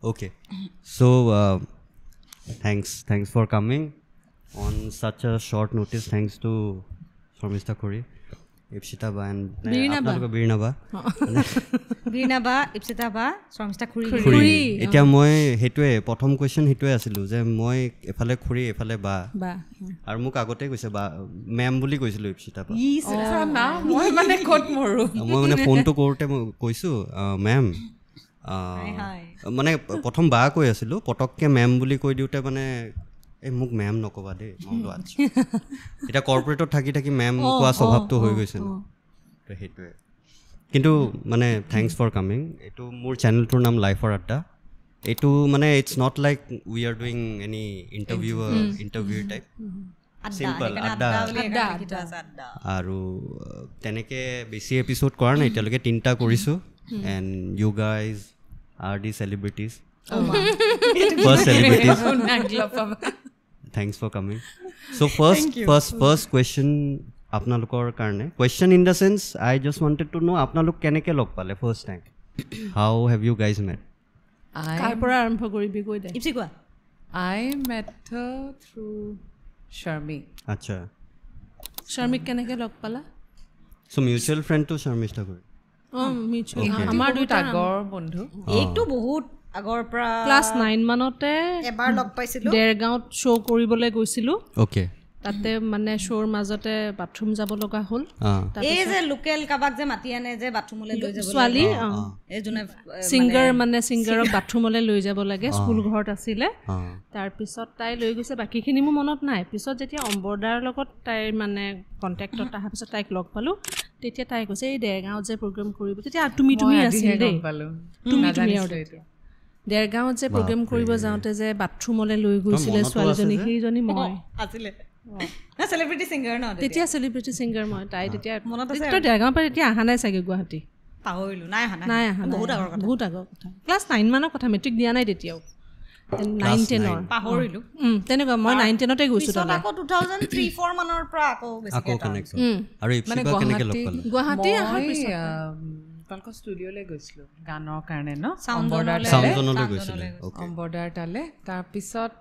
Okay. So, thanks for coming on such a short notice. Thanks to Mr. Khuri, Ipsita Ba and Birna Ba. Birna Ba, Ipsita Ba, Mr. Khuri. Etia moi hetue prothom question hetue asilu je moi efale Khuri efale ba. Ar muk agote koise ba ma'am buli koisilu Ipsita Ba. Isa na moi mane kot moru. Moi mane phone to korte koisu ma'am মানে প্ৰথম বা কৈ আছিলো পটককে ma'am বুলি কৈ দিওতে মানে এই মোক মেম নকবা দে মনটো আছে এটা কৰ্পোৰেটত থাকি থাকি মেম কোৱা স্বভাৱটো হৈ গৈছে তো হেতুৱে কিন্তু মানে থ্যাঙ্কস ফৰ কামিং এটো মোৰ চেনেলটোৰ নাম লাইফৰ আড্ডা এটো মানে it's not like we are doing any interview type simple আড্ডা আৰু তেনেকে বেছি এপিসোড কৰা নাই এতিয়ালৈকে 3টা কৰিছো and you guys are the celebrities. First celebrities. Thanks for coming. So first question apnalokor karne. Question in the sense I just wanted to know apnalok keneke log pale first time. How have you guys met? I met her through Sharmi. Acha. Sharmi keneke log pala? So mutual friend to Sharmishta Khuri. আমাৰ দুটা আগৰ বন্ধু একটো বহুত আগৰ পৰা class 9 মানতে এবাৰ লগ পাইছিলো দেৰগাঁৱত শো কৰিবলৈ গৈছিলো ওকে তাতে মানে শোৰ মাজতে বাথৰুম যাব লগা হ'ল এই যে লোকেল কাবাক যে মাতি আনে যে বাথৰুমলৈ লৈ যাব ছোৱালী এই জনে সিংগাৰক বাথৰুমলৈ লৈ যাব লাগে স্কুল ঘৰত আছিলে তাৰ পিছত তাই লৈ গৈছে বাকিখিনি মোৰ মনত নাই পিছত যেতিয়া অম্বৰদাৰ লগত তাইৰ মানে কন্টাক্টত আহাৰ পিছত তাইক লগ পালো তেতিয়া তাই কৈছে এই দেৰগাঁৱত যে প্ৰগ্ৰাম কৰিব তেতিয়া তুমি আছিল দেই তুমি দেৰগাঁৱত যে প্ৰগ্ৰাম কৰিব যাওঁতে যে বাথৰুমলৈ লৈ গৈছিলে ছোৱালীজনী সেইজনী মই আছিলে না সেলিব্ৰিটি সিঙ্গাৰ ন তেতিয়া সেলিব্ৰিটি সিঙ্গাৰ মই তাই তেতিয়া মনত আছে তো দেৰগাঁৱৰ পৰা তেতিয়া আহা নাই চাগে গুৱাহাটী পাহৰিলো নাই আহা বহুত আগৰ কথা ক্লাছ 9 মানৰ কথা মেট্ৰিক দিয়া নাই তেতিয়াও 9 10 ৰ পাহৰিলো তেনেকুৱা মই 9 10 তে গৈছো তালে আকৌ 2003 4 মানৰ পৰা আকৌ বেছিকে কানেক্ট আৰু ইপসিবা কেনেকে লগ পালে গুৱাহাটী আহাৰ পিছত পালক ষ্টুডিঅ'লৈ গৈছিলো গানৰ কাৰণে ন সাউন্ডজনলৈ গৈছিলে অম্বৰদাৰ তালে তাৰ পিছত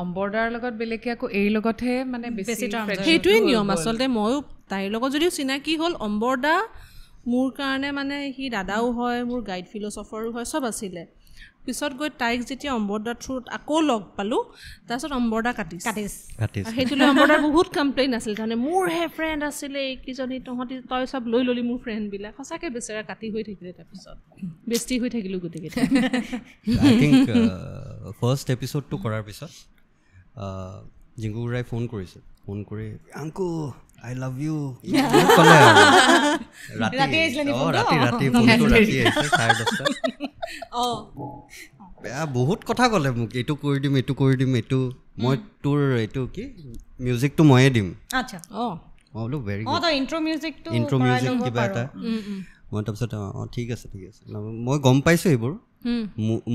অম্বৰদাৰ লগত বেলেগে আকৌ এই লগতহে মানে বেছি সেইটোৱে নিয়ম আচলতে ময়ো তাইৰ লগত যদিও চিনাকি হ'ল অম্বৰদা মোৰ কাৰণে মানে সি দাদাও হয় মোৰ গাইড ফিলচফাৰো হয় সব আছিলে পিছত গৈ তাইক যেতিয়া অম্বৰদাৰ থ্ৰুত আকৌ লগ পালো তাৰপিছত অম্বৰদা কাটিছ সেইটোলৈ অম্বৰদাৰ বহুত কমপ্লেইন আছিল কাৰণে মোৰ হে ফ্ৰেণ্ড আছিলে এইকেইজনী তই চব লৈ ললি মোৰ ফ্ৰেণ্ডবিলাক সঁচাকৈ বেচেৰা কাটি হৈ থাকিলে তাৰপিছত বেষ্টি হৈ থাকিলোঁ গোটেইকেইটা আই থিংক ফাৰ্ষ্ট এপিছডটো কৰাৰ পিছত জিংকু গুৰাই ফোন কৰিছে ফোন কৰি আংকু আই লাভ ইউ ক'লে ৰাতি ফোনটো ৰাতি আহিছে 10:30 বহুত কথা ক'লে মোক এইটো কৰি দিম এইটো মই তোৰ এইটো কি মিউজিকটো ময়ে দিম আচ্ছা মই বোলো ভেৰি গুড ইন্ট্ৰ মিউজিক কিবা এটা মই তাৰপিছত ঠিক আছে মই গম পাইছোঁ এইবোৰ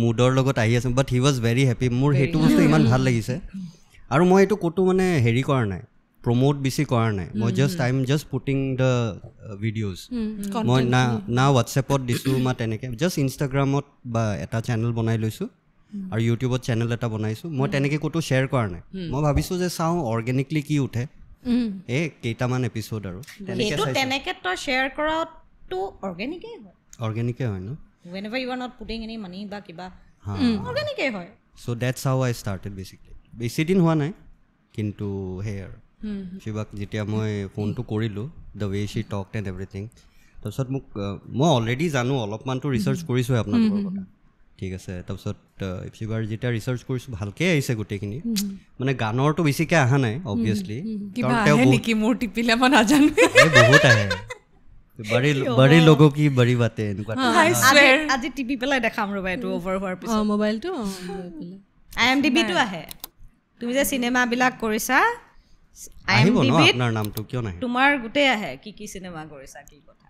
মুডৰ লগত আহি আছে but he was very happy মোৰ সেইটো বস্তু ইমান ভাল লাগিছে আৰু মই এইটো ক'তো মানে হেৰি কৰা নাই প্ৰমোট বেছি কৰা নাই মই I am just putting the videos মই না হোৱাটছএপত দিছোঁ বা তেনেকৈ জাষ্ট ইনষ্টাগ্ৰামত বা এটা চেনেল বনাই লৈছোঁ আৰু ইউটিউবত চেনেল এটা বনাইছোঁ মই তেনেকৈ ক'তো শ্বেয়াৰ কৰা নাই মই ভাবিছোঁ যে চাওঁ অৰ্গেনিকলি কি উঠে এই কেইটামান এপিছ'ড আৰু তেনেকৈ তই শ্বেয়াৰ কৰাটো অৰ্গেনিকে হয় ন whenever you are not putting any money ba kiba organic hoy so that's how I started basically besi din hua nai kintu here shibak jetia moi phone to korilu the way she talked and everything tabsot muk moi already janu olopman to research korisu apnalokor kotha ঠিক আছে তাৰপিছত ইপসিবাৰ যেতিয়া research কৰিছোঁ ভালকৈ আহিছে গোটেইখিনি মানে গানৰটো বেছিকৈ অহা নাই অবভিয়াছলি মোৰ টিপিলে মই নাজানো বহুত আহে बड़ी लोगों की बड़ी बातें आज टीवी পেলাই দেখাম ৰবা এটো ওভাৰ হোৱাৰ পিছত মোবাইলটো IMDb টো আহে তুমি যে সিনেমা বিলাক কৰিছা IMDb আপোনাৰ নামটো কিয় নাহে তোমাৰ গুটে আহে কি সিনেমা কৰিছা কি কথা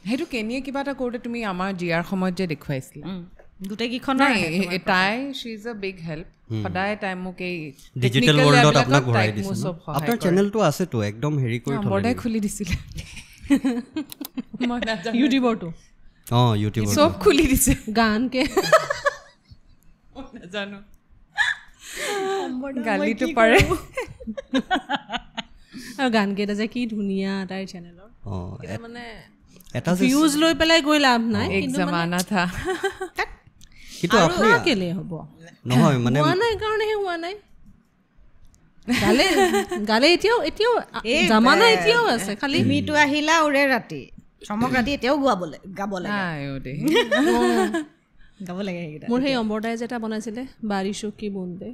হেতু কেনিয়ে কিবা এটা কৰোতে তুমি আমাৰ জিআৰ সময়ত যে দেখুৱাইছিলা গুটে কিখন তাই শি ইজ আ বিগ হেল্প সদায় তাই মোক এই ডিজিটেল ওয়াৰ্ল্ডত আপোনাক ঘূৰাই দিছে আপোনাৰ চেনেলটো আছে তো একদম হেৰি কৰি থলে বৰ্ডাই খুলি দিছিলে ইউটিউবৰটো ইউটিউবৰ সব খুলি দিছে গান কে জানো গালিটো পাৰে আৰু গানকেইটা যে কি ধুনীয়া তাইৰ চেনেলৰ মানে এটা ভিউজ লৈ পেলাই গৈ লাভ নাই এক জামানা থা কিন্তু আপুনি কেলে হ'ব নহয় মানে হোৱা নাই কাৰণেহে হোৱা নাই গালে এতিয়াও জামানা এতিয়াও আছে খালি তুমিতো আহিলা ওৰে ৰাতি চমক ৰাতি এতিয়াও গাব লাগে গাব লাগে সেইকেইটা মোৰ সেই অম্বৰদাই যে এটা বনাইছিলে বাৰিশো কি বুন্দে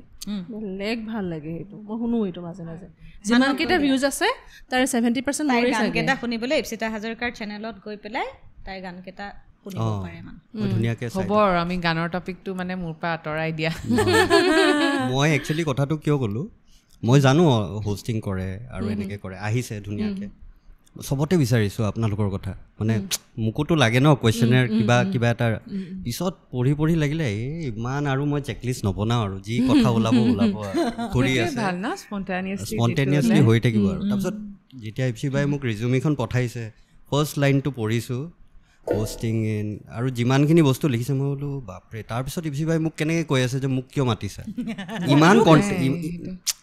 লেগ ভাল লাগে সেইটো মই শুনো এইটো মাজে মাজে যিমান কেইটা ভিউজ আছে তাৰে 70% তাইৰ মোৰে গান চাগে কেইটা শুনিবলৈ ইপ্সিতা হাজৰিকাৰ চেনেলত গৈ পেলাই তাইৰ গান কেইটা শুনিব পাৰে মানে ধুনীয়াকৈ হ'ব আৰু আমি গানৰ টপিকটো মানে মোৰ পৰা আঁতৰাই দিয়া মই একচুৱেলি কথাটো কিয় ক'লোঁ মই জানো হোষ্টিং কৰে আৰু এনেকৈ কৰে আহিছে ধুনীয়াকৈ চবতে বিচাৰিছোঁ আপোনালোকৰ কথা মানে মোকোতো লাগে ন কুৱেশ্যনেৰ কিবা এটা পিছত পঢ়ি লাগিলে এই ইমান আৰু মই চেকলিষ্ট নবনাওঁ আৰু যি কথা ওলাব ঘূৰি আছে ভাল না স্পণ্টেনিয়াছলি হৈ থাকিব আৰু তাৰপিছত যেতিয়া ইপচি বাই মোক ৰিজিউমিখন পঠাইছে ফাৰ্ষ্ট লাইনটো পঢ়িছোঁ হোষ্টিং ইন আৰু যিমানখিনি বস্তু লিখিছে মই বোলো বাপৰে তাৰপিছত ইপচি বাই মোক কেনেকৈ কৈ আছে যে মোক কিয় মাতিছা ইমান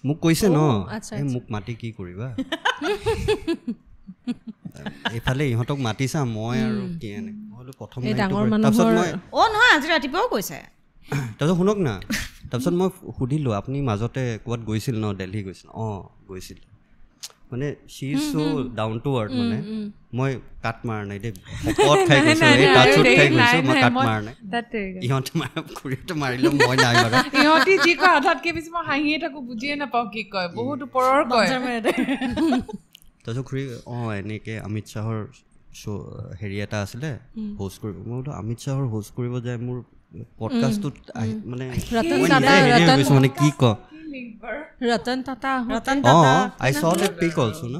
মোক কৈছে ন এই মোক মাতি কি কৰিবা এইফালে ইহঁতক মাতিছা মই আৰু কি এনে বোলো প্ৰথম তাৰপিছত মই নহয় আজি ৰাতিপুৱাও কৈছে তাৰপিছত শুনক না তাৰপিছত মই সুধিলোঁ আপুনি মাজতে ক'ৰবাত গৈছিল ন দিল্লী গৈছিল গৈছিল মানে she is so' down to earth মানে মই কাট মাৰা নাই দেই শকত খাই গৈছোঁ এই টাচত খাই গৈছোঁ মই কাট মাৰা নাই ইহঁতে খুৰীহঁতে মাৰিলেও মই নাই মাৰা ইহঁতি যি কয় আধাতকৈ বেছি মই হাঁহিয়ে থাকোঁ বুজিয়ে নাপাওঁ কি কয় বহুত ওপৰৰ কয় তাৰপিছত খুৰী এনেকৈ অমিত শ্বাহৰ শ্ব' হেৰি এটা আছিলে হোষ্ট কৰিব মই বোলো অমিত শ্বাহৰ হোষ্ট কৰিব যায় মোৰ পডকাষ্টটোত মানে গৈছোঁ মানে কি ক Ratan Tata I saw that pic also no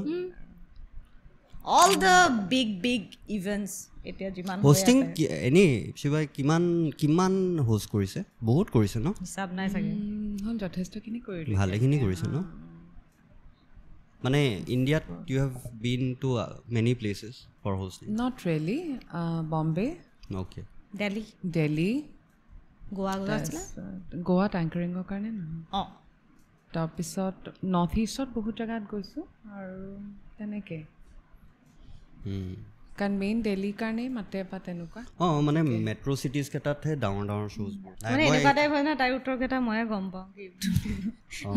all the big events এতিয়া যিমান হোষ্টিং এনি শিৱাই কিমান হোষ্ট কৰিছে বহুত কৰিছে ন হিচাপ নাই চাগে যথেষ্টখিনি কৰিলে ভালেখিনি কৰিছে ন মানে ইণ্ডিয়াত you have been to many places for hosting not really Bombay okay Delhi গোৱাত এংকাৰিঙৰ কাৰণে নহয় তাৰপিছত নৰ্থ ইষ্টত বহুত জেগাত গৈছোঁ আৰু তেনেকৈ কাৰণ মেইন দিল্লীৰ কাৰণেই মাতে বা তেনেকুৱা মানে মেট্ৰ' চিটিজ কেইটাতহে ডাঙৰ শ্ব'জবোৰ মানে এনেকুৱা টাইপ হয় না তাইৰ উত্তৰকেইটা ময়ে গম পাওঁ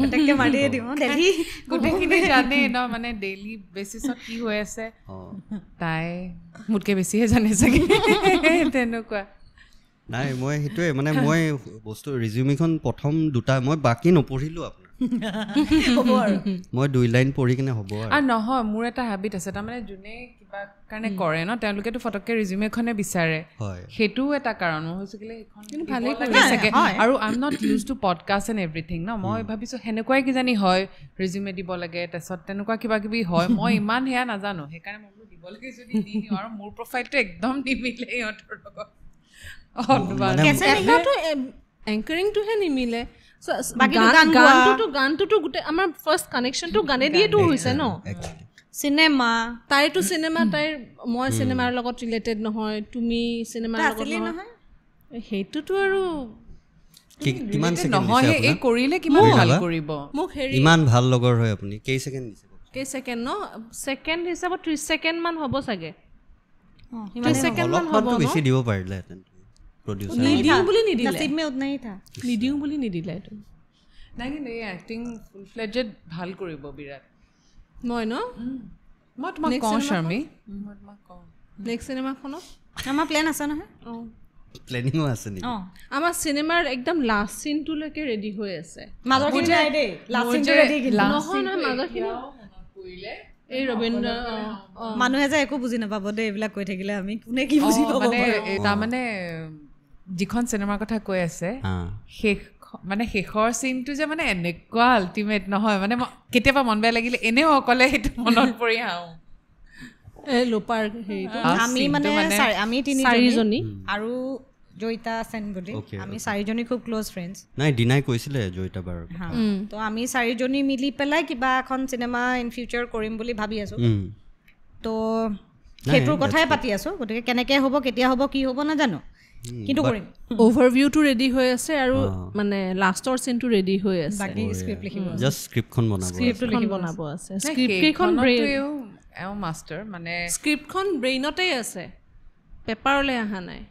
এটাকে মাৰিয়ে দিওঁ দিল্লী গোটেইখিনি জানে ন মানে ডেইলি বেচিছত কি হৈ আছে তাই মোতকৈ বেছিহে জানে চাগে তেনেকুৱা নাই মই সেইটোৱে মানে মই বস্তু ৰিজিউমিখন প্ৰথম দুটা মই বাকী নপঢ়িলোঁ আপোনাৰ মই 2 লাইন পঢ়ি কিনে হ'ব আৰু নহয় মোৰ এটা হেবিট আছে তাৰমানে যোনে কিবা কাৰণে কৰে ন তেওঁলোকেতো ফটককৈ ৰিজিউমেখনে বিচাৰে সেইটোও এটা কাৰণ মই ভাবিছোঁ কেলে সেইখন ভালেই লাগে চাগে আৰু I am not use to podcast and everything ন মই ভাবিছোঁ সেনেকুৱাই কিজানি হয় ৰিজিউমে দিব লাগে তাৰপিছত তেনেকুৱা কিবা কিবি হয় মই ইমান সেয়া নাজানো সেইকাৰণে মই বোলো দিব লাগে যদি দি দিওঁ আৰু মোৰ প্ৰফাইলটো একদম নিমিলে ইহঁতৰ লগত এংকাৰিংটোহে নিমিলে গানটোতো গোটেই আমাৰ ফাৰ্ষ্ট কানেকশ্যনটো গানে দিয়েতো হৈছে ন চিনেমা তাইৰটো চিনেমা তাইৰ মই চিনেমাৰ লগত ৰিলেটেড নহয় তুমি চিনেমাৰ লগত নহয় সেইটোতো আৰু কিমান নহয় এই কৰিলে কিমান ভাল কৰিব মোক হেৰি ইমান ভাল লগৰ হয় আপুনি কেই ছেকেণ্ড দিছে কেই ছেকেণ্ড ন ছেকেণ্ড হিচাপত 30 ছেকেণ্ড মান হ'ব চাগে 30 ছেকেণ্ড মান হ'ব বেছি দিব পাৰিলেহেঁতেন producer নিদিওঁ বুলি নিদিলে নसीब में उतना ही था নিদিওঁ বুলি নিদিলে এইটো নাই কিন্তু এই এক্টিং ফুল ফ্লেজেড ভাল কৰিব বিৰাট মই ন মই তোমাক কওঁ শৰ্মী মই তোমাক কওঁ নেক্সট চিনেমাখনত আমাৰ প্লেন আছে নহয় প্লেনিঙো আছে নেকি আমাৰ চিনেমাৰ একদম লাষ্ট চিনটোলৈকে ৰেডি হৈ আছে মাজৰখিনি নাই দেই লাষ্ট চিনটো ৰেডি নহয় মাজৰখিনি কৰিলে এই ৰবীন্দ্ৰ মানুহে যে একো বুজি নাপাব দেই এইবিলাক কৈ থাকিলে আমি কোনে কি বুজি পাব তাৰমানে যিখন চিনেমাৰ কথা কৈ আছে শেষৰ চিনটো যে মানে এনেকুৱা আল্টিমেট নহয় মানে কেতিয়াবা মন বেয়া লাগিলে এনেও অকলে সেইটো মনত পৰি আহোঁ লোপাৰ হেৰিটো আমি তিনিজনী আৰু জয়িতা সেন বুলি আমি 4জনী খুব ক্ল'জ ফ্ৰেণ্ডছ নাই ডিনাই কৈছিলে জয়িতা বাৰ তো আমি 4জনী মিলি পেলাই কিবা এখন চিনেমা ইন ফিউচাৰ কৰিম বুলি ভাবি আছোঁ তো সেইটোৰ কথাই পাতি আছোঁ গতিকে কেনেকৈ হ'ব কেতিয়া হ'ব কি হ'ব নাজানো কিন্তু কৰিম অভাৰভিউটো ৰেডি হৈ আছে আৰু মানে লাষ্টৰ সিনটো ৰেডি হৈ আছে বাকি স্ক্ৰিপ্ট লিখিব জাস্ট স্ক্ৰিপ্টখন বনাব আছে স্ক্ৰিপ্টখন এও মাষ্টাৰ মানে স্ক্ৰিপ্টখন ব্ৰেইনতেই আছে পেপাৰলৈ অহা নাই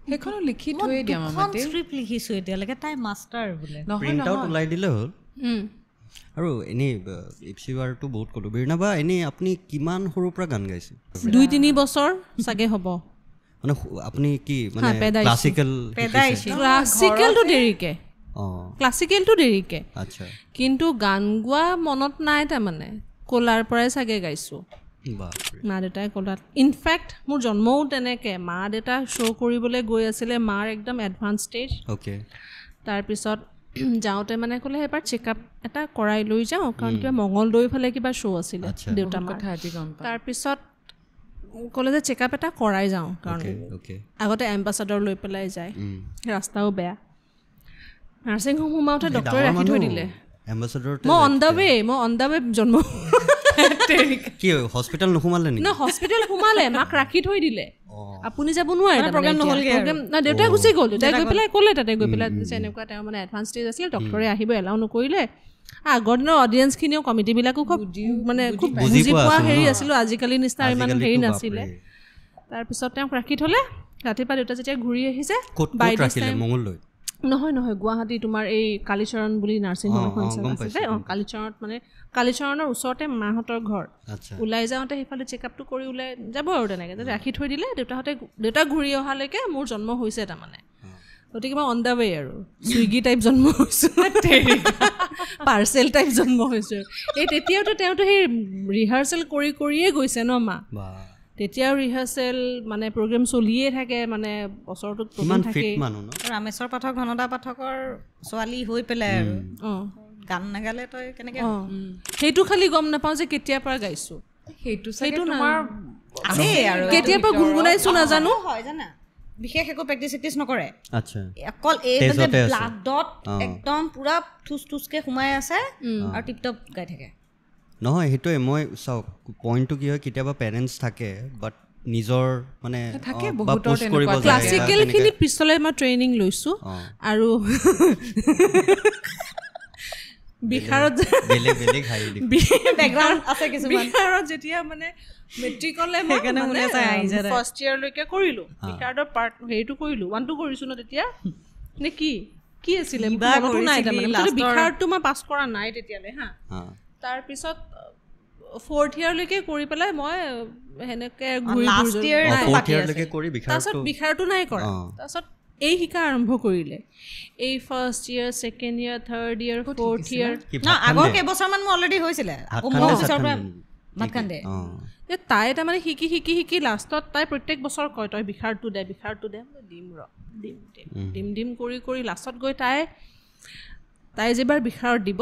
সেইখন লিখি থৈ দিয়া মামাতে স্ক্ৰিপ্ট লিখিছো এতিয়ালৈকে তাই মাষ্টাৰ বোলে প্ৰিণ্ট আউট ওলাই দিলে হ'ল আৰু এনেই ইপচিবাৰটো বহুত ক'লোঁ বীৰনাবা এনেই আপুনি কিমান সৰুৰ পৰা গান গাইছে 2-3 বছৰ চাগে হ'ব মানে আপুনি কি মানে ক্লাছিকেলটো দেৰিকে আচ্ছা কিন্তু গান গোৱা মনত নাই তাৰমানে কলাৰ পৰাই চাগে গাইছোঁ মা দেউতাই কলাত ইনফেক্ট মোৰ জন্মও তেনেকৈ মা দেউতা শ্ব' কৰিবলৈ গৈ আছিলে মাৰ একদম এডভান্স ষ্টেজ তাৰপিছত যাওঁতে মানে ক'লে এবাৰ চেকআপ এটা কৰাই লৈ যাওঁ কাৰণ কিবা মঙলদৈ ফালে কিবা শ্ব' আছিলে দেউতা মাৰ তাৰপিছত ক'লে যে চেকআপ এটা কৰাই যাওঁ কাৰণ আগতে এম্বাচাডৰ লৈ পেলাই যায় ৰাস্তাও বেয়া নাৰ্ছিং হোম সোমাওঁতে ডক্টৰে ৰাখি থৈ দিলে মই অন দ্য ৱে জন্ম কি হস্পিটেল নোসোমালে নেকি হস্পিটেল সোমালে মাক ৰাখি থৈ দিলে আপুনি যাব নোৱাৰে প্ৰগ্ৰাম নহ'লগৈ দেউতাই গুচি গ'ল দেউতাই গৈ পেলাই ক'লে তাতে গৈ পেলাই এনেকুৱা তেওঁ মানে এডভান্স ষ্টেজ আছিলে ডক্টৰে আহিব এলাও নকৰিলে আগৰ দিনৰ অডিয়েঞ্চখিনিও কমিটিবিলাকো খুব মানে খুব বুজি পোৱা হেৰি আছিলোঁ আজিকালি নিচিনা ইমান হেৰি নাছিলে তাৰপিছত তেওঁক ৰাখি থ'লে ৰাতিপুৱা দেউতা যেতিয়া ঘূৰি আহিছে নহয় গুৱাহাটী তোমাৰ এই কালিচৰণ বুলি নাৰ্ছিং হোম এখন আছিলে কালিচৰণত মানে কালিচৰণৰ ওচৰতে মাহঁতৰ ঘৰ ওলাই যাওঁতে সেইফালে চেকআপটো কৰি ওলাই যাব আৰু তেনেকৈ ৰাখি থৈ দিলে দেউতা ঘূৰি অহালৈকে মোৰ জন্ম হৈছে তাৰমানে গতিকে মই অন দ্য ৱে আৰু চুইগি টাইপ জন্ম হৈছোঁ পাৰ্চেল টাইপ জন্ম হৈছোঁ এই তেতিয়াওতো তেওঁতো সেই ৰিহাৰ্চেল কৰিয়ে গৈছে ন মা তেতিয়াও ৰিহাৰ্চেল মানে প্ৰগ্ৰেম চলিয়ে থাকে মানে বছৰটোত প্ৰগ্ৰেম থাকে ৰামেশ্বৰ পাঠক ঘনদা পাঠকৰ ছোৱালী হৈ পেলাই আৰু গান নাগালে তই কেনেকৈ সেইটো খালি গম নাপাওঁ যে কেতিয়াৰ পৰা গাইছোঁ সেইটো তোমাৰ কেতিয়াৰ পৰা গুণগুণাইছোঁ নাজানো হয় জানা বিশেষ একো প্ৰেক্টিচ নকৰে আচ্ছা অকল এই ব্লাডত একদম পুৰা থুচকে সোমাই আছে আৰু টিপটপ গাই থাকে নহয় সেইটোৱে মই চাওক পইণ্টটো কি হয় কেতিয়াবা পেৰেণ্টছ থাকে বাট নিজৰ মানে ক্লাছিকেলখিনি পিছলৈ মই ট্ৰেইনিং লৈছোঁ আৰু বিহাৰত যেতিয়া মানে মেট্ৰিকলৈ ফাৰ্ষ্ট ইয়াৰলৈকে কৰিলোঁ বিহাৰৰ পাৰ্ট হেৰিটো কৰিলোঁ 1-2 কৰিছোঁ ন তেতিয়া নে কি আছিলে বিহাৰটো মই পাছ কৰা নাই তেতিয়ালৈ হা তাৰপিছত 4th ইয়াৰলৈকে কৰি পেলাই মই সেনেকৈ তাৰপিছত বিহাৰটো নাই কৰা তাৰপিছত এই শিকা আৰম্ভ কৰিলে এই first year second year third year 4th ইয়াৰ আগৰ কেইবছৰমান মোৰ অলৰেডি হৈছিলে তাই তাৰমানে শিকি লাষ্টত তাই প্ৰত্যেক বছৰ কয় তই বিহাৰটো দে দিম কৰি লাষ্টত গৈ তাই যেবাৰ বিহাৰত দিব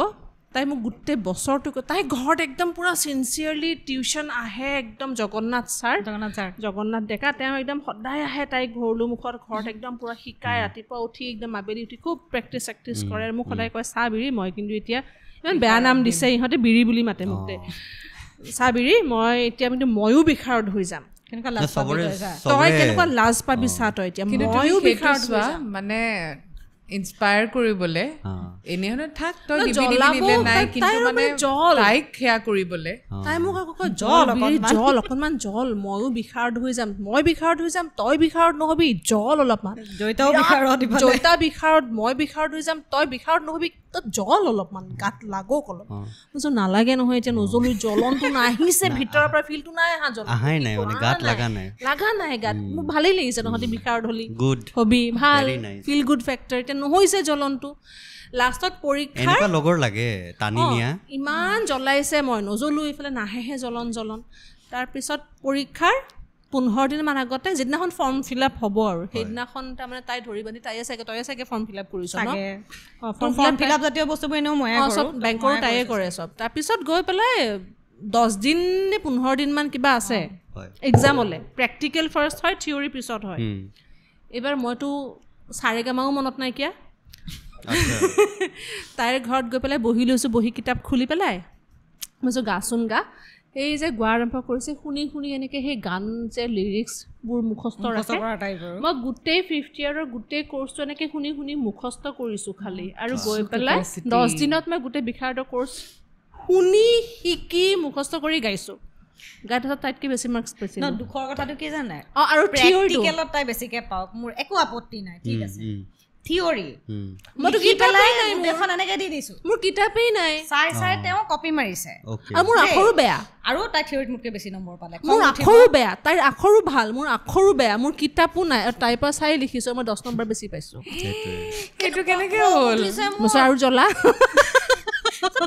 তাই মোক গোটেই বছৰটো তাই ঘৰত একদম পুৰা চিনচিয়াৰলি টিউশ্যন আহে একদম জগন্নাথ ডেকা তেওঁ একদম সদায় আহে তাইক ঘৰত একদম পুৰা শিকায় ৰাতিপুৱা উঠি একদম আবেলি উঠি খুব প্ৰেক্টিচ কৰে মোক সদায় কয় চাহ বিৰি মই কিন্তু এতিয়া ইমান বেয়া নাম দিছে ইহঁতে বিৰি বুলি মাতে মোক চাহ বিৰি মই এতিয়া কিন্তু ময়ো বিহাৰত হৈ যাম তই কেনেকুৱা লাজ পাবি চাহ তই এতিয়া ময়ো বিহাৰত মানে ইনস্পায়াৰ কৰিবলৈ এনে হলে থাক তই তাইক সেয়া কৰিবলৈ তাই মোক আকৌ কয় জল অকণমান জল ময়ো বিহাৰত হৈ যাম তই বিহাৰত নহবি জল অলপমান জয়তা বিহাৰত মই বিহাৰত হৈ যাম তই বিহাৰত নহবি তই জল অলপমান গাত লাগক অলপ মই নালাগে নহয় এতিয়া নজ্বলো জ্বলনটো নাহিছে ভিতৰৰ পৰা ফিলটো নাই লগা নাই গাত মোক ভালেই লাগিছে তহঁতি বিহাৰত হবি ভাল ফিল গুড ফেক্টৰ এতিয়া নহৈছে জ্বলনটো লাষ্টত পৰীক্ষাৰ লগৰ লাগে টানি নিয়া ইমান জ্বলাইছে মই নজ্বলো এইফালে নাহেহে জ্বলন তাৰপিছত পৰীক্ষাৰ 15 দিনমান আগতে যিদিনাখন ফৰ্ম ফিল আপ হ'ব আৰু সেইদিনাখন তাৰমানে তাই ধৰি বান্ধি তয়ে চাগে ফৰ্ম ফিল আপ কৰিছ ন ফৰ্ম ফিল আপ জাতীয় বস্তুবোৰ এনেও মই চব বেংকৰো তায়ে কৰে চব তাৰপিছত গৈ পেলাই 10 দিন নে 15 দিনমান কিবা আছে এক্সামলৈ প্ৰেক্টিকেল ফাৰ্ষ্ট হয় থিয়ৰী পিছত হয় এইবাৰ মইতো চাৰেগামাও মনত নাইকিয়া তাইৰ ঘৰত গৈ পেলাই বহি লৈছোঁ বহি কিতাপ খুলি পেলাই মই কৈছোঁ গাচোন গা এই যে গোৱা আৰম্ভ কৰিছে শুনি শুনি এনেকৈ সেই গান যে লিৰিক্সবোৰ মুখস্থ ৰাখে মই গোটেই 5th ইয়াৰৰ গোটেই কোৰ্চটো এনেকৈ শুনি শুনি মুখস্থ কৰিছোঁ খালি আৰু গৈ পেলাই 10 দিনত মই গোটেই বিশাৰদ কোৰ্চ শুনি শিকি মুখস্থ কৰি গাইছোঁ গাই থকাত তাইতকৈ বেছি মাৰ্কছ পাইছিল দুখৰ কথাটো কি জানে আৰু প্ৰেক্টিকেলত তাই বেছিকৈ পাওক মোৰ একো আপত্তি নাই ঠিক আছে থিয়ৰী মইতো কিতাপেই নাই এখন এনেকৈ দি দিছোঁ মোৰ কিতাপেই নাই চাই চাই তেওঁ কপি মাৰিছে আৰু মোৰ আখৰো বেয়া আৰু তাই থিয়ৰীত মোতকৈ বেছি নম্বৰ পালে মোৰ আখৰো বেয়া তাইৰ আখৰো ভাল মোৰ আখৰো বেয়া মোৰ কিতাপো নাই আৰু তাইৰ পৰা চাই লিখিছোঁ মই 10 নম্বৰ বেছি পাইছোঁ সেইটো কেনেকৈ হ'ল মোৰ আৰু জ্বলা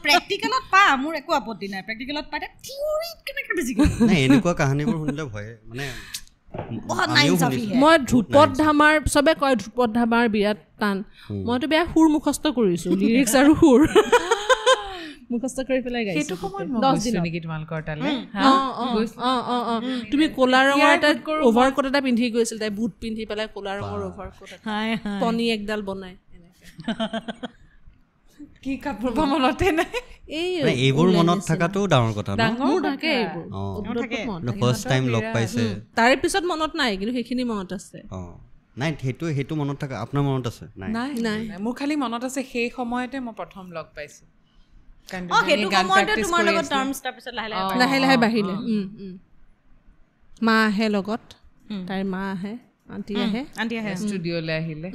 প্ৰেক্টিকেলত পা মোৰ একো আপত্তি নাই প্ৰেক্টিকেলত পাই থিয়ৰীত কেনেকৈ বেছি নাই এনেকুৱা কাহিনীবোৰ শুনিলে ভয় মানে মই ধ্ৰুপদ ধামাৰ চবে কয় ধ্ৰুপদ ধামাৰ বিৰাট টান মইতো বেয়া সুৰ মুখস্থ কৰিছোঁ লিৰিক্স আৰু সুৰ মুখস্থ কৰি পেলাই গাইছোঁ 10 দিন নেকি তোমালোকৰ তালৈ তুমি ক'লা ৰঙৰ এটা অভাৰকোট এটা পিন্ধি গৈছিল তাই বুট পিন্ধি পেলাই ক'লা ৰঙৰ অভাৰকোট পনী একডাল বনাই কি কাপোৰ বা মনতে নাই এইবোৰ মনত থকাটো ডাঙৰ কথা ডাঙৰ থাকে ফাৰ্ষ্ট টাইম লগ পাইছে তাৰে পিছত মনত নাই কিন্তু সেইখিনি মনত আছে নাই সেইটো মনত থকা আপোনাৰ মনত আছে নাই নাই মোৰ খালি মনত আছে সেই সময়তে মই প্ৰথম লগ পাইছোঁ সেইটো সময়তে তোমাৰ লগত টাৰ্মছ তাৰপিছত লাহে লাহে বাঢ়িলে মা আহে লগত তাইৰ মা আহে আণ্টি আহে ষ্টুডিঅ'লৈ আহিলে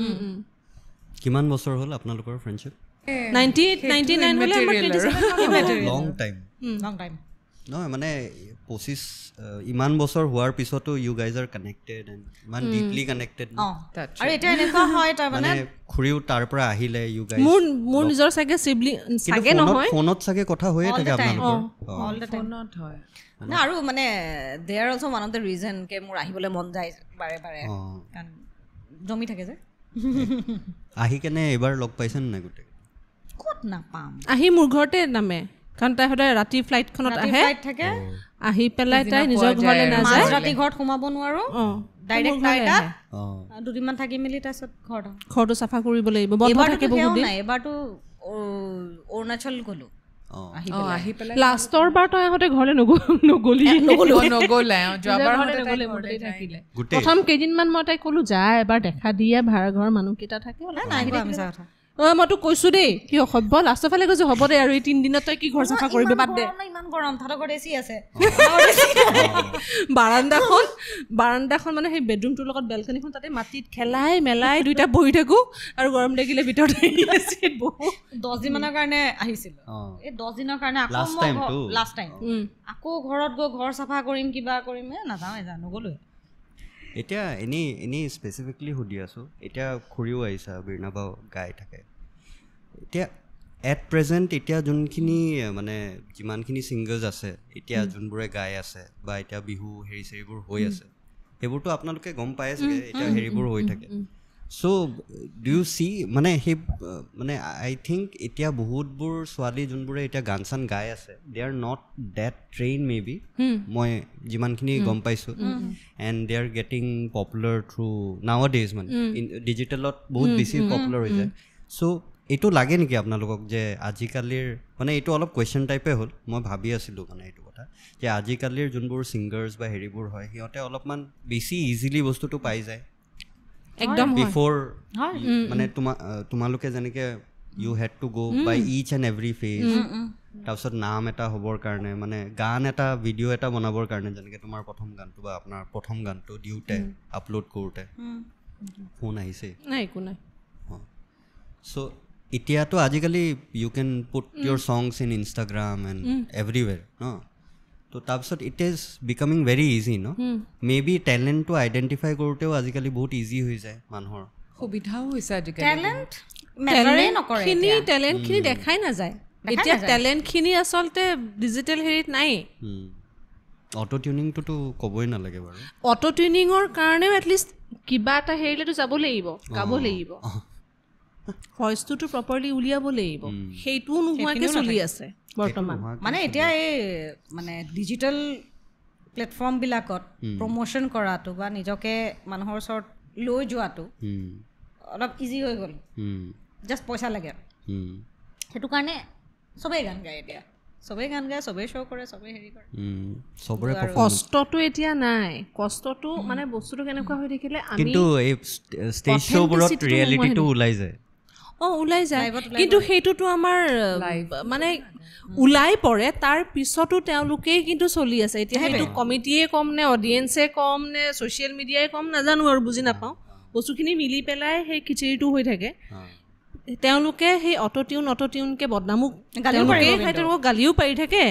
কিমান বছৰ হ'ল আপোনালোকৰ ফ্ৰেণ্ডশ্বিপ 99 হলে আমাৰ 27 লং টাইম নহয় মানে 25 ইমান বছৰ হোৱাৰ পিছতো you guys are connected and ইমান ডিপলি কানেক্টেড আৰু এটা এনেকুৱা হয় তাৰমানে খুৰীও তাৰ পৰা আহিলে ইউ গাইজ মোৰ নিজৰ চাগে চিবলিং চাগে নহয় ফোনত চাগে কথা হৈয়ে থাকে আপোনালোকৰ অল দ্য টাইমত হয় না আৰু মানে they are also' one of the reason কে মোৰ আহিবলৈ মন যায় বাৰে বাৰে কাৰণ জমি থাকে যে আহি কেনে এইবাৰ লগ পাইছেনে নাই গোটেই ক'ত নাপাম আহি মোৰ ঘৰতে নামে কাৰণ তাই সদায় ৰাতি ফ্লাইটখনত আহে থাকে আহি পেলাই তাই নিজৰ ঘৰলৈ নাযায় ৰাতি ঘৰত সোমাব নোৱাৰো ডাইৰেক্ট তাই তাত দুদিনমান থাকি মেলি তাৰপিছত ঘৰটো চাফা কৰিব লাগিব বন্ধ থাকে বহুত দিন এবাৰতো অৰুণাচল গ'লো আহি পেলাই লাষ্টৰ বাৰ তই আহোঁতে ঘৰলৈ নগ'লে থাকিলে প্ৰথম কেইদিনমান মই তাইক ক'লো যা এবাৰ দেখা দিয়ে ভাড়া ঘৰৰ মানুহকেইটা থাকে মইতো কৈছো দেই কি অসভ্য লাষ্টৰ ফালে কৈছো হ'ব দে আৰু এই 3 দিনত তই কি ঘৰ চাফা কৰিবি বাদ দে ইমান গৰম তাতে ঘৰত এচি আছে বাৰাণ্ডাখন মানে সেই বেডৰুমটোৰ লগত বেলকনিখন তাতে মাটিত খেলাই মেলাই দুইটা বহি থাকো আৰু গৰম লাগিলে ভিতৰত 10 দিনৰ কাৰণে আহিছিলো এই 10 দিনৰ কাৰণে লাষ্ট টাইম আকৌ ঘৰত গৈ ঘৰ চাফা কৰিম কিবা কৰিম নাযাওঁ নগ'লোৱে এতিয়া এনেই স্পেচিফিকলি সুধি আছোঁ এতিয়া খুৰীও আহিছা বীৰনাবাও গাই থাকে এতিয়া এট প্ৰেজেণ্ট এতিয়া যোনখিনি মানে যিমানখিনি ছিংগাৰ্ছ আছে এতিয়া যোনবোৰে গাই আছে বা এতিয়া বিহু হেৰি চেৰিবোৰ হৈ আছে সেইবোৰতো আপোনালোকে গম পাই চাগে এতিয়া হেৰিবোৰ হৈ থাকে চ' ডু ইউ চি মানে সেই মানে আই থিংক এতিয়া বহুতবোৰ ছোৱালী যোনবোৰে এতিয়া গান চান গাই আছে they are not that train maybe মই যিমানখিনি গম পাইছোঁ and they are getting popular through nowadays মানে ডিজিটেলত বহুত বেছি পপুলাৰ হৈ যায় চ' এইটো লাগে নেকি আপোনালোকক যে আজিকালিৰ মানে এইটো অলপ কুৱেশ্যন টাইপে হ'ল মই ভাবি আছিলোঁ মানে এইটো কথা যে আজিকালিৰ যোনবোৰ ছিংগাৰ্ছ বা হেৰিবোৰ হয় সিহঁতে অলপমান বেছি ইজিলি বস্তুটো পাই যায় একদম বিফৰ মানে তোমালোকে যেনেকৈ ইউ হেড টু গ' বাই ইচ এণ্ড এভৰি ফেজ তাৰপিছত নাম এটা হ'বৰ কাৰণে মানে গান এটা ভিডিঅ' এটা বনাবৰ কাৰণে যেনেকৈ তোমাৰ প্ৰথম গানটো বা আপোনাৰ প্ৰথম গানটো দিওঁতে আপলোড কৰোঁতে ফোন আহিছে একো নাই চ' এতিয়াতো আজিকালি you can put your songs in Instagram and everywhere ন তো তাৰপিছত it is becoming very easy ন মে বি টেলেণ্টটো আইডেণ্টিফাই কৰোঁতেও আজিকালি বহুত ইজি হৈ যায় মানুহৰ সুবিধাও হৈছে আজিকালি টেলেণ্টখিনি দেখাই নাযায় এতিয়া টেলেণ্টখিনি আচলতে ডিজিটেল হেৰিত নাই অটো টিউনিংটোতো ক'বই নালাগে বাৰু অটো টিউনিঙৰ কাৰণেও এটলিষ্ট কিবা এটা হেৰিলেতো যাব লাগিব গাব লাগিব ভইচটোতো প্ৰপাৰলি উলিয়াব লাগিব সেইটোও নোহোৱাকৈ চলি আছে বৰ্তমান মানে এতিয়া এই মানে ডিজিটেল প্লেটফৰ্মবিলাকত প্ৰমোশ্যন কৰাটো বা নিজকে মানুহৰ ওচৰত লৈ যোৱাটো অলপ ইজি হৈ গ'ল জাষ্ট পইচা লাগে সেইটো কাৰণে চবেই গান গায় এতিয়া চবেই গান গায়, চবেই শ্ব' কৰে, চবেই হেৰি কৰে, চবৰে কষ্টটো এতিয়া নাই। কষ্টটো মানে বস্তুটো কেনেকুৱা হৈ থাকিলে আমি কিন্তু এই ষ্টেজ শ্ব'বোৰত ৰিয়েলিটিটো ওলাই যায়। ওলাই যায়, কিন্তু সেইটোতো আমাৰ মানে ওলাই পৰে, তাৰ পিছতো তেওঁলোকেই কিন্তু চলি আছে। এতিয়া সেইটো কমিটিয়ে কম নে অডিয়েঞ্চে কম নে ছ'চিয়েল মিডিয়াই কম নাজানো আৰু, বুজি নাপাওঁ। বস্তুখিনি মিলি পেলাই সেই খিচিৰিটো হৈ থাকে। তেওঁলোকে সেই অট'টিউনকে বদনামো তেওঁলোকক গালিও পাৰি থাকে,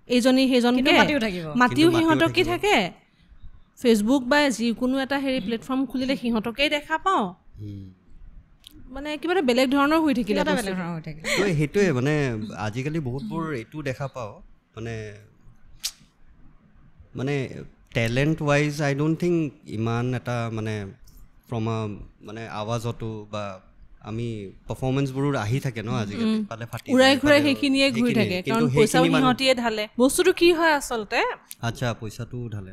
এইজনী সেইজনকে মাতিও সিহঁতকে থাকে। ফেচবুক বা যিকোনো এটা হেৰি প্লেটফৰ্ম খুলিলে সিহঁতকেই দেখা পাওঁ, মানে কিবা এটা বেলেগ ধৰণৰ হৈ থাকিলে। সেইটোৱে মানে আজিকালি বহুতবোৰ এইটো দেখা পাওঁ, মানে talent wise I don't think ইমান এটা মানে ফ্ৰম মানে আৱাজতো বা আমি পাৰফৰ্মেঞ্চবোৰো আহি থাকে ন আজিকালি, পালে ফাটি উৰাই ঘূৰাই সেইখিনিয়ে ঘূৰি থাকে, কাৰণ পইচাও সিহঁতিয়ে ঢালে। বস্তুটো কি হয় আচলতে, আচ্ছা পইচাটো ঢালে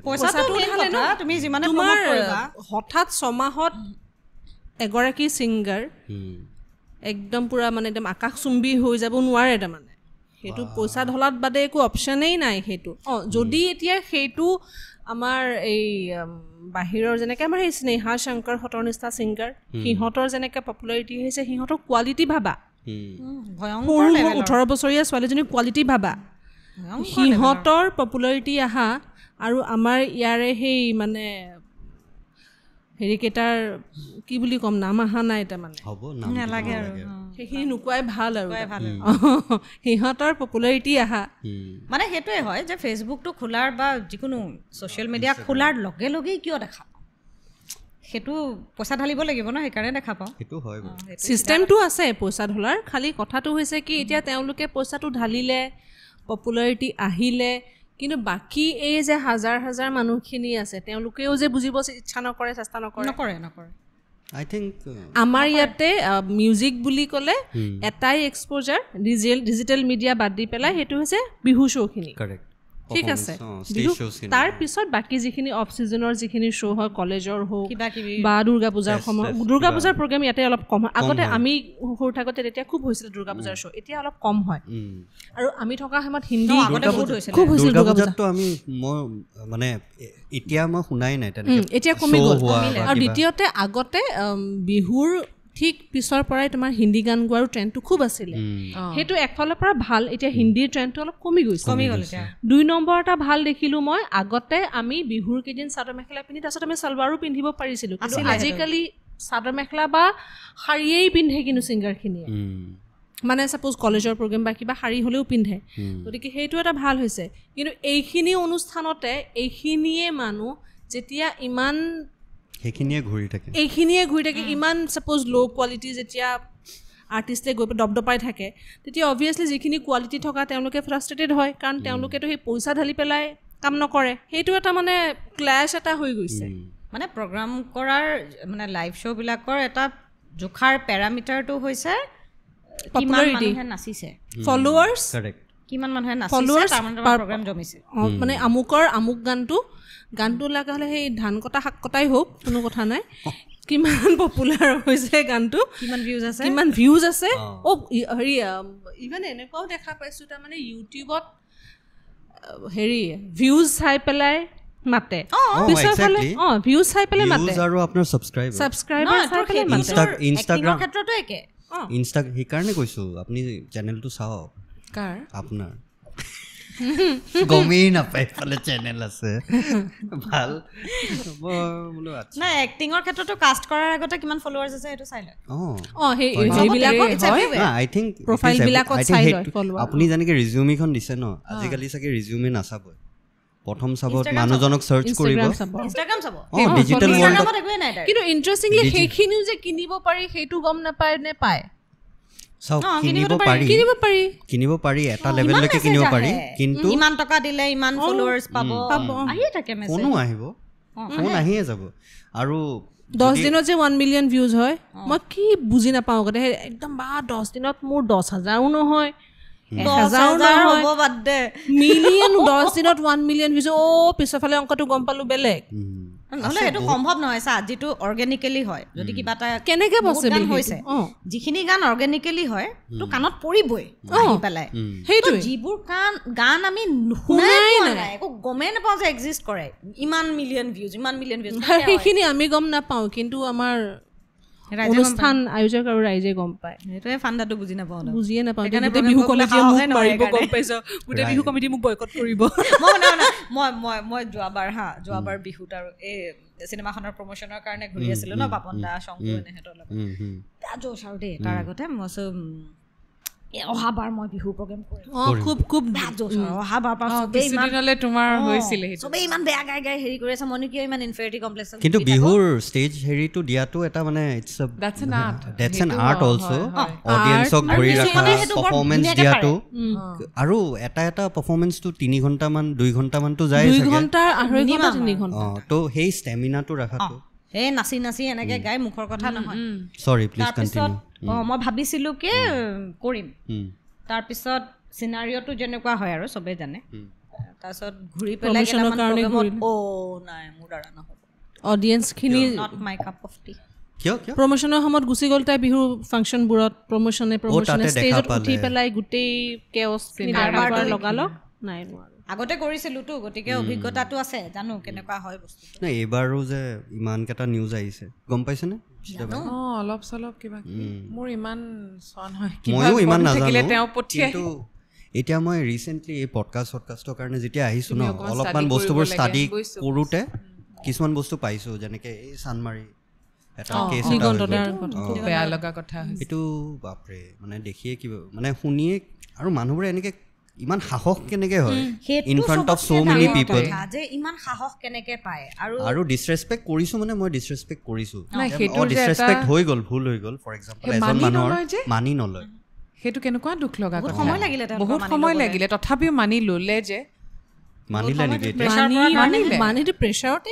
ন, তুমি যিমানে তোমাৰ হঠাৎ 6 মাহত এগৰাকী ছিংগাৰ একদম পুৰা মানে একদম আকাশচুম্বী হৈ যাব নোৱাৰে তাৰমানে। সেইটো পইচা ঢলাত বাদে একো অপশ্যনেই নাই সেইটো। যদি এতিয়া সেইটো আমাৰ এই বাহিৰৰ যেনেকৈ আমাৰ এই স্নেহা শংকৰ হতৰ নিচিনা ছিংগাৰ, সিহঁতৰ যেনেকৈ পপুলাৰিটি হৈছে, সিহঁতৰ কোৱালিটি ভাবা, সৰু 18 বছৰীয়া ছোৱালীজনীৰ কোৱালিটি ভাবা, সিহঁতৰ পপুলাৰিটি আহা আৰু আমাৰ ইয়াৰে সেই মানে হেৰিকেইটাৰ কি বুলি ক'ম, নাম অহা নাই তাৰমানে, নালাগে আৰু সেইখিনি নোকোৱাই ভাল আৰু সিহঁতৰ পপুলাৰিটি আহা। মানে সেইটোৱে হয় যে ফেচবুকটো খোলাৰ বা যিকোনো ছ'চিয়েল মিডিয়া খোলাৰ লগে লগেই কিয় দেখা পাওঁ, সেইটো পইচা ঢালিব লাগিব ন, সেইকাৰণে দেখা পাওঁ। সেইটো হয়, ছিষ্টেমটো আছে পইচা ঢলাৰ, খালি কথাটো হৈছে কি এতিয়া তেওঁলোকে পইচাটো ঢালিলে, পপুলাৰিটি আহিলে, কিন্তু বাকী এই যে হাজাৰ হাজাৰ মানুহখিনি আছে তেওঁলোকেও যে বুজিব ইচ্ছা নকৰে, চেষ্টা নকৰে। আই থিংক আমাৰ ইয়াতে মিউজিক বুলি ক'লে এটাই এক্সপ'জাৰ, ডিজিটেল মিডিয়া বাদ দি পেলাই, সেইটো হৈছে বিহু শ্ব'খিনি। ঠিক আছে, তাৰ পিছত বাকী যিখিনি অফ ছিজনৰ যিখিনি শ্ব' হয়, কলেজৰ হওক বা দুৰ্গা পূজাৰ সময়, দুৰ্গা পূজাৰ প্ৰগ্ৰেম ইয়াতে অলপ কম হয়। আগতে আমি সৰু থাকোঁতে তেতিয়া খুব হৈছিলে দুৰ্গা পূজাৰ শ্ব', এতিয়া অলপ কম হয়। আৰু আমি থকা সময়ত হিন্দী খুব হৈছিল দুৰ্গা পূজাটো, আমি মানে এতিয়া মই শুনাই নাই তেনেকৈ, এতিয়া কমি গ'ল। আৰু দ্বিতীয়তে আগতে বিহুৰ ঠিক পিছৰ পৰাই তোমাৰ হিন্দী গান গোৱাৰ ট্ৰেণ্ডটো খুব আছিলে, সেইটো একফালৰ পৰা ভাল। এতিয়া হিন্দীৰ ট্ৰেণ্ডটো অলপ কমি গ'ল। 2 নম্বৰ এটা ভাল দেখিলোঁ মই, আগতে আমি বিহুৰ কেইদিন চাদৰ মেখেলা পিন্ধি তাৰপিছত আমি চালৱাৰো পিন্ধিব পাৰিছিলোঁ, কিন্তু আজিকালি চাদৰ মেখেলা বা শাৰীয়েই পিন্ধে কিন্তু ছিংগাৰখিনিয়ে, মানে ছাপ'জ কলেজৰ প্ৰগ্ৰেম বা কিবা শাৰী হ'লেও পিন্ধে, গতিকে সেইটো এটা ভাল হৈছে। কিন্তু এইখিনি অনুষ্ঠানতে এইখিনিয়ে মানুহ যেতিয়া ইমান এইখিনিয়ে ঘূৰি থাকে, ইমান ছাপ'জ ল' কোৱালিটি যেতিয়া আৰ্টিষ্টে গৈ দপদপাই থাকে, তেতিয়া অবভিয়াছলি যিখিনি কোৱালিটি থকা তেওঁলোকে ফ্ৰাষ্ট্ৰেটেড হয়, কাৰণ তেওঁলোকেতো সেই পইচা ঢালি পেলাই কাম নকৰে। সেইটো এটা মানে ক্লেছ এটা হৈ গৈছে। মানে প্ৰগ্ৰাম কৰাৰ মানে লাইভ শ্ব'বিলাকৰ এটা জোখাৰ পেৰামিটাৰটো হৈছে পপুলাৰিটি, নাচিছে, ফলোৱাৰ্ছ, কিমান মানুহে নাচিছে, তাৰ প্ৰগ্ৰাম জমিছে। মানে আমুক গানটো লগা হ'লে সেই ধান কটা শাক কটাই হওক, কোনো কথা নাই, কিমান পপুলাৰ হৈছে গানটো, কিমান ভিউজ আছে। হেৰি ইভেন এনেকুৱাও দেখা পাইছোঁ, তাৰমানে ইউটিউবত হেৰি ভিউজ চাই পেলাই মাতে, পিছৰ ফালে ভিউজ চাই পেলাই মাতে, আৰু আপোনাৰ ছাবস্ক্ৰাইবাৰ চাই পেলাই মাতে। ইনষ্টাগ্ৰাম ক্ষেত্ৰতো একে, সেইকাৰণে কৈছোঁ আপুনি চেনেলটো চাওক, আপোনাৰ গমেই নাপায় ফালে চেনেল আছে ভাল। নাই এক্টিঙৰ ক্ষেত্ৰতো কাষ্ট কৰাৰ আগতে কিমান ফলোৱাৰ্ছ আছে সেইটো চাই লয়। আই থিংক প্ৰফাইলবিলাকত চাই লয়। আপুনি যেনেকৈ ৰিজিউমিখন দিছে ন, আজিকালি চাগে ৰিজিউমি নাচাবই, প্ৰথম চাব মানুহজনক চাৰ্চ কৰিব, ইনষ্টাগ্ৰাম চাব, ডিজিটেল ৱৰ্ল্ডত একোৱে নাই তাৰ। কিন্তু ইণ্টাৰেষ্টিংলি সেইখিনিও যে কিনিব পাৰি সেইটো গম নাপায় নে পায়। কিনিব পাৰি, এটা লেভেললৈকে কিনিব পাৰি, কিন্তু ইমান টকা দিলে ইমান ফলোৱাৰ্ছ পাব, আহিয়ে থাকে মেছেজ, ফোনো আহিব, ফোন আহিয়ে যাব। আৰু 10 দিনত যে 1 মিলিয়ন ভিউজ হয়, মই কি বুজি নাপাওঁ আগতে, একদম বা 10 দিনত মোৰ 10,000ও নহয়, 1,000ও নহয়, মিলিয়ন 10 দিনত 1 মিলিয়ন ভিউজ। পিছৰফালে অংকটো গম পালোঁ বেলেগ। নহ'লে সেইটো সম্ভৱ নহয় চা যিটো অৰ্গেনিকেলি হয় যদি কিবা এটা কেনেকে পচিবল হৈছে যিখিনি গান অৰ্গেনিকেলি হয় তো কাণত পৰিবই আহি পেলাই সেইটো যিবোৰ গান আমি শুনাই নাই একো গমেই নাপাওঁ যে এক্সিষ্ট কৰে ইমান মিলিয়ন ভিউজ সেইখিনি আমি গম নাপাওঁ কিন্তু আমাৰ অনুষ্ঠান আয়োজক আৰু ৰাইজে গম পায় সেইটোৱে ফাণ্ডাটো বুজিয়ে নাপাওঁ গোটেই বিহু কমিটিয়ে মোক মাৰিব গম পাইছ গোটেই বিহু কমিটি মোক বয়কট কৰিব মই যোৱাবাৰ বিহুত আৰু এই চিনেমাখনৰ প্ৰমোশ্যনৰ কাৰণে ঘূৰি আছিলো ন পাপন দা শংকু এনেহেঁতৰ লগত জোচ আৰু দেই তাৰ আগতে মই অহাবাৰ মই বিহু প্ৰগ্ৰেম কৰিম খুব অহাবাৰ চবেই ইমান বেয়া গাই হেৰি কৰি আছে মনে কিয় ইমান ইনফেৰিটি কমপ্লেক্স কিন্তু বিহুৰ ষ্টেজ হেৰিটো দিয়াটো এটা মানে that's an art also অডিয়েন্সক ধৰি ৰাখা পাৰফৰ্মেন্স দিয়াটো আৰু এটা পাৰফৰ্মেন্সটো 3 ঘণ্টামান 2 ঘণ্টামানটো যায় 2 ঘণ্টা 2.5 ঘণ্টা 3 ঘণ্টা তো সেই ষ্টেমিনাটো ৰাখাটো এই নাচি এনেকে গাই মুখৰ কথা নহয় সৰি প্লিজ কন্টিনিউ মই ভাবিছিলোঁ কি কৰিম তাৰপিছত চিনাৰিঅ'টো যেনেকুৱা হয় আৰু চবেই জানে তাৰপিছত ঘূৰি পেলাই নাই মোৰ দ্বাৰা নহ'ব অডিয়েন্সখিনি not my cup of tea কিয় প্ৰমোশ্যনৰ সময়ত গুচি গ'ল তাই বিহু ফাংচনবোৰত প্ৰমোশ্যনে ষ্টেজত উঠি পেলাই গোটেই কেঅছ লগালক নাই নোৱাৰো আগতে কৰিছিলোতো গতিকে অভিজ্ঞতাটো আছে জানো কেনেকুৱা হয় বস্তুটো নাই এইবাৰো যে ইমানকেইটা নিউজ আহিছে গম পাইছেনে অলপ চলপ কিবা মোৰ ইমান চন হয় ময়ো ইমান নাজানো কিন্তু এতিয়া মই ৰিচেণ্টলি এই পডকাষ্টৰ কাৰণে যেতিয়া আহিছোঁ ন অলপমান বস্তুবোৰ ষ্টাডি কৰোঁতে কিছুমান বস্তু পাইছোঁ যেনেকৈ এই চানমাৰী এটা কেছ বেয়া লগা কথা এইটো বাপৰে মানে দেখিয়ে কিবা মানে শুনিয়ে আৰু মানুহবোৰে এনেকৈ ইমান সাহস কেনেকে হয় in front of so many people যে ইমান সাহস কেনেকে পায় আৰু ডিসৰেসপেক্ট কৰিছো মানে মই ডিসৰেসপেক্ট কৰিছো ডিসৰেসপেক্ট হৈ গল ভুল হৈ গল ফৰ এক্সাম্পল এজন মানুহৰ মানি নলয় হেতু কেনেকুৱা দুখ লগা কথা বহুত সময় লাগিলে তথাপিও মানি ললে যে মানিলে নেকি মানিটো প্ৰেছাৰতে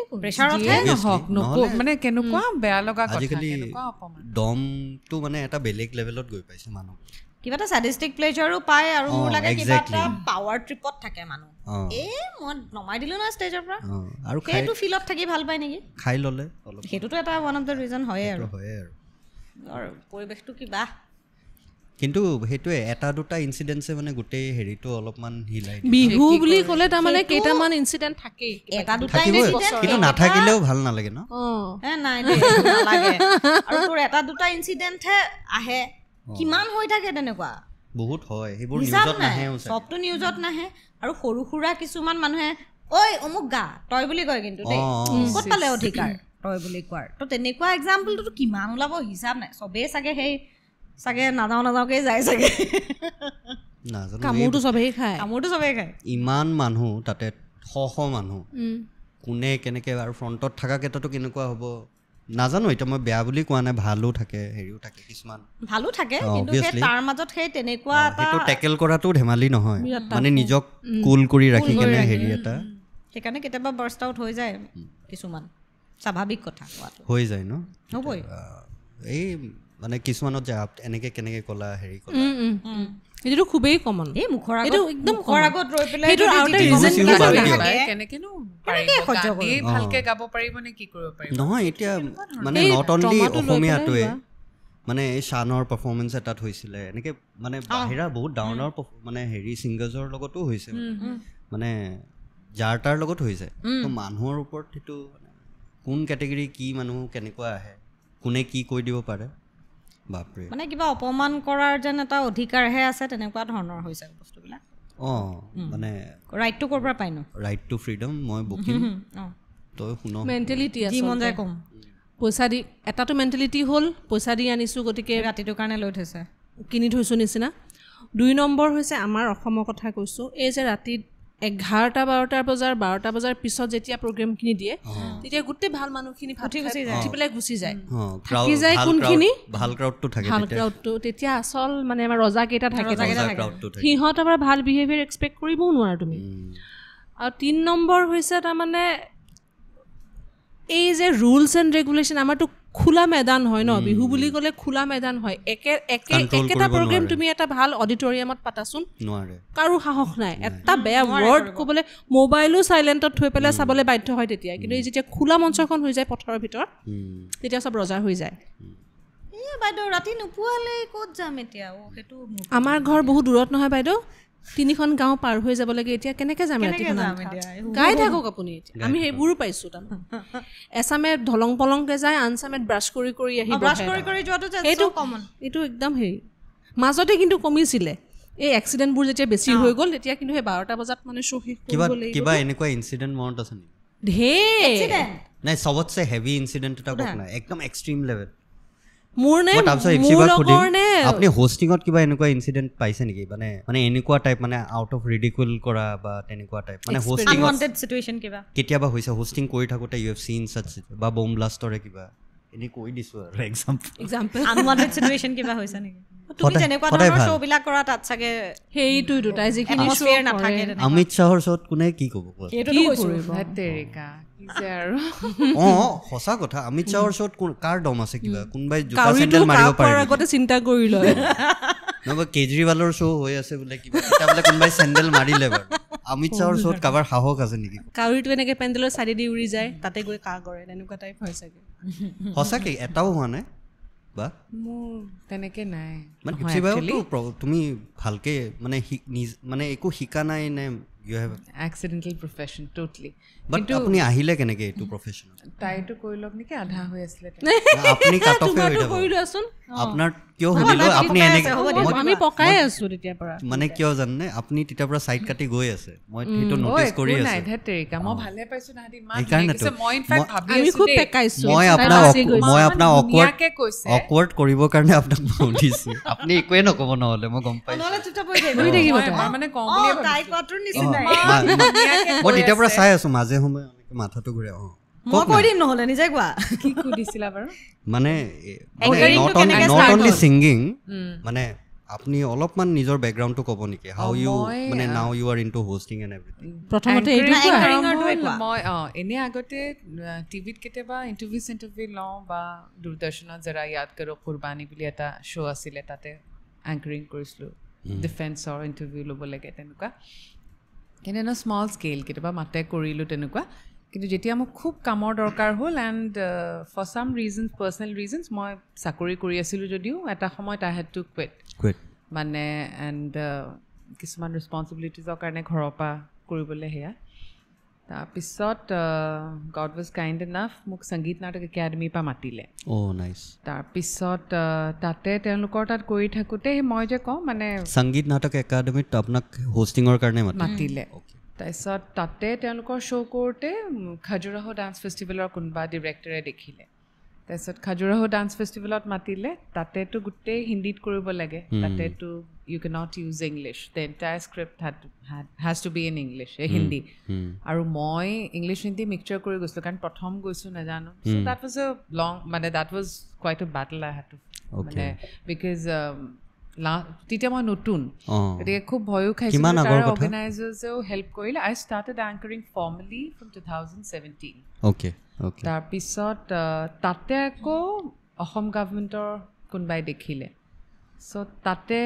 নহওক মানে কেনেকুৱা বেয়া লগা কথা কেনেকুৱা অপমান দমটো মানে এটা বেলেগ লেভেলত গৈ পাইছে মানুহ কিবা এটা স্যাডিষ্টিক প্লেজাৰো পায় আৰু মোৰ লাগে কিবা এটা পাৱাৰ ট্ৰিপত থাকে মানুহ মই নমাই দিলো না ষ্টেজৰ পৰা আৰু সেইটো ফিলত থাকি ভাল পায় নেকি খাই ললে অলপ সেইটোতো এটা ওৱান অফ দ্য ৰিজন হয় আৰু পৰিৱেশটো কিবা কিন্তু সেইটোৱে এটা দুটা ইনচিডেন্টছে মানে গোটেই হেৰিটো অলপমান হিলাই বিহু বুলি ক'লে তাৰমানে কেইটামান ইনচিডেন্ট থাকে এটা দুটা কিন্তু নাথাকিলেও ভাল নালাগে ন নাই নালাগে আৰু তোৰ এটা দুটা ইনচিডেন্টহে আহে কিমান হৈ থাকে তেনেকুৱা বহুত হয় সেইবোৰ নিউজত নাহে সবটো নিউজত নাহে আৰু সৰু সুৰা কিছুমান মানুহে ঐ অমুক গা তই বুলি কয় কিন্তু দেই ক'ত পালে অধিকাৰ তই বুলি কোৱাৰ তো তেনেকুৱা এক্সাম্পলটো কিমান ওলাব হিচাপ নাই চবেই চাগে সেই চাগে নাযাওঁকে যায় চাগে নাজানো কামোৰটো চবেই খায় ইমান মানুহ তাতে শ মানুহ কোনে কেনেকে আৰু ফ্ৰণ্টত থকা কেইটাতো কেনেকুৱা হ'ব নাজানো এটা মই বেয়া বুলি কোৱা নাই ভালো থাকে হেৰিও থাকে কিছুমান ভালো থাকে কিন্তু তাৰ মাজত সেই তেনেকুৱা এটা সেইটো টেকেল কৰাটো ধেমালি নহয় মানে নিজক কুল কৰি ৰাখি কেনে হেৰি এটা সেইকাৰণে কেতিয়াবা বাৰ্ষ্ট আউট হৈ যায় কিছুমান স্বাভাৱিক কথা কোৱাটো হৈ যায় ন হ'বই এই মানে কিছুমানত যে এনেকে কেনেকে কলা হেৰি কলা এইটো খুবেই কমন এই মুখৰ আগত ৰৈ পেলাই সেইটো আউট ৰিজন কেনেকেনো ভালকে গাব পাৰিব নে কি কৰিব পাৰিব নহয় এতিয়া মানে নট অনলি অসমীয়াটোৱে মানে এই শানৰ পাৰফৰ্মেন্স এটাত হৈছিলে এনেকে মানে বাহিৰা বহুত ডাঙৰ মানে হেৰি ছিংগাৰ্ছৰ লগতো হৈছে মানে যাৰ তাৰ লগত হৈছে তো মানুহৰ ওপৰত সেইটো কোন কেটেগৰী কি মানুহ কেনেকুৱা আহে কোনে কি কৈ দিব পাৰে বাপৰে মানে কিবা অপমান কৰাৰ যেন এটা অধিকাৰহে আছে তেনেকুৱা ধৰণৰ হৈছে বস্তুবিলাক মানে ৰাইট টু কৰবা পাই ন ৰাইট টু ফ্ৰীডম মই বুকিম তই শুন মেণ্টেলিটি আছে যি মন যায় কম পইচা দি এটাটো মেণ্টেলিটি হ'ল পইচা দি আনিছোঁ গতিকে ৰাতিটোৰ কাৰণে লৈ থৈছে কিনি থৈছোঁ নিচিনা 2 নম্বৰ হৈছে আমাৰ অসমৰ কথা কৈছোঁ এই যে ৰাতি 11টা 12টা বজাৰ পিছত যেতিয়া প্ৰগ্ৰেমখিনি দিয়ে তেতিয়া গোটেই ভাল মানুহখিনি উঠি পেলাই গুচি যায় থাকি যায় কোনখিনি ভাল ক্ৰাউডটো থাকে ভাল ক্ৰাউডটো তেতিয়া আচল মানে আমাৰ ৰজাকেইটা থাকে সিহঁতৰ পৰা ভাল বিহেভিয়াৰ এক্সপেক্ট কৰিবও নোৱাৰা তুমি আৰু 3 নম্বৰ হৈছে তাৰমানে এই যে ৰুলছ এণ্ড ৰেগুলেশ্যন আমাৰতো খোলা ময়দান হয় ন বিহু বুলি ক'লে খোলা ময়দান হয় একেটা প্ৰগ্ৰেম তুমি এটা ভাল অডিটৰিয়ামত পাতাচোন নোৱাৰে কাৰো সাহস নাই এটা বেয়া ৱৰ্ড ক'বলৈ মোবাইলো চাইলেণ্টত থৈ পেলাই চাবলৈ বাধ্য হয় তেতিয়া কিন্তু যেতিয়া খোলা মঞ্চখন হৈ যায় পথাৰৰ ভিতৰত তেতিয়া চব ৰজা হৈ যায় বাইদেউ ৰাতি নোপোৱালে ক'ত যাম এতিয়া সেইটো আমাৰ ঘৰ বহুত দূৰত নহয় বাইদেউ 3খন গাঁও পাৰ হৈ যাব লাগে এতিয়া কেনেকৈ যাম ৰাতি গাই থাকক আপুনি আমি সেইবোৰো পাইছোঁ তাৰমানে এছামে ধলং পলংকৈ যায় আনচামে ব্ৰাছ কৰি কৰি আহিব এইটো একদম হেৰি মাজতে কিন্তু কমিছিলে এই এক্সিডেণ্টবোৰ যেতিয়া বেছি হৈ গ'ল তেতিয়া কিন্তু সেই 12টা বজাত মানে শ্ব' শেষ কিবা এনেকুৱা ইনচিডেণ্ট মনত আছে নেকি ঢেৰ নাই চবতছে হেভি ইনচিডেণ্ট এটা কওক না একদম এক্সট্ৰিম লেভেল মোৰ নে আপুনি হোষ্টিঙত কিবা এনেকুৱা ইনচিডেণ্ট পাইছে নেকি মানে এনেকুৱা টাইপ মানে আউট অফ ৰিডিকুল কৰা বা তেনেকুৱা টাইপ মানে আনৱান্টেড সিচুৱেচন কিবা কেতিয়াবা হৈছে হোষ্টিং কৰি থাকোঁতে ইউ হেভ সিন সাচ বা বম ব্লাষ্টৰে কিবা এনে কৈ দিছো আৰু এক্সাম্পল আনৱান্টেড সিচুৱেচন কিবা হৈছে নেকি তুমি যেনেকুৱা ধৰণৰ শ্ব'বিলাক কৰা তাত চাগে সেইটোইটো তাই যিখিনি এটমস্ফিয়াৰ নাথাকে অমিত শাহৰ শ্ব'ত কোনে কি ক'ব এইটোতো কৈছো সঁচা কথা অমিত শাহৰ শ্ব'ত কাৰ দম আছে কিবা কোনোবাই জোতা চেণ্ডেল মাৰিব পাৰে আগতে চিন্তা কৰি লয় নহবা কেজৰিৱালৰ শ্ব' হৈ আছে বোলে কিবা তেতিয়া বোলে কোনোবাই চেণ্ডেল মাৰিলে বাৰু অমিত শাহৰ শ্ব'ত কাৰোবাৰ সাহস আছে নেকি কাউৰীটো এনেকৈ পেণ্ডেলৰ চাইডে দি উৰি যায় তাতে গৈ কা কৰে তেনেকুৱা টাইপ হয় চাগে সঁচাকৈ এটাও হোৱা নাই বা মোৰ তেনেকৈ নাই মানে তুমি ভালকৈ মানে একো শিকা নাই নে you have accidental profession totally but আপুনি আহিলে কেনেকৈ এইটো প্ৰফেশ্যনত তাইটো কৰি লওক নেকি আধা হৈ আছিলে আপুনি কাট অফে হৈ যাব আপোনাৰ কিয় শুনিলো আপুনি আমি পকাই আছো তেতিয়াৰ পৰা মানে কিয় জানে আপুনি তেতিয়াৰ পৰা চাইড কাটি গৈ আছে মই সেইটো নটিচ কৰি আছো নাই ধেতেৰিকা মই ভালে পাইছো না ইমান লাগিছে মই ইনফ্যাক্ট ভাবি আমি খুব পেকাইছো মই আপোনাক অকৱাৰ্ড কৰিবৰ কাৰণে আপোনাক সুধিছো আপুনি একোৱে নক'ব নহ'লে মই গম পাইছো মানে কম বুলি তাই কোৱাটোৰ নিচিনা মই তেতিয়াৰ পৰা চাই আছো মাজে সময়ে মাথাটো ঘূৰে মই কৈ দিম নহ'লে নিজে কোৱা কি সুধিছিলা বাৰু মানে নট অনলি ছিংগিং মানে আপুনি অলপমান নিজৰ বেকগ্ৰাউণ্ডটো ক'ব নেকি হাউ ইউ মানে now you R into hosting and everything প্ৰথমতে মই এনে আগতে টিভিত কেতিয়াবা ইণ্টাৰভিউ লওঁ বা দূৰদৰ্শনত যাৰা ইয়াদ কৰক কুৰবানী বুলি এটা শ্ব' আছিলে তাতে এংকাৰিং কৰিছিলোঁ ডিফেন্সৰ ইণ্টাৰভিউ ল'ব লাগে তেনেকুৱা কিন্তু স্মল স্কেল কেতিয়াবা মাতে কৰিলোঁ তেনেকুৱা কিন্তু যেতিয়া মোক খুব কামৰ দৰকাৰ হ'ল and for some reasons personal reasons মই চাকৰি কৰি আছিলোঁ যদিও এটা সময়ত আই হেড টু কুইট মানে এণ্ড কিছুমান ৰেছপনচিবিলিটিজৰ কাৰণে ঘৰৰ পৰা কৰিবলৈ সেয়া তাৰপিছত গড ৱাজ কাইণ্ড এনাফ মোক সংগীত নাটক একাডেমীৰ পৰা মাতিলে তাৰপিছত তাতে তেওঁলোকৰ তাত কৰি থাকোঁতে মই যে কওঁ মানে সংগীত নাটক একাডেমীত আপোনাক হোষ্টিঙৰ কাৰণে মাতিলে তাৰপিছত তাতে তেওঁলোকৰ শ্ব' কৰোঁতে খাজুৰাহো ডান্স ফেষ্টিভেলৰ কোনোবা ডিৰেক্টৰে দেখিলে তাৰপিছত খাজুৰাহো ডান্স ফেষ্টিভেলত মাতিলে তাতেতো গোটেই হিন্দীত কৰিব লাগে তাতেতো you can not use English the entire script has to be in English Hindi আৰু মই ইংলিছ হিন্দী মিক্সচাৰ কৰি গৈছিলোঁ কাৰণ প্ৰথম গৈছোঁ নাজানো চ' দেট ৱাজ এ লং মানে that was quit A battle I had two মানে বিকজ তেতিয়া মই নতুন গতিকে খুব ভয়ো খাইছিলোঁ তাৰ অৰ্গেনাইজাৰ্ছেও হেল্প কৰিলে আই ষ্টাৰ্টেড এংকাৰিং ফৰ্মেলি ফ্ৰম 2017 তাৰপিছত তাতে আকৌ অসম গভৰ্ণমেণ্টৰ কোনোবাই দেখিলে চ' তাতে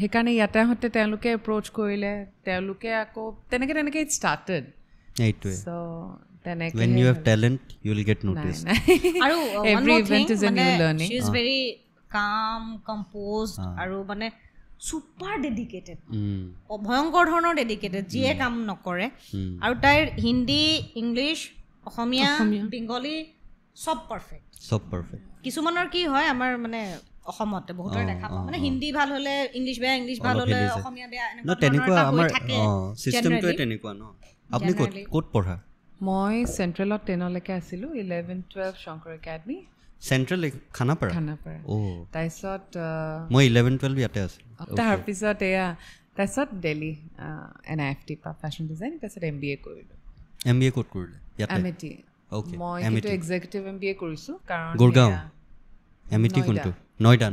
সেইকাৰণে ইয়াতে আহোঁতে তেওঁলোকে এপ্ৰ'চ কৰিলে তেওঁলোকে আকৌ তেনেকৈ ইট ষ্টাৰ্টেড এইটোৱে চ' তেনেকৈ when you have talent you will get noticed আৰু every event is a new learning she is very calm composed আৰু মানে super dedicated ভয়ংকৰ ধৰণৰ ডেডিকেটেড যিয়ে কাম নকৰে আৰু তাইৰ হিন্দী ইংলিছ অসমীয়া বেংগলী চব পাৰফেক্ট কিছুমানৰ কি হয় আমাৰ মানে অসমতে বহুতৰে দেখা পাওঁ মানে হিন্দী ভাল হ'লে ইংলিছ বেয়া ইংলিছ ভাল হ'লে অসমীয়া বেয়া তেনেকুৱা আমাৰ চিষ্টেমটোৱে তেনেকুৱা ন আপুনি ক'ত পঢ়া মই চেণ্ট্ৰেলত 10লৈকে আছিলোঁ 11-12 শংকৰ একাডেমী চেণ্ট্ৰেল খানাপাৰা তাৰপিছত মই 11-12 ইয়াতে আছিলোঁ তাৰপিছত তাৰপিছত দিল্লী NIFT পৰা ফেশ্বন ডিজাইন তাৰপিছত MBA কৰিলোঁ MBA ক'ত কৰিলে MIT মই কিন্তু এক্সিকিউটিভ MBA কৰিছোঁ কাৰণ গুৰগাঁও MIT কোনটো নয়ডা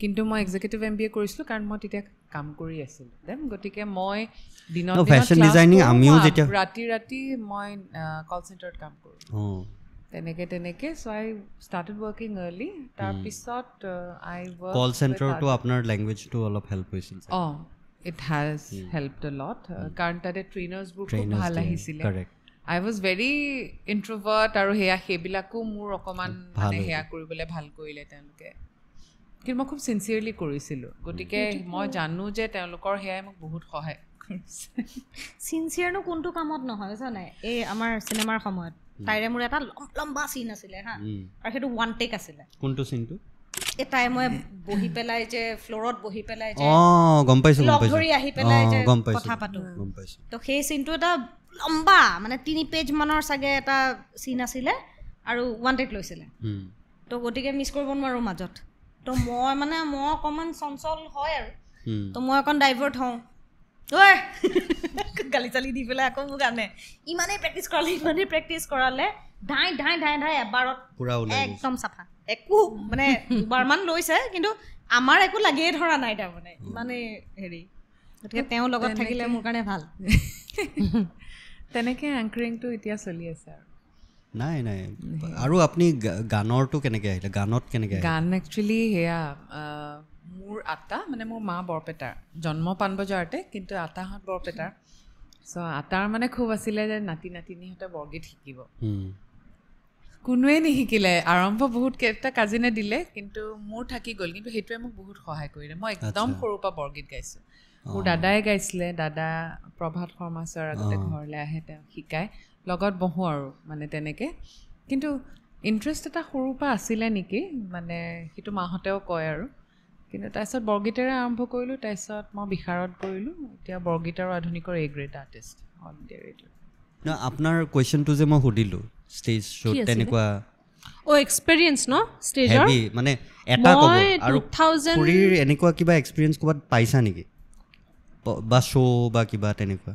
কিন্তু মই এক্সিকিউটিভ MBA কৰিছিলোঁ কাৰণ মই তেতিয়া কাম কৰি আছিলোঁ দেন গতিকে মই দিনত ফেশ্বন ডিজাইনিং আমিও যেতিয়া ৰাতি মই কল চেণ্টাৰত কাম কৰোঁ তেনেকে so I started working early তাৰপিছত I worked কল চেণ্টাৰটো আপোনাৰ লেংগুৱেজটো অলপ হেল্প হৈছিল it has helped a lot কাৰণ তাতে ট্ৰেইনাৰ্ছবোৰ খুব ভাল আহিছিলে I was very introvert আৰু সেইবিলাকো মোৰ অকমান মানে হেয়া কৰিবলৈ ভাল কৰিলে তেওঁলোকে কিন্তু মই খুব চিনচিয়াৰলি কৰিছিলোঁ গতিকে মই জানো যে তেওঁলোকৰ হেয়াই মোক বহুত সহায় কৰিছে চিনচিয়াৰনো কোনটো কামত নহয় বুজিছা নাই এই আমাৰ চিনেমাৰ সময়ত তাইৰে মোৰ এটা লম্বা চিন আছিলে হা আৰু সেইটো ওৱান টেক আছিলে কোনটো চিনটো এটাই মই বহি পেলাই যে ফ্লৰত বহি পেলাই যে গম পাইছো লগ ধৰি আহি পেলাই যে কথা পাতো তো সেই চিনটো এটা লম্বা মানে 3 পেজ মানৰ চাগে এটা চিন আছিলে আৰু ওৱান টেক লৈছিলে তো গতিকে মিছ কৰিব নোৱাৰো মাজত তো মই অকণমান চঞ্চল হয় আৰু তো মই অকণ ডাইভাৰ্ট হওঁ ঐ গালি চালি দি পেলাই আকৌ মোক আনে ইমানেই প্ৰেক্টিছ কৰালে ধাই এবাৰত একদম চাফা একো মানে দুবাৰমান লৈছে কিন্তু আমাৰ একো লাগিয়ে ধৰা নাই তাৰমানে ইমানেই হেৰি গতিকে তেওঁৰ লগত থাকিলে মোৰ কাৰণে ভাল তেনেকৈ এংকাৰিংটো এতিয়া চলি আছে আৰু নাই আৰু আপুনি গানৰটো কেনেকৈ আহিলে গানত কেনেকৈ গান একচুৱেলি সেয়া মোৰ আটা মানে মোৰ মা বৰপেটাৰ জন্ম পাণবজাৰতে কিন্তু আটাহঁত বৰপেটাৰ চ' আটাৰ মানে খুব আছিলে যে নাতিনীহঁতে বৰগীত শিকিব কোনোৱে নিশিকিলে আৰম্ভ বহুত কেইটা কাজিনে দিলে কিন্তু মোৰ থাকি গ'ল কিন্তু সেইটোৱে মোক বহুত সহায় কৰিলে মই একদম সৰুৰ পৰা বৰগীত গাইছোঁ মোৰ দাদাই গাইছিলে দাদা প্ৰভাত শৰ্মা ছাৰ আগতে ঘৰলৈ আহে তেওঁ শিকায় লগত বহোঁ আৰু মানে তেনেকৈ কিন্তু ইণ্টাৰেষ্ট এটা সৰুৰ পৰা আছিলে নেকি মানে সেইটো মাহঁতেও কয় আৰু কিন্তু তাৰপিছত বৰগীতেৰে আৰম্ভ কৰিলোঁ তাৰপিছত মই বিশাৰত কৰিলোঁ এতিয়া বৰগীত আৰু আধুনিকৰ A grade artist All India Radio' আপোনাৰ কুৱেশ্যনটো যে মই সুধিলোঁ ষ্টেজ শ্ব'ত তেনেকুৱা এক্সপেৰিয়েঞ্চ ন ষ্টেজৰ মানে এটা ক'ব আৰু খুৰীৰ এনেকুৱা কিবা এক্সপিৰিয়েঞ্চ ক'ৰবাত পাইছা নেকি বা শ্ব' বা কিবা তেনেকুৱা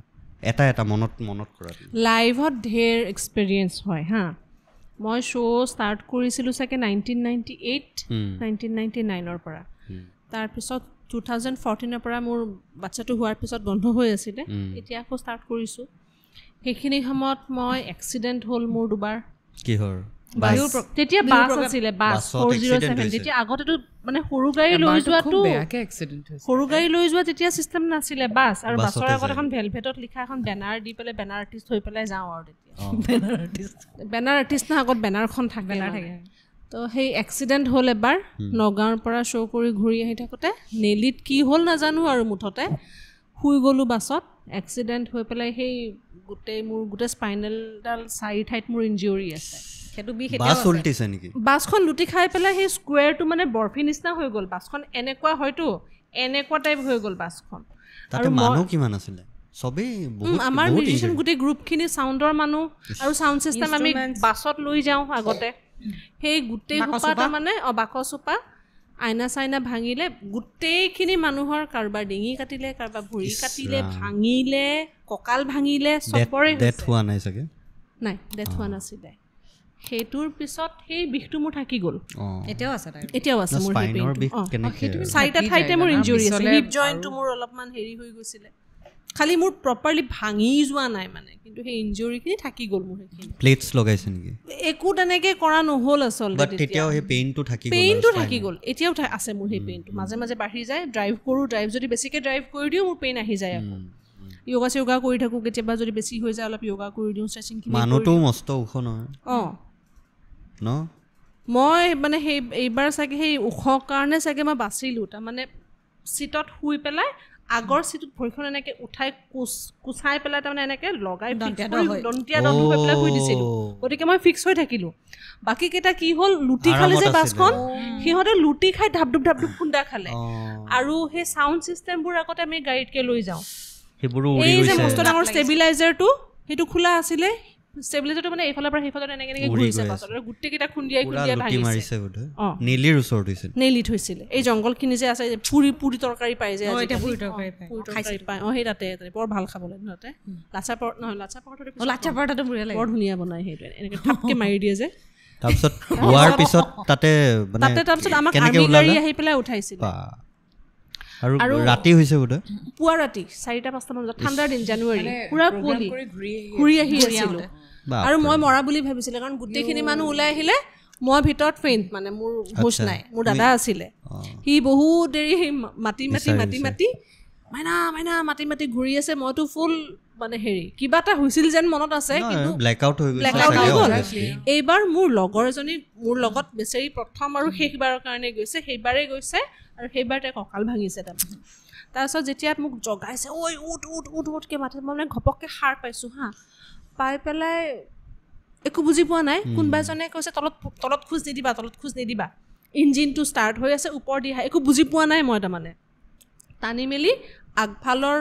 এটা মনত কৰা লাইভত ঢেৰ এক্সপেৰিয়েঞ্চ হয় হা মই শ্ব' ষ্টাৰ্ট কৰিছিলোঁ চাগে 1999ৰ পৰা তাৰপিছত 2014ৰ পৰা মোৰ বাচ্ছাটো হোৱাৰ পিছত বন্ধ হৈ আছিলে এতিয়া আকৌ ষ্টাৰ্ট কৰিছোঁ সেইখিনি সময়ত মই এক্সিডেণ্ট হ'ল মোৰ দুবাৰ কিহৰ তেতিয়া বাছ আছিলে বাছ 407 তেতিয়া আগতেতো মানে সৰু গাড়ী লৈ যোৱা তেতিয়া চিষ্টেম নাছিলে বাছ আৰু বাছৰ আগত এখন ভেলভেটত লিখা এখন বেনাৰ দি পেলাই বেনাৰ আৰ্টিষ্ট হৈ পেলাই যাওঁ আৰু তেতিয়া বেনাৰ আৰ্টিষ্ট না আগত বেনাৰখন থাকে তো সেই এক্সিডেণ্ট হ'ল এবাৰ নগাঁৱৰ পৰা শ্ব' কৰি ঘূৰি আহি থাকোঁতে নেলিত কি হ'ল নাজানো আৰু মুঠতে শুই গ'লোঁ বাছত এক্সিডেণ্ট হৈ পেলাই সেই মোৰ গোটেই স্পাইনেলডাল 4 ঠাইত মোৰ ইনজিউৰি আছে বাছখন লুটি খাই পেলাই সেই স্কুৱেৰটো মানে বৰফি নিচিনা হৈ গ'ল বাছখন এনেকুৱা হয়তো এনেকুৱা টাইপ হৈ গ'ল বাছখন আৰু মানুহ কিমান আছিলে চবেই আমাৰ মিউজিচিয়ান গোটেই গ্ৰুপখিনি চাউণ্ডৰ মানুহ আৰু চাউণ্ড চিষ্টেম আমি বাছত লৈ যাওঁ আগতে সেই গোটেই সোপাটা মানে বাকচোপা আইনা চাইনা ভাঙিলে গোটেইখিনি মানুহৰ কাৰোবাৰ ডিঙি কাটিলে কাৰোবাৰ ভৰি কাটিলে ভাঙিলে কঁকাল ভাঙিলে চবৰে ডেথ হোৱা নাই চাগে নাই ডেথ হোৱা নাছিলে সেইটোৰ পিছত সেই বিষটো মোৰ থাকি গ'ল এতিয়াও আছে মোৰ সেইটো 4টা ঠাইতে মোৰ ইনজুৰি আছে হিপ জইণ্টটো মোৰ অলপমান হেৰি হৈ গৈছিলে খালি মোৰ প্ৰপাৰলি ভাঙি যোৱা নাই মানে কিন্তু সেই ইনজুৰিখিনি থাকি গ'ল মোৰ সেইখিনি প্লেটছ লগাইছে নেকি একো তেনেকৈ কৰা নহ'ল আচলতে তেতিয়াও সেই পেইনটো থাকি গ'ল এতিয়াও আছে মোৰ সেই পেইনটো মাজে মাজে বাঢ়ি যায় ড্ৰাইভ যদি বেছিকৈ ড্ৰাইভ কৰি দিওঁ মোৰ পেইন আহি যায় আকৌ য়োগা কৰি থাকোঁ কেতিয়াবা যদি বেছি হৈ যায় অলপ য়োগা কৰি দিওঁ ষ্ট্ৰেচিংখিনি মানুহটো মস্ত ওখ নহয় ন মই মানে সেই এইবাৰ চাগে সেই ওখ কাৰণে চাগে মই বাচিলোঁ তাৰমানে চিটত শুই পেলাই আগৰ চিটত ভৰিখন এনেকৈ উঠাই কুচাই পেলাই তাৰমানে এনেকৈ লগাই দন্তীয়া দণ্ডু হৈ পেলাই শুই দিছিলোঁ গতিকে মই ফিক্স হৈ থাকিলোঁ বাকী কেইটা কি হ'ল লুটি খালে যে বাছখন সিহঁতে লুটি খাই ধাপধুপ খুন্দা খালে আৰু সেই চাউণ্ড চিষ্টেমবোৰ আগতে আমি গাড়ীতকৈ লৈ যাওঁ এই যে মস্ত ডাঙৰ ষ্টেবিলাইজাৰটো সেইটো খোলা আছিলে ষ্টেবিলাইজাৰটো মানে এইফালৰ পৰা সেইফালে এনেকৈ ঘূৰিছে বাছত আৰু গোটেইকেইটা খুন্দিয়াই ভাঙিছে নেলিত হৈছিলে এই জংঘলখিনি যে আছে পুৰি তৰকাৰী পাই যে পুৰি তৰকাৰী পায় সেই তাতে বৰ ভাল খাবলৈ সিহঁতে লাচা পৰঠাটো বৰ ধুনীয়া বনায় সেইটো এনেকৈ থাপকৈ মাৰি দিয়ে যে তাৰপিছত হোৱাৰ পিছত তাতে তাৰপিছত আমাক আৰ্মি গাড়ী আহি পেলাই উঠাইছিলে আৰু ৰাতি হৈছে বোধ পুৱা ৰাতি 4টা 5টা মান বজাত ঠাণ্ডাৰ দিন জানুৱাৰী পুৰা কুঁৱলী ঘূৰি আহি আছিলোঁ আৰু মই মৰা বুলি ভাবিছিলে কাৰণ গোটেইখিনি মানুহ ওলাই আহিলে মই ভিতৰত ফেইণ্ট মানে মোৰ হোচ নাই মোৰ দাদা আছিলে সি বহুত দেৰি মাতি মাতি মাতি মাতি মাইনা মাইনা মাতি মাতি ঘূৰি আছে মইতো ফুল মানে হেৰি কিবা এটা হৈছিল যেন মনত আছে কিন্তু ব্লেকআউট হৈ গ'ল এইবাৰ মোৰ লগৰ এজনী মোৰ লগত বেচেৰি প্ৰথম আৰু শেষবাৰৰ কাৰণে গৈছে সেইবাৰেই গৈছে আৰু সেইবাৰ তাই কঁকাল ভাঙিছে তাৰপিছত যেতিয়া মোক জগাইছে ঐ উঠ উঠ উঠ উঠকৈ মাতে মই মানে ঘপককৈ সাৰ পাইছোঁ হা পাই পেলাই একো বুজি পোৱা নাই কোনোবা এজনে কৈছে তলত খোজ নিদিবা ইঞ্জিনটো ষ্টাৰ্ট হৈ আছে ওপৰ দি একো বুজি পোৱা নাই মই তাৰমানে টানি মেলি আগফালৰ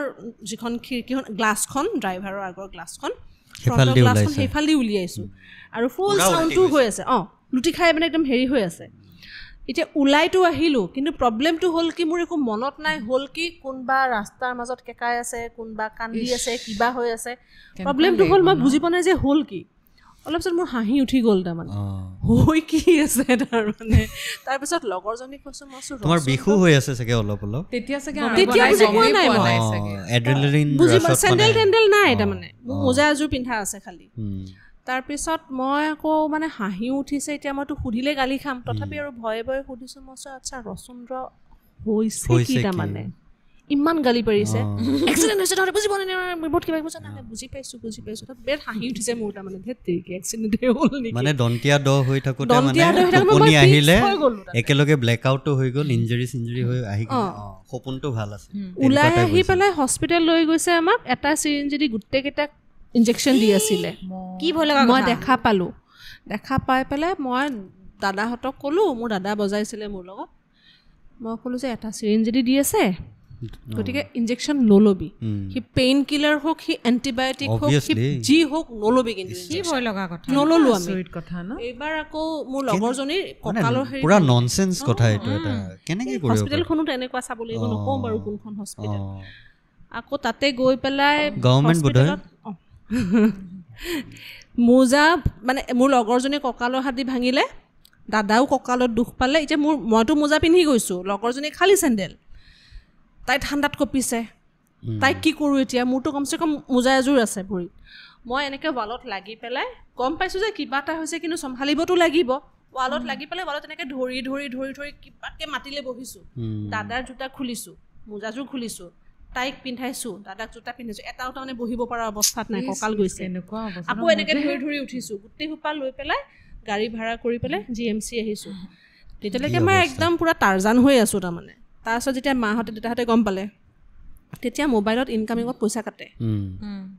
যিখন খিৰিকীখন গ্লাছখন ড্ৰাইভাৰৰ আগৰ গ্লাছখন ফ্ৰণ্টৰ গ্লাছখন সেইফালে উলিয়াইছোঁ আৰু ফুল চাউণ্ডটো হৈ আছে লুটি খাই মানে একদম হেৰি হৈ আছে এতিয়া ওলাইতো আহিলোঁ কিন্তু প্ৰব্লেমটো হ'ল কি মোৰ একো মনত নাই হ'ল কি কোনোবা ৰাস্তাৰ মাজত কেকাই আছে কোনোবা কান্দি আছে কিবা হৈ আছে প্ৰব্লেমটো হ'ল মই বুজি পোৱা নাই যে হ'ল কি অলপ পিছত মোৰ হাঁহি উঠি গ'ল তাৰমানে হৈ কি আছে তাৰমানে তাৰপিছত লগৰজনীক কৈছোঁ মই তোমাৰ বিহু হৈ আছে চাগে অলপ অলপ তেতিয়া বুজি পোৱা নাই মই এড্ৰেনালিন চেণ্ডেল টেণ্ডেল নাই তাৰমানে মোৰ মোজা এযোৰ পিন্ধা আছে খালি তাৰপিছত মই আকৌ মানে হাঁহি উঠিছে এতিয়া মইতো সুধিলে গালি খাম তথাপি আৰু ভয়ে ভয়ে সুধিছোঁ মই আচ্ছা ৰচুন্দ্ৰ হৈছে কি তাৰমানে ইমান গালি পাৰিছে এক্সিডেণ্ট হৈছে তহঁতে বুজি পোৱা নাই বহুত কিবা কৈছে নাই বুজি পাইছোঁ তাত বিৰাট হাঁহি উঠিছে মোৰ তাৰমানে ধেত তেৰিকে এক্সিডেণ্টে হ'ল নেকি মানে দন্তীয়া দ হৈ থাকোঁতে মানে টোপনি আহিলে একেলগে ব্লেকআউটটো হৈ গ'ল ইঞ্জুৰি চিঞ্জুৰি হৈ আহি সপোনটো ভাল আছে ওলাই আহি পেলাই হস্পিটেল লৈ গৈছে আমাক এটা চিৰিঞ্জ দি গোটেইকেইটাক ইনজেকশ্যন দি আছিলে কি ভয় লগা মই দেখা পালোঁ দেখা পাই পেলাই মই দাদাহঁতক ক'লোঁ মোৰ দাদা বজাইছিলে মোৰ লগত মই ক'লোঁ যে এটা চিৰিঞ্জ দি আছে গতিকে ইনজেকশ্যন নল'বি সি পেইন কিলাৰ হওক সি এণ্টিবায়'টিক হওক সি যি হওক নল'বি কিন্তু ভয় লগা কথা নল'লোঁ আমি এইবাৰ আকৌ মোৰ লগৰজনীৰ কঁকালৰ হেৰি পুৰা ননচেন্স কথা এইটো এটা কেনেকৈ কৰিব হস্পিটেলখনো তেনেকুৱা চাব লাগিব নকওঁ বাৰু কোনখন হস্পিটেল আকৌ তাতে গৈ পেলাই গভৰ্ণমেণ্ট বোধহয় মোজা মানে মোৰ লগৰজনীয়ে কঁকালৰ হাত দি ভাঙিলে দাদাও কঁকালত দুখ পালে এতিয়া মইতো মোজা পিন্ধি গৈছোঁ লগৰজনী খালী চেণ্ডেল তাই ঠাণ্ডাত কঁপিছে তাইক কি কৰোঁ এতিয়া মোৰতো কমচে কম মোজা এযোৰ আছে ভৰিত মই এনেকৈ ৱালত লাগি পেলাই গম পাইছোঁ যে কিবা এটা হৈছে কিন্তু চম্ভালিবতো লাগিব ৱালত লাগি পেলাই ৱালত এনেকৈ ধৰি ধৰি ধৰি ধৰি কিবাকৈ মাতিলে বহিছোঁ দাদাৰ জোতা খুলিছোঁ মোজাযোৰ খুলিছোঁ তাইক পিন্ধাইছোঁ দাদাক জোতা পিন্ধাইছোঁ এটাও তাৰমানে বহিব পৰা অৱস্থাত নাই কঁকাল গৈছে আকৌ এনেকৈ ধৰি ধৰি উঠিছোঁ গোটেই সোপা লৈ পেলাই গাড়ী ভাড়া কৰি পেলাই GMC আহিছোঁ তেতিয়ালৈকে মই একদম পূৰা টাৰ্জান হৈ আছোঁ তাৰমানে তাৰপিছত যেতিয়া মাহঁতে দেউতাহঁতে গম পালে তেতিয়া মোবাইলত ইনকামিঙত পইচা কাটে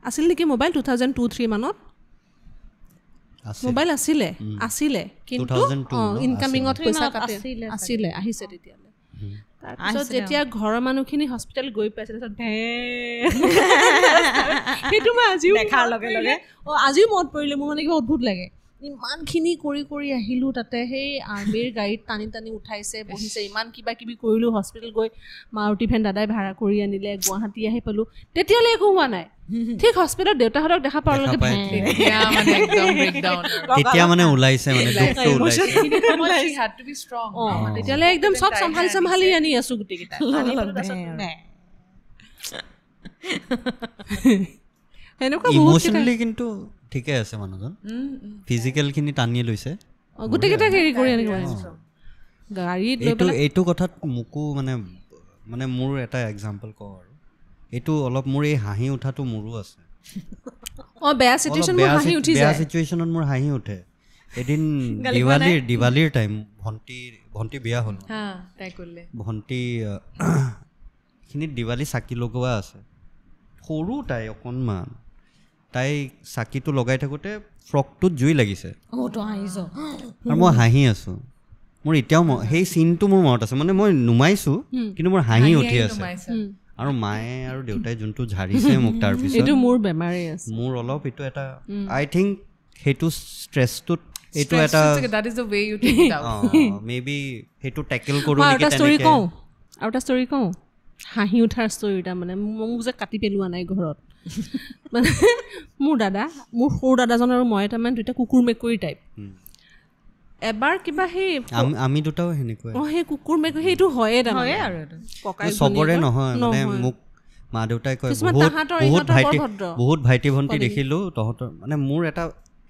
আছিল নেকি মোবাইল 2002-03 মানত মোবাইল আছিলে কিন্তু ইনকামিঙত পইচা কাটে আছিলে আহিছে তেতিয়ালৈ তাৰপিছত যেতিয়া ঘৰৰ মানুহখিনি হস্পিটেল গৈ পাইছে তাৰপিছত সেইটো মই আজিও দেখাৰ লগে লগে আজিও মনত পৰিলে মোৰ মানে কিবা অদ্ভুত লাগে ইমানখিনি কৰি কৰি আহিলোঁ তাতে সেই আৰ্মিৰ গাড়ীত টানি টানি উঠাইছে বহিছে ইমান কিবা কিবি কৰিলোঁ হস্পিটেল গৈ মাৰুতি ভেন দাদাই ভাড়া কৰি আনিলে গুৱাহাটী আহি পালোঁ তেতিয়ালৈ একো হোৱা নাই ঠিক হস্পিটেলত দেউতাহঁতক দেখা পাওঁ তেতিয়া মানে ওলাইছে মানে তেতিয়ালৈ একদম চব চম্ভালি আনি আছোঁ গোটেইকেইটা সেনেকুৱা ইমোচনেলি কিন্তু ঠিকে আছে মানুহজন ফিজিকেলখিনি টানি লৈছে গোটেইকেইটা হেৰি কৰি আনিব গাড়ীত এইটো কথাত মোকো মানে মোৰ এটা এক্সাম্পল কওঁ আৰু এইটো অলপ মোৰ এই হাঁহি উঠাটো মোৰো আছে বেয়া চিটুৱেশ্যনত মোৰ হাঁহি উঠে এদিন দিৱালীৰ টাইম ভণ্টি বিয়া হ'ল ভণ্টিখিনিত দিৱালী চাকি লগোৱা আছে সৰু তাই অকণমান তাই চাকিটো লগাই থাকোঁতে ফ্ৰকটোত জুই লাগিছে আৰু মই হাঁহি আছোঁ মোৰ এতিয়াও সেই চিনটো মোৰ মনত আছে মানে মই নুমাইছোঁ কিন্তু মোৰ হাঁহি উঠি আছে আৰু মায়ে আৰু দেউতাই যোনটো ঝাৰিছে মোক তাৰপিছত মোৰ বেমাৰেই আছে মোৰ অলপ এইটো এটা আই থিংক সেইটো ষ্ট্ৰেছটোত এইটো এটা মে বি সেইটো টেকেল কৰোঁ আৰু এটা ষ্টৰি কওঁ হাঁহি উঠাৰ ষ্টৰি এটা মানে মোক যে কাটি পেলোৱা নাই ঘৰত মানে মোৰ সৰু দাদাজন আৰু মই তাৰমানে দুটা কুকুৰ মেকুৰী টাইপ এবাৰ কিবা সেই আমি দুটাও সেনেকুৱা সেই কুকুৰ মেকুৰী সেইটো হয়ে তাৰমানে চবৰে নহয় মানে মোক মা দেউতাই কয় বহুত ভাইটি ভণ্টি দেখিলোঁ তহঁতৰ মানে মোৰ এটা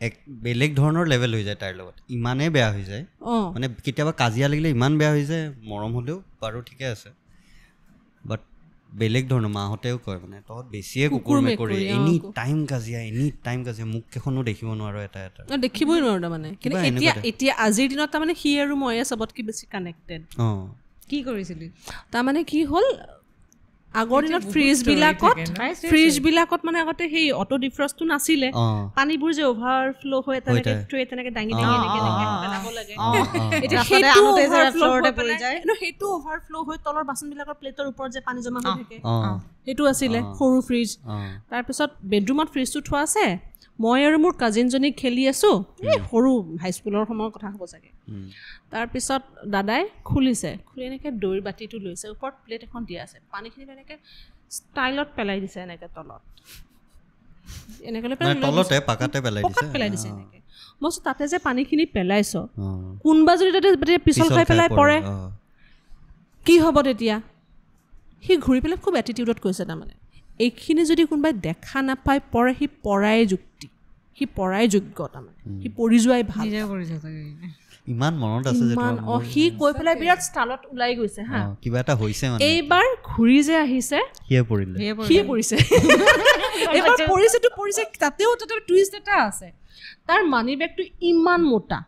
এক বেলেগ ধৰণৰ লেভেল হৈ যায় তাইৰ লগত ইমানেই বেয়া হৈ যায় মানে কেতিয়াবা কাজিয়া লাগিলে ইমান বেয়া হৈ যায় মৰম হ'লেও বাৰু ঠিকে আছে বাট বেলেগ ধৰণৰ মাহঁতেও কয় মানে তহঁত বেছিয়ে কুকুৰ মেকুৰী এনি টাইম কাজিয়া মুখ কেইখনো দেখিব নোৱাৰো এটা দেখিবই নোৱাৰো তাৰমানে কিন্তু এতিয়া আজিৰ দিনত তাৰমানে সি আৰু মই চবতকৈ বেছি কানেক্টেড কি কৰিছিলি তাৰমানে কি হ'ল আগৰ দিনত ফ্ৰিজবিলাকত মানে আগতে সেই অটো ডিফ্ৰষ্টটো নাছিলে পানীবোৰ যে অভাৰফ্ল' হৈ তেনেকে ট্ৰে তেনেকে দাঙি পেলাব লাগে সেইটো অভাৰফ্ল' হৈ তলৰ বাচনবিলাকৰ প্লেটৰ ওপৰত যে পানী জমা হৈ থাকে সেইটো আছিলে সৰু ফ্ৰিজ তাৰপিছত বেডৰুমত ফ্ৰিজটো থোৱা আছে মই আৰু মোৰ কাজিনজনীক খেলি আছোঁ এই সৰু হাইস্কুলৰ সময়ৰ কথা হ'ব চাগে তাৰপিছত দাদাই খুলি এনেকৈ দৈৰ বাতিটো লৈছে ওপৰত প্লেট এখন দিয়া আছে পানীখিনি এনেকৈ ষ্টাইলত পেলাই দিছে এনেকৈ তলত এনেকৈ পেলাই দিছে এনেকৈ মই তাতে যে পানীখিনি পেলাইছ কোনোবা যদি তাতে পিছল খাই পেলাই পৰে কি হ'ব তেতিয়া সি ঘূৰি পেলাই খুব এটিটিউডত কৈছে তাৰমানে এইখিনি যদি কোনোবাই দেখা নাপায় পৰে সি পৰাই যোগ্য তাৰমানে সি পৰি যোৱাই ভাল ইমান মনত আছে যে সি কৈ পেলাই বিৰাট ষ্টাইলত ওলাই গৈছে হা কিবা এটা হৈছে মানে এইবাৰ ঘূৰি যে আহিছে সিয়ে পৰিছে এইবাৰ পৰিছে তাতেও টুইষ্ট এটা আছে তাৰ মানি বেগটো ইমান মোটা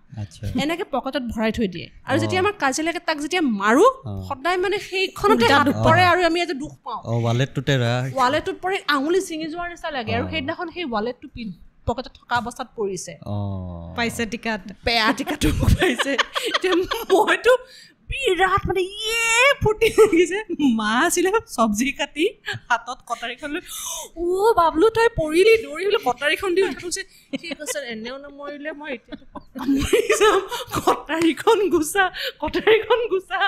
এনেকে পকেটত ভৰাই থৈ দিয়ে আৰু যেতিয়া আমাৰ কাজিয়া লাগে তাক যেতিয়া মাৰো সদায় মানে সেইখনতে হাত পৰে আৰু আমি এটা দুখ পাওঁ ৱালেটটোত পৰে আঙুলি ছিঙি যোৱাৰ নিচিনা লাগে আৰু সেইদিনাখন সেই ৱালেটটো পকেটত থকা অৱস্থাত পৰিছে পাইছে টিকাত বেয়া টিকাটো পাইছে এতিয়া মইতো বিৰাট মানে ফুটি লাগিছে মা আছিলে চব্জি কাটি হাতত কটাৰীখন লৈ বাবলু তই পৰিলি দৌৰি হ'লে কটাৰীখন দি উঠিছে সি কৈছে এনেও নমৰিলে মই এতিয়াতো কটাৰীখন গুচা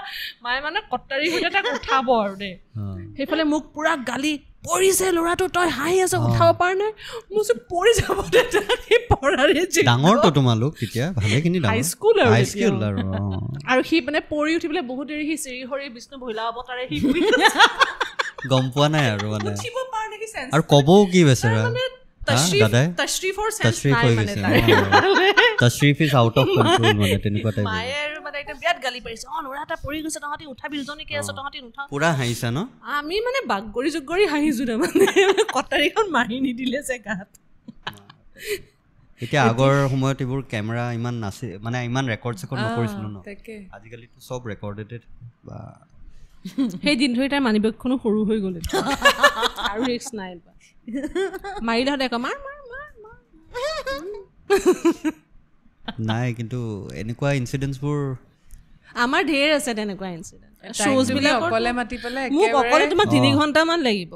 মায়ে মানে কটাৰী সৈতে তাক উঠাব আৰু দেই সেইফালে মোক পুৰা গালি পৰিছে ল'ৰাটো তই হাঁহি আছ উঠাব পাৰ নাই মোৰ পৰি যাব ডাঙৰটো তোমালোক তেতিয়া ভালেখিনি হাইস্কুল আৰু সি মানে পৰি উঠিবলৈ বহুত দেৰি সি শ্ৰীহৰি বিষ্ণু ভৈলা অৱতাৰে সি গম পোৱা নাই আৰু মানে আৰু ক'বও কি বেচেৰা তশৰীফ ইজ আউট অফ কণ্ট্ৰল মানে তেনেকুৱা টাইপ বিৰাট গালি পাৰিছে ল'ৰা এটা পৰি গৈছে তহঁতি উঠাবি দুজনীকে আছ তহঁতি নুঠাও পুৰা হাঁহিছা ন আমি মানে বাগৰি জুগৰি হাঁহিছো তাৰমানে কটাৰীখন মাৰি নিদিলে যে গাত এতিয়া আগৰ সময়ত এইবোৰ কেমেৰা ইমান নাছিল মানে ইমান ৰেকৰ্ড নকৰিছিলো ন আজিকালিতো চব ৰেকৰ্ডেড বা সেই দিন ধৰি তাৰ মানি বেগখনো সৰু হৈ গ'ল আৰু ৰিক্স নাই মাৰিলে সদায় কয় মাৰ নাই কিন্তু এনেকুৱা ইনচিডেণ্টছবোৰ আমাৰ ঢেৰ আছে তেনেকুৱা ইনচিডেণ্ট তোমাৰ 3 ঘণ্টামান লাগিব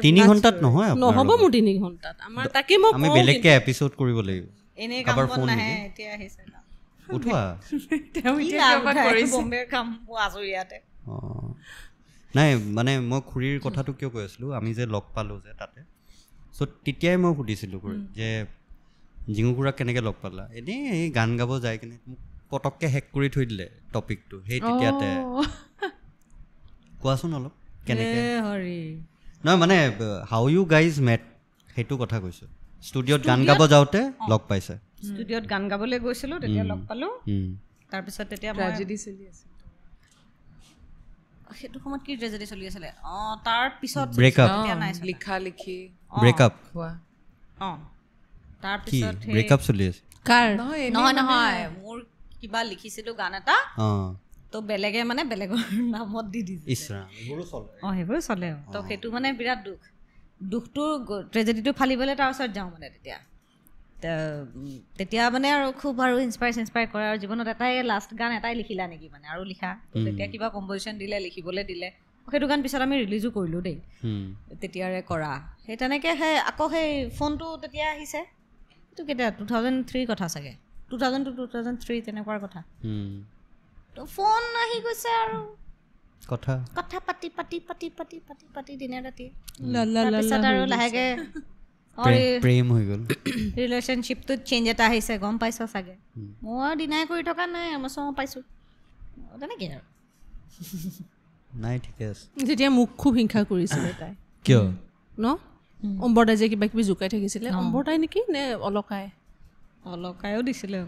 3 ঘণ্টাত নহয় নহ'ব মোৰ 3 ঘণ্টাত আমাৰ তাকে মই আমি বেলেগকে এপিছ'ড কৰিব লাগিব এনে কাম নাহে এতিয়া আহিছে না উঠোৱা নাই মানে মই খুৰীৰ কথাটো কিয় কৈ আছিলোঁ আমি যে লগ পালোঁ যে তাতে চ' তেতিয়াই মই সুধিছিলোঁ যে জিঙু খুৰাক কেনেকৈ লগ পালা এনেই এই গান গাব যায় কিনে মোক পটককৈ হেক কৰি থৈ দিলে টপিকটো সেই তেতিয়াতে কোৱাচোন অলপ কেনেকৈ নহয় মানে হাউ ইউ গাইজ মেট সেইটো কথা কৈছোঁ ষ্টুডিঅ'ত গান গাব যাওঁতে লগ পাইছে ষ্টুডিঅ'ত গান গাবলৈ গৈছিলোঁ তেতিয়া লগ পালোঁ তাৰপিছত তেতিয়া ট্ৰেজেডি চলি আছিল সেইটো সময়ত কি ট্ৰেজেডি চলি আছিলে তাৰ পিছত ব্ৰেকআপ লিখা লিখি ব্ৰেকআপ তাৰপিছত ব্ৰেকআপ চলি আছে নহয় মোৰ কিবা লিখিছিলোঁ গান এটা তো বেলেগে মানে বেলেগৰ নামত দি দিছে সেইবোৰ চলে তো সেইটো মানে বিৰাট দুখটো ট্ৰেজেডিটো ফালিবলৈ তাৰ ওচৰত যাওঁ মানে তেতিয়া মানে আৰু খুব আৰু ইনস্পায়াৰ কৰে আৰু জীৱনত এটাই লাষ্ট গান এটাই লিখিলা নেকি মানে আৰু লিখা তেতিয়া কিবা কম্প'জিশ্যন দিলে লিখিবলৈ দিলে সেইটো গান পিছত আমি ৰিলিজো কৰিলোঁ দেই তেতিয়াৰে কৰা সেই তেনেকৈ সেই আকৌ সেই ফোনটো তেতিয়া আহিছে এইটো কেতিয়া 2003 কথা চাগে 2000 to 2003 তেনেকুৱাৰ কথা তো ফোন আহি গৈছে আৰু কথা পাতি দিনে ৰাতি তাৰপিছত আৰু লাহেকৈ প্ৰেম হৈ গ'ল ৰিলেশ্যনশ্বিপটোত চেঞ্জ এটা আহিছে গম পাইছ চাগে মই ডিনাই কৰি থকা নাই মই পাইছোঁ তেনেকৈ আৰু নাই ঠিকে আছে যেতিয়া মোক খুব হিংসা কৰিছিলে তাই কিয় ন অম্বৰদাই যে কিবা কিবি জোকাই থাকিছিলে অম্বৰদাই নেকি নে অলকাই অলকায়ো দিছিলে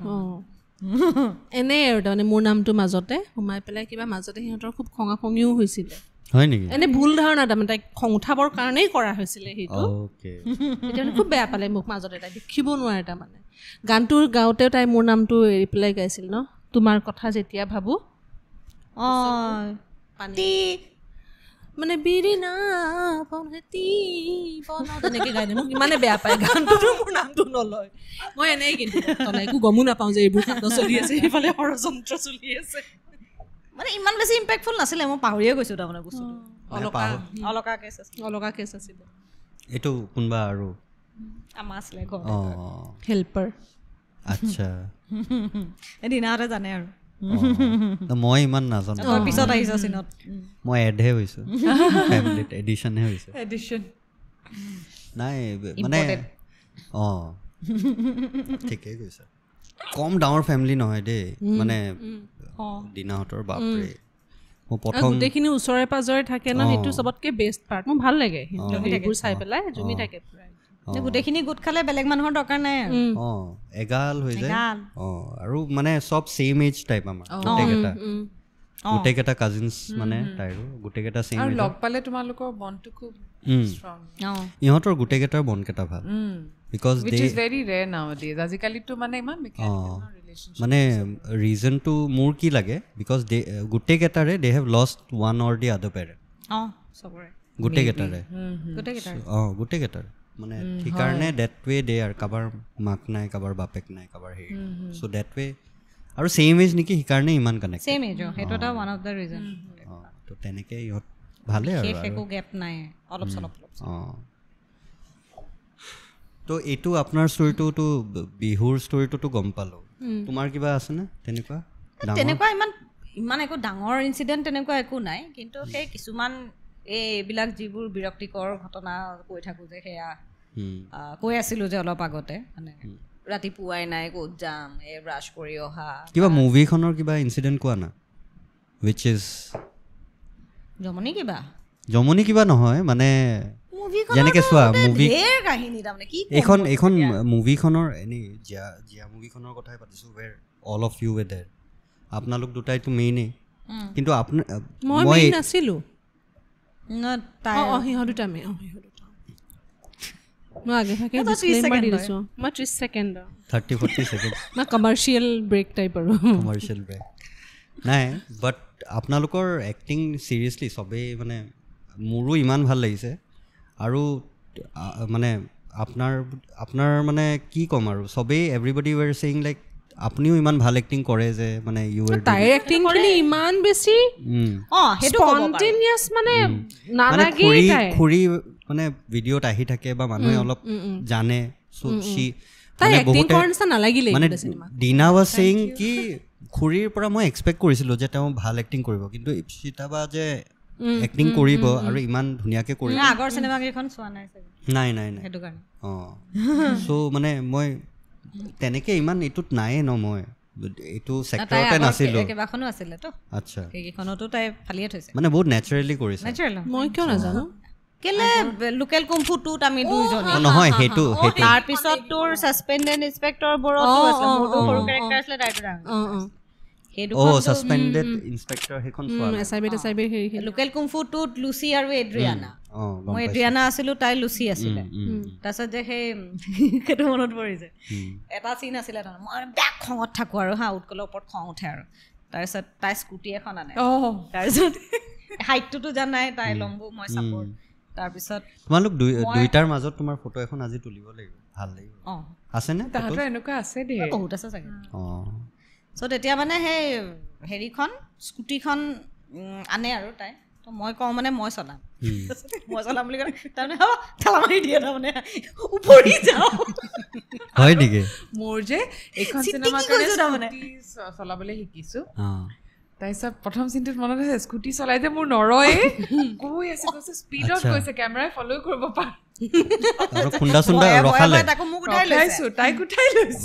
এনেই আৰু তাৰমানে মোৰ নামটো মাজতে সোমাই পেলাই কিবা মাজতে সিহঁতৰ খুব খঙাখঙিও হৈছিলে হয় নেকি এনে ভুল ধাৰণা তাৰমানে তাইক খং উঠাবৰ কাৰণেই কৰা হৈছিলে সেইটো তেতিয়া খুব বেয়া পালে মোক মাজতে তাই দেখিব নোৱাৰে তাৰমানে গানটোৰ গাওঁতেও তাই মোৰ নামটো এৰি পেলাই গাইছিল ন তোমাৰ কথা যেতিয়া ভাবো মানে বিৰিনা তেনেকে গাই দিয়ে মোক ইমানে বেয়া পায় গানটোতো মোৰ নামটো নলয় মই এনেই কিন্তু একো গমো নাপাওঁ যে এইবোৰ কাণ্ড চলি আছে সেইফালে ষড়যন্ত্ৰ চলি আছে মানে ইমান বেছি ইম্পেক্টফুল নাছিলে মই পাহৰিয়ে গৈছো তাৰমানে বস্তুটো অলকা কেছ আছিলে এইটো কোনোবা আৰু আমাৰ আছিলে হেল্পাৰ আচ্ছা দিনাহঁতে জানে আৰু মই ইমান নাজানো পিছত আহিছ চিনত মই এডহে হৈছোঁ ফেমিলিত এডিশ্যনহে হৈছে নাই মানে ঠিকেই কৈছা কম ডাঙৰ ফেমিলি নহয় দেই মানে দিনাহঁতৰ বাপৰে মই প্ৰথম গোটেইখিনি ওচৰে পাজৰে থাকে ন সেইটো চবতকে বেষ্ট পাৰ্ট মোৰ ভাল লাগে সেইবোৰ চাই পেলাই জুমি থাকে গোটেইখিনি গোট খালে বেলেগ মানুহৰ দৰকাৰ নাই এগাল হৈ যায় আৰু মানে চব ছেইম এজ টাইপ আমাৰ গোটেইকেইটা কাজিনছ মানে তাইৰো গোটেইকেইটা ছেইম আৰু লগ পালে তোমালোকৰ বণ্ডটো খুব ষ্ট্ৰং ইহঁতৰ গোটেইকেইটাৰ বণ্ডকেইটা ভাল because which is very rare nowadays আজিকালিতো মানে ইমান মেকানিকেল ৰিলেশ্যনশ্বিপ মানে ৰিজনটো মোৰ কি লাগে বিকজ গোটেইকেইটাৰে they have lost one or the other parent গোটেইকেইটাৰে গোটেইকেইটাৰে মানে সেইকাৰণে ডেট ৱে দে আৰু কাৰোবাৰ মাক নাই কাৰোবাৰ বাপেক নাই কাৰোবাৰ হেৰি চ' ডেট ৱে আৰু ছেইম এজ নেকি সেইকাৰণে ইমান কানেক্ট ছেইম এজ সেইটো এটা ওৱান অফ দ্য ৰিজন তো তেনেকৈ ইহঁত ভালে আৰু একো গেপ নাই অলপ চলপ তো এইটো আপোনাৰ ষ্টৰিটোতো বিহুৰ ষ্টৰিটোতো গম পালোঁ তোমাৰ কিবা আছেনে তেনেকুৱা ইমান একো ডাঙৰ ইনচিডেণ্ট তেনেকুৱা একো নাই কিন্তু সেই কিছুমান এইবিলাক যিবোৰ বিৰক্তিকৰ ঘটনা কৈ থাকোঁ যে সেয়া কৈ আছিলোঁ যে অলপ আগতে মানে ৰাতিপুৱাই নাই ক'ত যাম এই ব্ৰাছ কৰি অহা কিবা মুভিখনৰ কিবা ইনচিডেণ্ট কোৱা না উইচ ইজ জমনি কিবা নহয় মানে যেনেকৈ চোৱা মুভি এইখন মুভিখনৰ এনেই জীয়া মুভিখনৰ কথাই পাতিছোঁ ৱেৰ অল অফ ইউ ৱে দেৰ আপোনালোক দুটাইতো মেইনেই কিন্তু মই নাছিলোঁ সিহঁত দুটা মই আগে থাকে ডিছক্লেইমাৰ দি দিছোঁ মই 30 ছেকেণ্ড 30-40 ছেকেণ্ড মই কমাৰ্চিয়েল ব্ৰেক টাইপ আৰু কমাৰ্চিয়েল ব্ৰেক নাই বাট আপোনালোকৰ এক্টিং চিৰিয়াছলি চবেই মানে মোৰো ইমান ভাল লাগিছে আৰু মানে আপোনাৰ মানে কি ক'ম আৰু চবেই এভৰিবডি ৱেৰ ছেইং লাইক আপুনিও ইমান ভাল এক্টিং কৰে যে মানে তাইৰ এক্টিংখিনি ইমান বেছি স্পণ্টেনিয়াছ মানে নালাগে খুৰী মানে ভিডিঅ'ত আহি থাকে বা মানুহে অলপ জানে মানে ডিনা ৱাজ ছেইং কি খুৰীৰ পৰা মই এক্সপেক্ট কৰিছিলোঁ যে তেওঁ ভাল এক্টিং কৰিব কিন্তু ইপচিতা বা যে এক্টিং কৰিব আৰু ইমান ধুনীয়াকৈ কৰিব নাই চ' মানে মই তেনেকৈ ইমান এইটোত নায়ে ন মই এইটো ছেক্টৰতে নাছিলোঁ আচ্ছা মানে বহুত নেচাৰেলি কৰিছে মই কিয় নাজানো কেলে লোকেল কুমফু 2 আমি দুইজনী নহয় সেইটো তাৰ পিছত তোৰ সাসপেন্ডেড ইন্সপেক্টৰ বৰতো আছে মোৰটো সৰু ক্যাৰেক্টাৰ আছিলে ডাইৰেক্টৰ সাসপেন্ডেড ইন্সপেক্টৰ হেখন এছআইবি হেৰি লোকেল কুমফু 2 লুচি আৰু এড্ৰিয়ানা মই এড্ৰিয়ানা আছিলোঁ তাই লুচি আছিলে তাৰপিছত যে সেই সেইটো মনত পৰিছে এটা চিন আছিলে তাৰ মই বেক খঙত থাকোঁ আৰু উৎকলৰ ওপৰত খং উঠে আৰু তাৰপিছত তাই স্কুটি এখন আনে তাৰপিছত হাইটটোতো জানাই তাই লম্বু মই চাপৰ্ট তাৰপিছত তোমালোক দুইটাৰ মাজত তোমাৰ ফটো এখন আজি তুলিব লাগিব ভাল লাগিব আছেনে তাহাঁতৰ এনেকুৱা আছে দেই বহুত আছে চাগে চ' তেতিয়া মানে সেই হেৰিখন স্কুটিখন আনে আৰু তাই তো মই কওঁ মানে মই চলাম বুলি ক'লে তাৰমানে ঠেলা মাৰি দিয়ে তাৰমানে উপৰি যাওঁ হয় নেকি মোৰ যে এইখন চিনেমাৰ কাৰণে চলাবলৈ শিকিছোঁ তাৰপিছত প্ৰথম চিনটোত মনত আছে স্কুটি চলাই যে মোৰ নৰয়ে গৈ আছে কৈছে স্পীডত গৈছে কেমেৰাই ফ'ল' কৰিব পাৰে তাইক উঠাই লৈছোঁ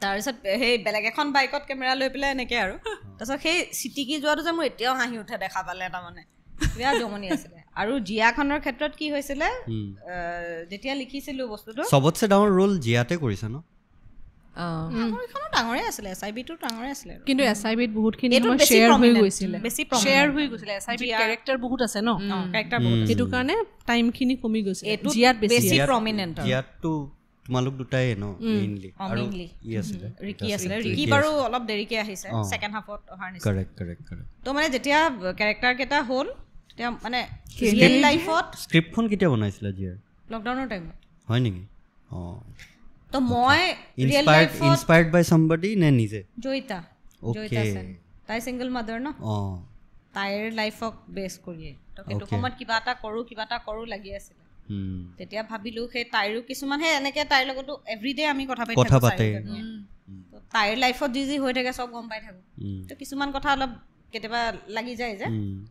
তাৰপিছত সেই বেলেগ এখন বাইকত কেমেৰা লৈ পেলাই এনেকৈ আৰু তাৰপিছত সেই চিটিকি যোৱাটো যে মোৰ এতিয়াও হাঁহি উঠে দেখা পালে তাৰমানে বিৰাট জমনি আছিলে আৰু জিয়াখনৰ ক্ষেত্ৰত কি হৈছিলে যেতিয়া লিখিছিলো বস্তুটো সবতছে ডাঙৰ ৰোল জিয়াতে কৰিছে ন এইখনো ডাঙৰে আছিলে SIB-টো ডাঙৰে আছিলে কিন্তু SIB-ত বহুতখিনি শ্বেয়াৰ হৈ গৈছিলে শ্বেয়াৰ হৈ গৈছিলে SIB-ত কেৰেক্টাৰ বহুত আছে ন কেৰেক্টাৰ বহুত সেইটো কাৰণে টাইমখিনি কমি গৈছে জিয়াত বেছি প্ৰমিনেণ্ট জিয়াতটো তোমালোক দুটাই ন মেইনলি আৰু ই আছিলে ৰিকি বাৰু অলপ দেৰিকে আহিছে সেকেন্ড হাফত অহাৰ নিচিনা কাৰেক্ট তো মানে যেতিয়া কেৰেক্টাৰ কেইটা হ'ল তেতিয়া মানে ৰিয়েল লাইফত স্ক্ৰিপ্টখন কেতিয়া বনাইছিলা জিয়াৰ লকডাউনৰ টাইমত হয় নেকি তো মই ৰিয়েল লাইফত ইনস্পায়াৰ্ড বাই সামবডি নে নিজে জয়িতা সেন তাই সিংগল মাদাৰ ন তাইৰ লাইফক বেছ কৰিয়ে তো সেইটো সময়ত কিবা এটা কৰো লাগি আছিলে তেতিয়া ভাবিলো সেই তাইৰো কিছুমান হে এনেকে তাইৰ লগতো এভৰিডে আমি কথা পাতে তো তাইৰ লাইফত যি হৈ থাকে সব গম পাই থাকো তো কিছুমান কথা অলপ কেতিয়াবা লাগি যায় যে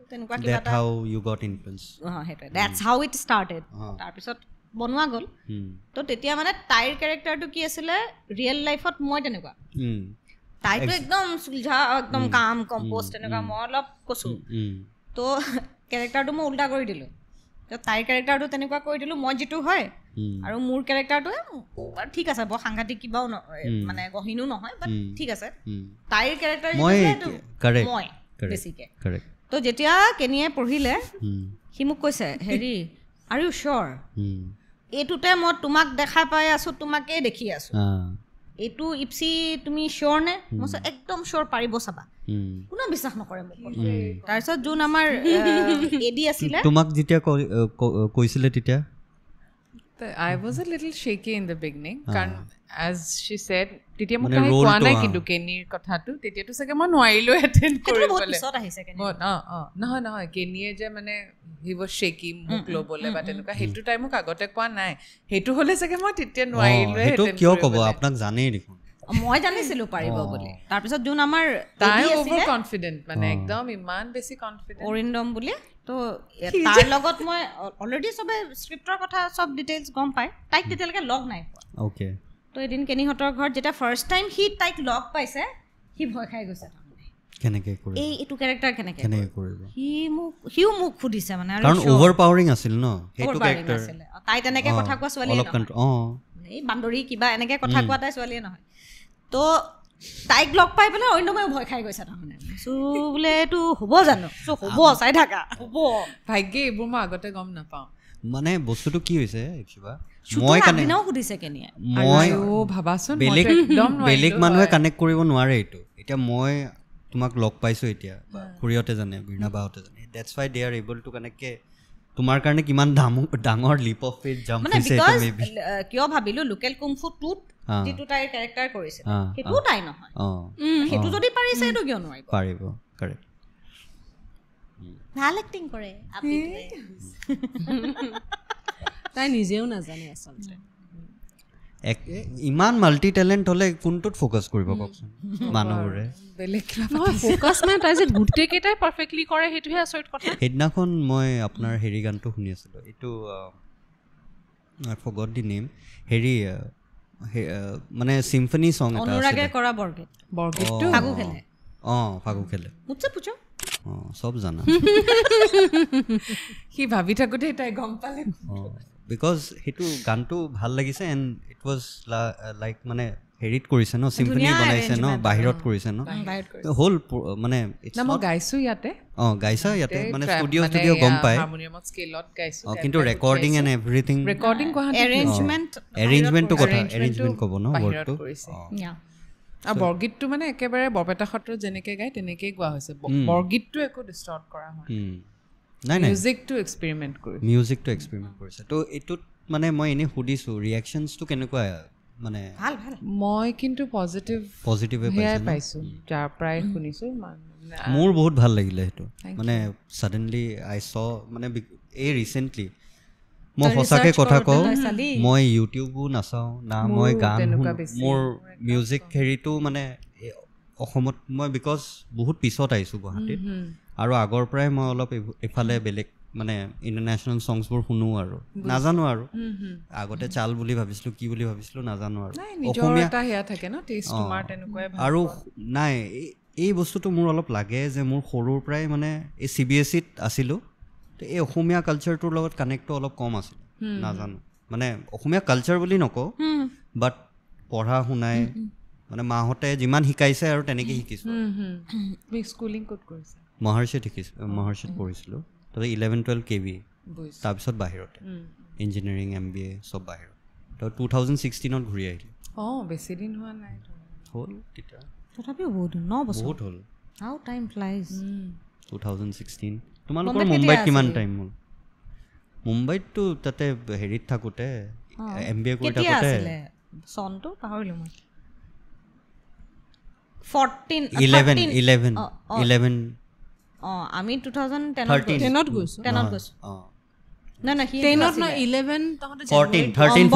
তেনেকুৱা কিবা এটা how you got influence হেটো that's how it started তাৰ পিছত বনোৱা গল তো তেতিয়া মানে তাইৰ ক্যাৰেক্টাৰটো কি আছিলে ৰিয়েল লাইফত মই তেনেকুৱা তাইটো একদম সুলঝা একদম কাম কম্পোজ তেনেকুৱা মই অলপ কসু তো ক্যাৰেক্টাৰটো মই উল্টা কৰি দিলো তো তাইৰ ক্যাৰেক্টাৰটো তেনেকুৱা কৰি দিলো মই যেটো হয় আৰু মোৰ ক্যাৰেক্টাৰটো ঠিক আছে বৰ সাংঘাতিক কিবাও মানে গহিনু নহয় বাট ঠিক আছে তাইৰ ক্যাৰেক্টাৰ মই বেছিকে তো যেতিয়া কেনিয়ে পঢ়িলে সি মোক কৈছে হেৰি আৰ ইউ শ্যোৰ এটুতে মই তোমাক দেখা পাই আছো তোমাকে দেখি আছো এটু ইপসি তুমি শ্যোৰ নে মই একদম শ্যোৰ পাৰিব চাবা কোনো বিশ্বাস নকৰে মোক তাৰপিছত যোন আমাৰ এডি আছিলে তোমাক যেতিয়া কৈছিলে তেতিয়া I was a little shaky in the beginning কাৰণ as she said তেতিয়া মই কাই কোৱা নাই কিন্তু কেনিৰ কথাটো তেতিয়াটো সকে মই নোৱাৰিলো এটেন্ড কৰিবলৈ বহুত পিছত আহিছে কেনি নহয় কেনিয়ে যে মানে he was shaky মোক লবলে বা তেনেকুৱা হেতু টাইম মোক আগতে কোৱা নাই হেতু হলে সকে মই তেতিয়া নোৱাৰিলো হেতু কিয় কব আপোনাক জানেই দেখোন মই জানিছিলো পাৰিব বুলি তাৰ পিছত যোন আমাৰ তাই ওভাৰ কনফিডেন্ট মানে একদম ইমান বেছি কনফিডেন্ট অৰিন্দম বুলি তো তাৰ লগত মই অলৰেডি সবে স্ক্ৰিপ্টৰ কথা সব ডিটেইলছ গম পাই তাইক তেতিয়ালৈকে লগ নাই পোৱা ওকে তো এদিন কেনিহতৰ ঘৰত যেটা ফাৰ্স্ট টাইম হি তাইক লগ পাইছে হি ভয় খাই গৈছে কেনেকে কৰিব এইটো ক্যাৰেক্টাৰ কেনেকে কৰিব হিউ মোক খুদিছে মানে কাৰণ ওভাৰ পাৱাৰিং আছিল ন হেতু ক্যাৰেক্টাৰ তাই তেনেকে কথা কোৱা ছোৱালী এই বান্দৰী কিবা এনেকে কথা কোৱা তাই ছোৱালীয়ে নহয় তো তাইক লগ পাই পেলাই অন্যময় ভয় খাই গৈছে তাৰমানে সো বোলে এইটো হ'ব জানো সো হ'ব চাই থাকা হ'ব ভাগ্যে এইবোৰ মই আগতে গম নাপাওঁ মানে বস্তুটো কি হৈছে একচুয়ালি মই কানেও খুদিছে কেনিয়ে মই ভাবাচোন বেলেগ মানুহে কানেক্ট কৰিব নোৱাৰে এইটো এতিয়া মই তোমাক লগ পাইছো এতিয়া খুৰিয়তে জানে বিৰনা বাহতে জানে that's why they are able to connect কে তোমাৰ কাৰণে কিমান ডাঙৰ লিপ অফ ফেথ জাম্প হৈছে এটা মেবি কিয় ভাবিলো লোকেল কুমফু 2 যেটো তাইৰ ক্যাৰেক্টাৰ কৰিছে হেতু তাই নহয় হেতু যদি পাৰিছে এটো কিয় নোৱাৰিব পাৰিব কাৰেক্ট ভাল এক্টিং কৰে আপনি তাই নিজেও নাজানে আচলতে ইমান মাল্টি ট্যালেন্ট হলে কোনটোত ফোকাস কৰিব কওকচোন মানুহৰে বেলেগ ফোকাস মানে তাই যে গুটেই কেইটাই পাৰফেক্টলি কৰে হেতুহে আচৰিত কথা হেদিনাখন মই আপোনাৰ হেৰি গানটো শুনি আছিলো এইটো আই ফৰগট দি নেম হেৰি মানে সিম্ফনি সং এটা আছে অনুৰাগে কৰা বৰগীতটো ফাগু খেলে মুছে পুছো সব জানা কি ভাবি থাকোতে তাই গম পালে বিকজ হেতু গানটো ভাল লাগিছে এন্ড ইট ওয়াজ লাইক মানে হেৰিট কৰিছে ন সিম্ফনি বনাইছে ন বাহিৰত কৰিছে ন হোল মানে ইটস না মই গাইছো ইয়াতে গাইছা ইয়াতে মানে ষ্টুডিও গম পায় হাৰমনিয়ামত স্কেলত গাইছো কিন্তু ৰেকৰ্ডিং এণ্ড এভৰিথিং ৰেকৰ্ডিং কোহাতে এৰেঞ্জমেন্টটো কথা এৰেঞ্জমেন্ট ক'ব ন ওয়াৰ্ডটো আৰু বৰগীতটো মানে একেবাৰে বৰপেটা সত্ৰত যেনেকে গায় তেনেকেই গোৱা হৈছে বৰগীতটো একো ডিস্টৰ্ট কৰা হয় নাই মিউজিকটো এক্সপেৰিমেন্ট কৰিছে তো এটুত মানে মই এনে সুধিছো ৰিঅ্যাকশনছটো কেনেকুৱা মানে ভাল মই কিন্তু পজিটিভে পাইছো যাৰ প্ৰায় শুনিছো মোৰ বহুত ভাল লাগিলে হেতু মানে সাডেনলি আই স মানে এই ৰিসেন্টলি মই সঁচাকে কথা কওঁ মই ইউটিউবো নাচাওঁ না মই গান মোৰ মিউজিক হেৰিটো মানে অসমত মই বিকজ বহুত পিছত আহিছোঁ গুৱাহাটীত আৰু আগৰ পৰাই মই অলপ এফালে বেলেগ মানে ইণ্টাৰনেশ্যনেল সংছবোৰ শুনো আৰু নাজানো আৰু আগতে চাল বুলি ভাবিছিলোঁ কি বুলি ভাবিছিলোঁ নাজানো আৰু অসমীয়া আৰু নাই এই বস্তুটো মোৰ অলপ লাগে যে মোৰ সৰুৰ পৰাই মানে এই CBSEত আছিলোঁ তো এই অসমীয়া কালচাৰটোৰ লগত কানেক্টটো অলপ কম আছিল নাজানো মানে অসমীয়া কালচাৰ বুলি নকওঁ বাট পঢ়া শুনাই মানে মাহঁতে যিমান শিকাইছে আৰু তেনেকৈ শিকিছোঁ স্কুলিং ক'ত কৰিছে মহৰ্ষিত শিকিছোঁ মহৰ্ষিত পঢ়িছিলোঁ তাৰপিছত 11-12 KB তাৰপিছত বাহিৰতে ইঞ্জিনিয়াৰিং MBA চব বাহিৰত তো 2016ত ঘূৰি আহিলোঁ বেছি দিন হোৱা নাই হ'ল তেতিয়া তথাপিও বহুত 9 বছৰ বহুত হ'ল হাউ টাইম ফ্লাইজ 2016 তোমালোকৰ মুম্বাইত কিমান টাইম হ'ল মুম্বাইততো তাতে হেৰিত থাকোঁতে MBA কৰি থাকোঁতে চনটো পাহৰিলোঁ মই 11 আমি 2010ত গৈছোঁ না না 10ত না 11 তহঁতে 13-14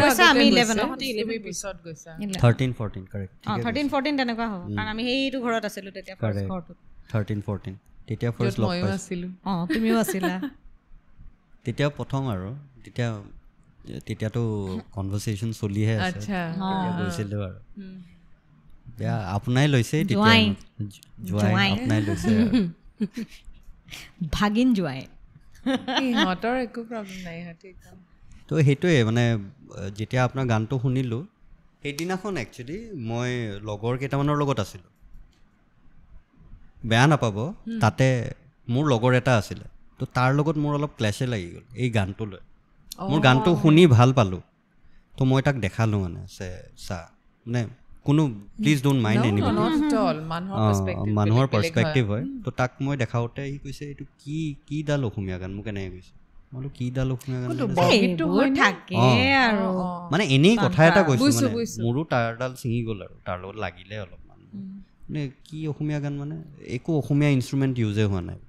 গৈছে আমি 11 পিছত গৈছে 13-14 কাৰেক্ট 13-14 তেনেকুৱা হ'ব কাৰণ আমি সেইটো ঘৰত আছিলোঁ তেতিয়া ফাৰ্ষ্ট ঘৰটোত 13-14 তেতিয়া ফাৰ্ষ্ট লগ পাইছিলোঁ তুমিও আছিলা তেতিয়া প্ৰথম আৰু তেতিয়াতো কনভাৰচেশ্যন চলিহে আছে তেতিয়া গৈছিলোঁ আৰু বেয়া আপোনাই লৈছে তেতিয়া জোৱাই আপোনাই লৈছে ভাগিন জোৱাই সিহঁতৰ একো প্ৰব্লেম নাই তো সেইটোৱে মানে যেতিয়া আপোনাৰ গানটো শুনিলোঁ সেইদিনাখন একচুৱেলি মই লগৰ কেইটামানৰ লগত আছিলোঁ বেয়া নাপাব তাতে মোৰ লগৰ এটা আছিলে তো তাৰ লগত মোৰ অলপ ক্লেছে লাগি গ'ল এই গানটো লৈ মোৰ গানটো শুনি ভাল পালোঁ তো মই তাক দেখালোঁ মানে চা মানে কোনো প্লিজ ডোণ্ট মাইণ্ড এনিবডি মানুহৰ পাৰ্চপেক্টিভ হয় তো তাক মই দেখাওঁতে সি কৈছে এইটো কিডাল অসমীয়া গান মোক এনেকৈ কৈছে মই বোলো কিডাল অসমীয়া গান মানে এনেই কথা এটা কৈছোঁ মানে মোৰো তাৰডাল ছিঙি গ'ল আৰু তাৰ লগত লাগিলে অলপমান মানে কি অসমীয়া গান মানে একো অসমীয়া ইনষ্ট্ৰুমেণ্ট ইউজে হোৱা নাই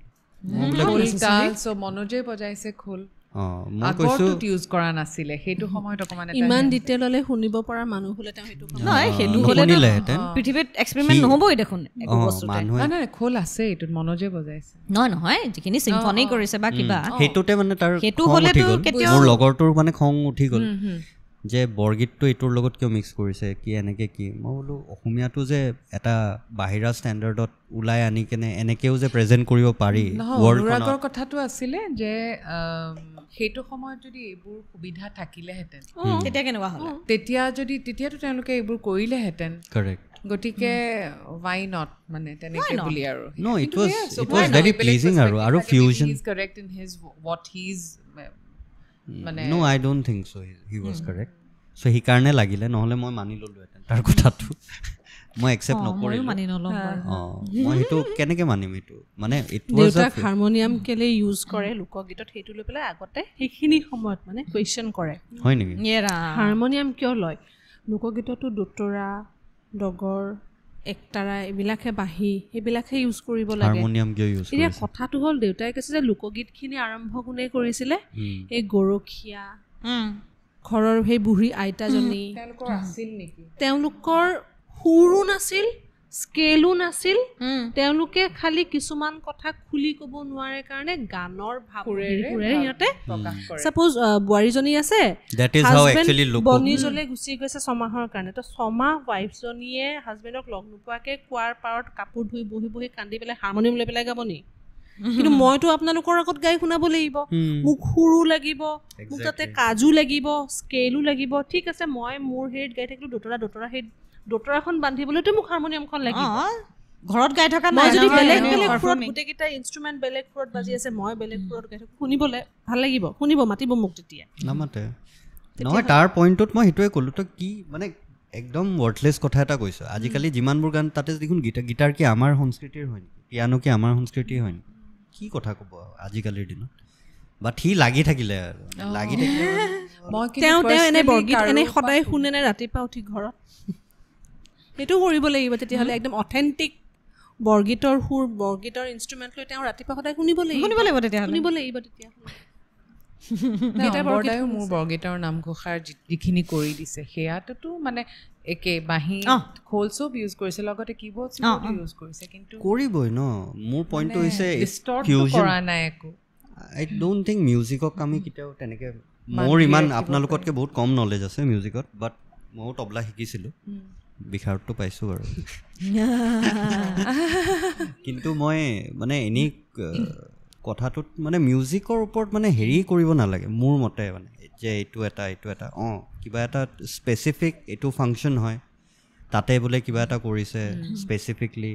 মনোজে বজাইছে খোল ইমান ডিটেইললৈ শুনিব পৰা মানুহ হ'লে তেওঁ সেইটো পৃথিৱীত এক্সপেৰিমেণ্ট নহ'বই দেখোন খোল আছে এইটোত মনোজে বজাইছে নহয় যিখিনি চিম্ফনি কৰিছে বা কিবা সেইটোতে মানে তাৰ সেইটো হ'লেতো মোৰ লগৰটোৰ মানে খং উঠি গ'ল যে বৰগীতটো এইটোৰ লগত কিয় মিক্স কৰিছে কি এনেকৈ কি মই বোলো অসমীয়াটো যে এটা বাহিৰা ষ্টেণ্ডাৰ্ডত ওলাই আনি কেনে এনেকৈও যে প্ৰেজেণ্ট কৰিব পাৰি অনুৰাগৰ কথাটো আছিলে যে সেইটো সময়ত যদি এইবোৰ সুবিধা থাকিলেহেঁতেন তেতিয়া কেনেকুৱা হ'ল তেতিয়াতো তেওঁলোকে এইবোৰ কৰিলেহেঁতেন গতিকে why not মানে তেনেকৈ বুলি আৰু no it was very pleasing আৰু fusion is correct in his what he's no I don't think so he was correct so he কাৰণে লাগিলে নহলে মই মানি ললোহেঁতেন তাৰ কথাটো মই একচেপ্ট নকৰিলোঁ মই সেইটো কেনেকৈ মানিম এইটো মানে দেউতাক হাৰমনিয়াম কেলে ইউজ কৰে লোকগীতত সেইটো লৈ পেলাই আগতে সেইখিনি সময়ত মানে কুৱেশ্যন কৰে হয় নেকি হাৰমনিয়াম কিয় লয় লোকগীততো দোতৰা ডগৰ একতাৰা এইবিলাকহে বাঁহী সেইবিলাকহে ইউজ কৰিব লাগে হাৰমনিয়াম কিয় ইউজ এতিয়া কথাটো হ'ল দেউতাই কৈছে যে লোকগীতখিনি আৰম্ভ কোনে কৰিছিলে এই গৰখীয়া ঘৰৰ সেই বুঢ়ী আইতাজনী তেওঁলোকৰ সুৰো নাছিল স্কেলো নাছিল তেওঁলোকে খালি কিছুমান কথা খুলি ক'ব নোৱাৰে কাৰণে গানৰ ভাৱেৰে সিহঁতে সাপোজ বোৱাৰীজনী আছে বনীজলে গুচি গৈছে 6 মাহৰ কাৰণে তো 6 মাহ ৱাইফজনীয়ে হাজবেণ্ডক লগ নোপোৱাকে কুৱাৰ পাৰত কাপোৰ ধুই বহি বহি কান্দি পেলাই হাৰমনিয়াম লৈ পেলাই গাব নি কিন্তু মইতো আপোনালোকৰ আগত গাই শুনাব লাগিব মোক সুৰো লাগিব মোক তাতে কাজু লাগিব স্কেলো লাগিব ঠিক আছে মই মোৰ হেৰিত গাই থাকিলোঁ দোতৰা সেই দোতৰাখন বান্ধিবলৈতো মোক হাৰমনিয়ামখন লাগিব ঘৰত গাই থকা মই যদি বেলেগ সুৰত গোটেইকেইটা ইনষ্ট্ৰুমেণ্ট বেলেগ সুৰত বাজি আছে মই বেলেগ সুৰত গাই থাকোঁ শুনিবলৈ ভাল লাগিব শুনিব মাতিব মোক তেতিয়া নামাতে নহয় তাৰ পইণ্টত মই সেইটোৱে ক'লোঁ তো কি মানে একদম ৱৰ্থলেছ কথা এটা কৈছোঁ আজিকালি যিমানবোৰ গান তাতে দেখোন গীটাৰ কি আমাৰ সংস্কৃতিৰ হয় নেকি পিয়ানো কি আমাৰ সংস্কৃতিৰ হয় নেকি কি কথা ক'ব আজিকালিৰ দিনত বাট সি লাগি থাকিলে আৰু লাগি থাকিলে তেওঁ এনে বৰগীত এনে সদায় শুনে নে ৰাতিপুৱা উঠি ঘৰত সেইটো কৰিব লাগিব তেতিয়াহ'লে একদম অথেণ্টিক বৰগীতৰ সুৰ বৰগীতৰ ইনষ্ট্ৰুমেণ্ট লৈ তেওঁ ৰাতিপুৱা সদায় শুনিব লাগিব বৰদায়ো মোৰ বৰগীতৰ নামঘোষাৰ যিখিনি কৰি দিছে সেয়াটোতো মানে একে বাঁহী খোল চব ইউজ কৰিছে লগতে কিবৰ্ড ইউজ কৰিছে কিন্তু কৰিবই ন মোৰ পইণ্টটো হৈছে কৰা নাই একো আই ডোণ্ট থিংক মিউজিকক আমি কেতিয়াও তেনেকৈ মোৰ ইমান আপোনালোকতকৈ বহুত কম নলেজ আছে মিউজিকত বাট ময়ো তবলা শিকিছিলোঁ বিশাৰতটো পাইছোঁ আৰু কিন্তু মই মানে এনেই কথাটোত মানে মিউজিকৰ ওপৰত মানে হেৰি কৰিব নালাগে মোৰ মতে মানে যে এইটো এটা কিবা এটা স্পেচিফিক এইটো ফাংচন হয় তাতে বোলে কিবা এটা কৰিছে স্পেচিফিকলি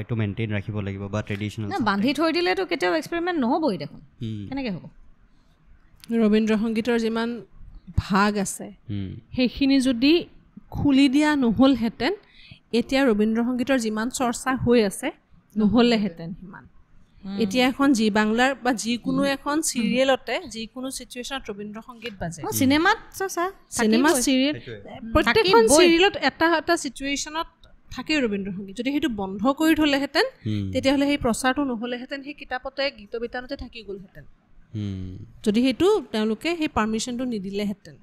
এইটো মেইনটেইন ৰাখিব লাগিব বা ট্ৰেডিশ্যনেল বান্ধি থৈ দিলেতো কেতিয়াও এক্সপেৰিমেণ্ট নহ'বই দেখোন কেনেকৈ হ'ব ৰবীন্দ্ৰ সংগীতৰ যিমান ভাগ আছে সেইখিনি যদি খুলি দিয়া নহ'লহেঁতেন এতিয়া ৰবীন্দ্ৰ সংগীতৰ যিমান চৰ্চা হৈ আছে নহ'লেহেঁতেন সিমান এতিয়া এখন জি বাংলাৰ বা যিকোনো এখন চিৰিয়েলতে যিকোনো চিটুৱেশ্যনত ৰবীন্দ্ৰ সংগীত বাজে চিনেমা চিৰিয়েল প্ৰত্যেকখন চিৰিয়েলত এটা এটা চিটুৱেশ্যনত থাকে ৰবীন্দ্ৰ সংগীত যদি সেইটো বন্ধ কৰি থ'লেহেঁতেন তেতিয়াহ'লে সেই প্ৰচাৰটো নহ'লেহেঁতেন সেই কিতাপতে গীত বিতানতে থাকি গ'লহেঁতেন যদি সেইটো তেওঁলোকে সেই পাৰ্মিশ্যনটো নিদিলেহেঁতেন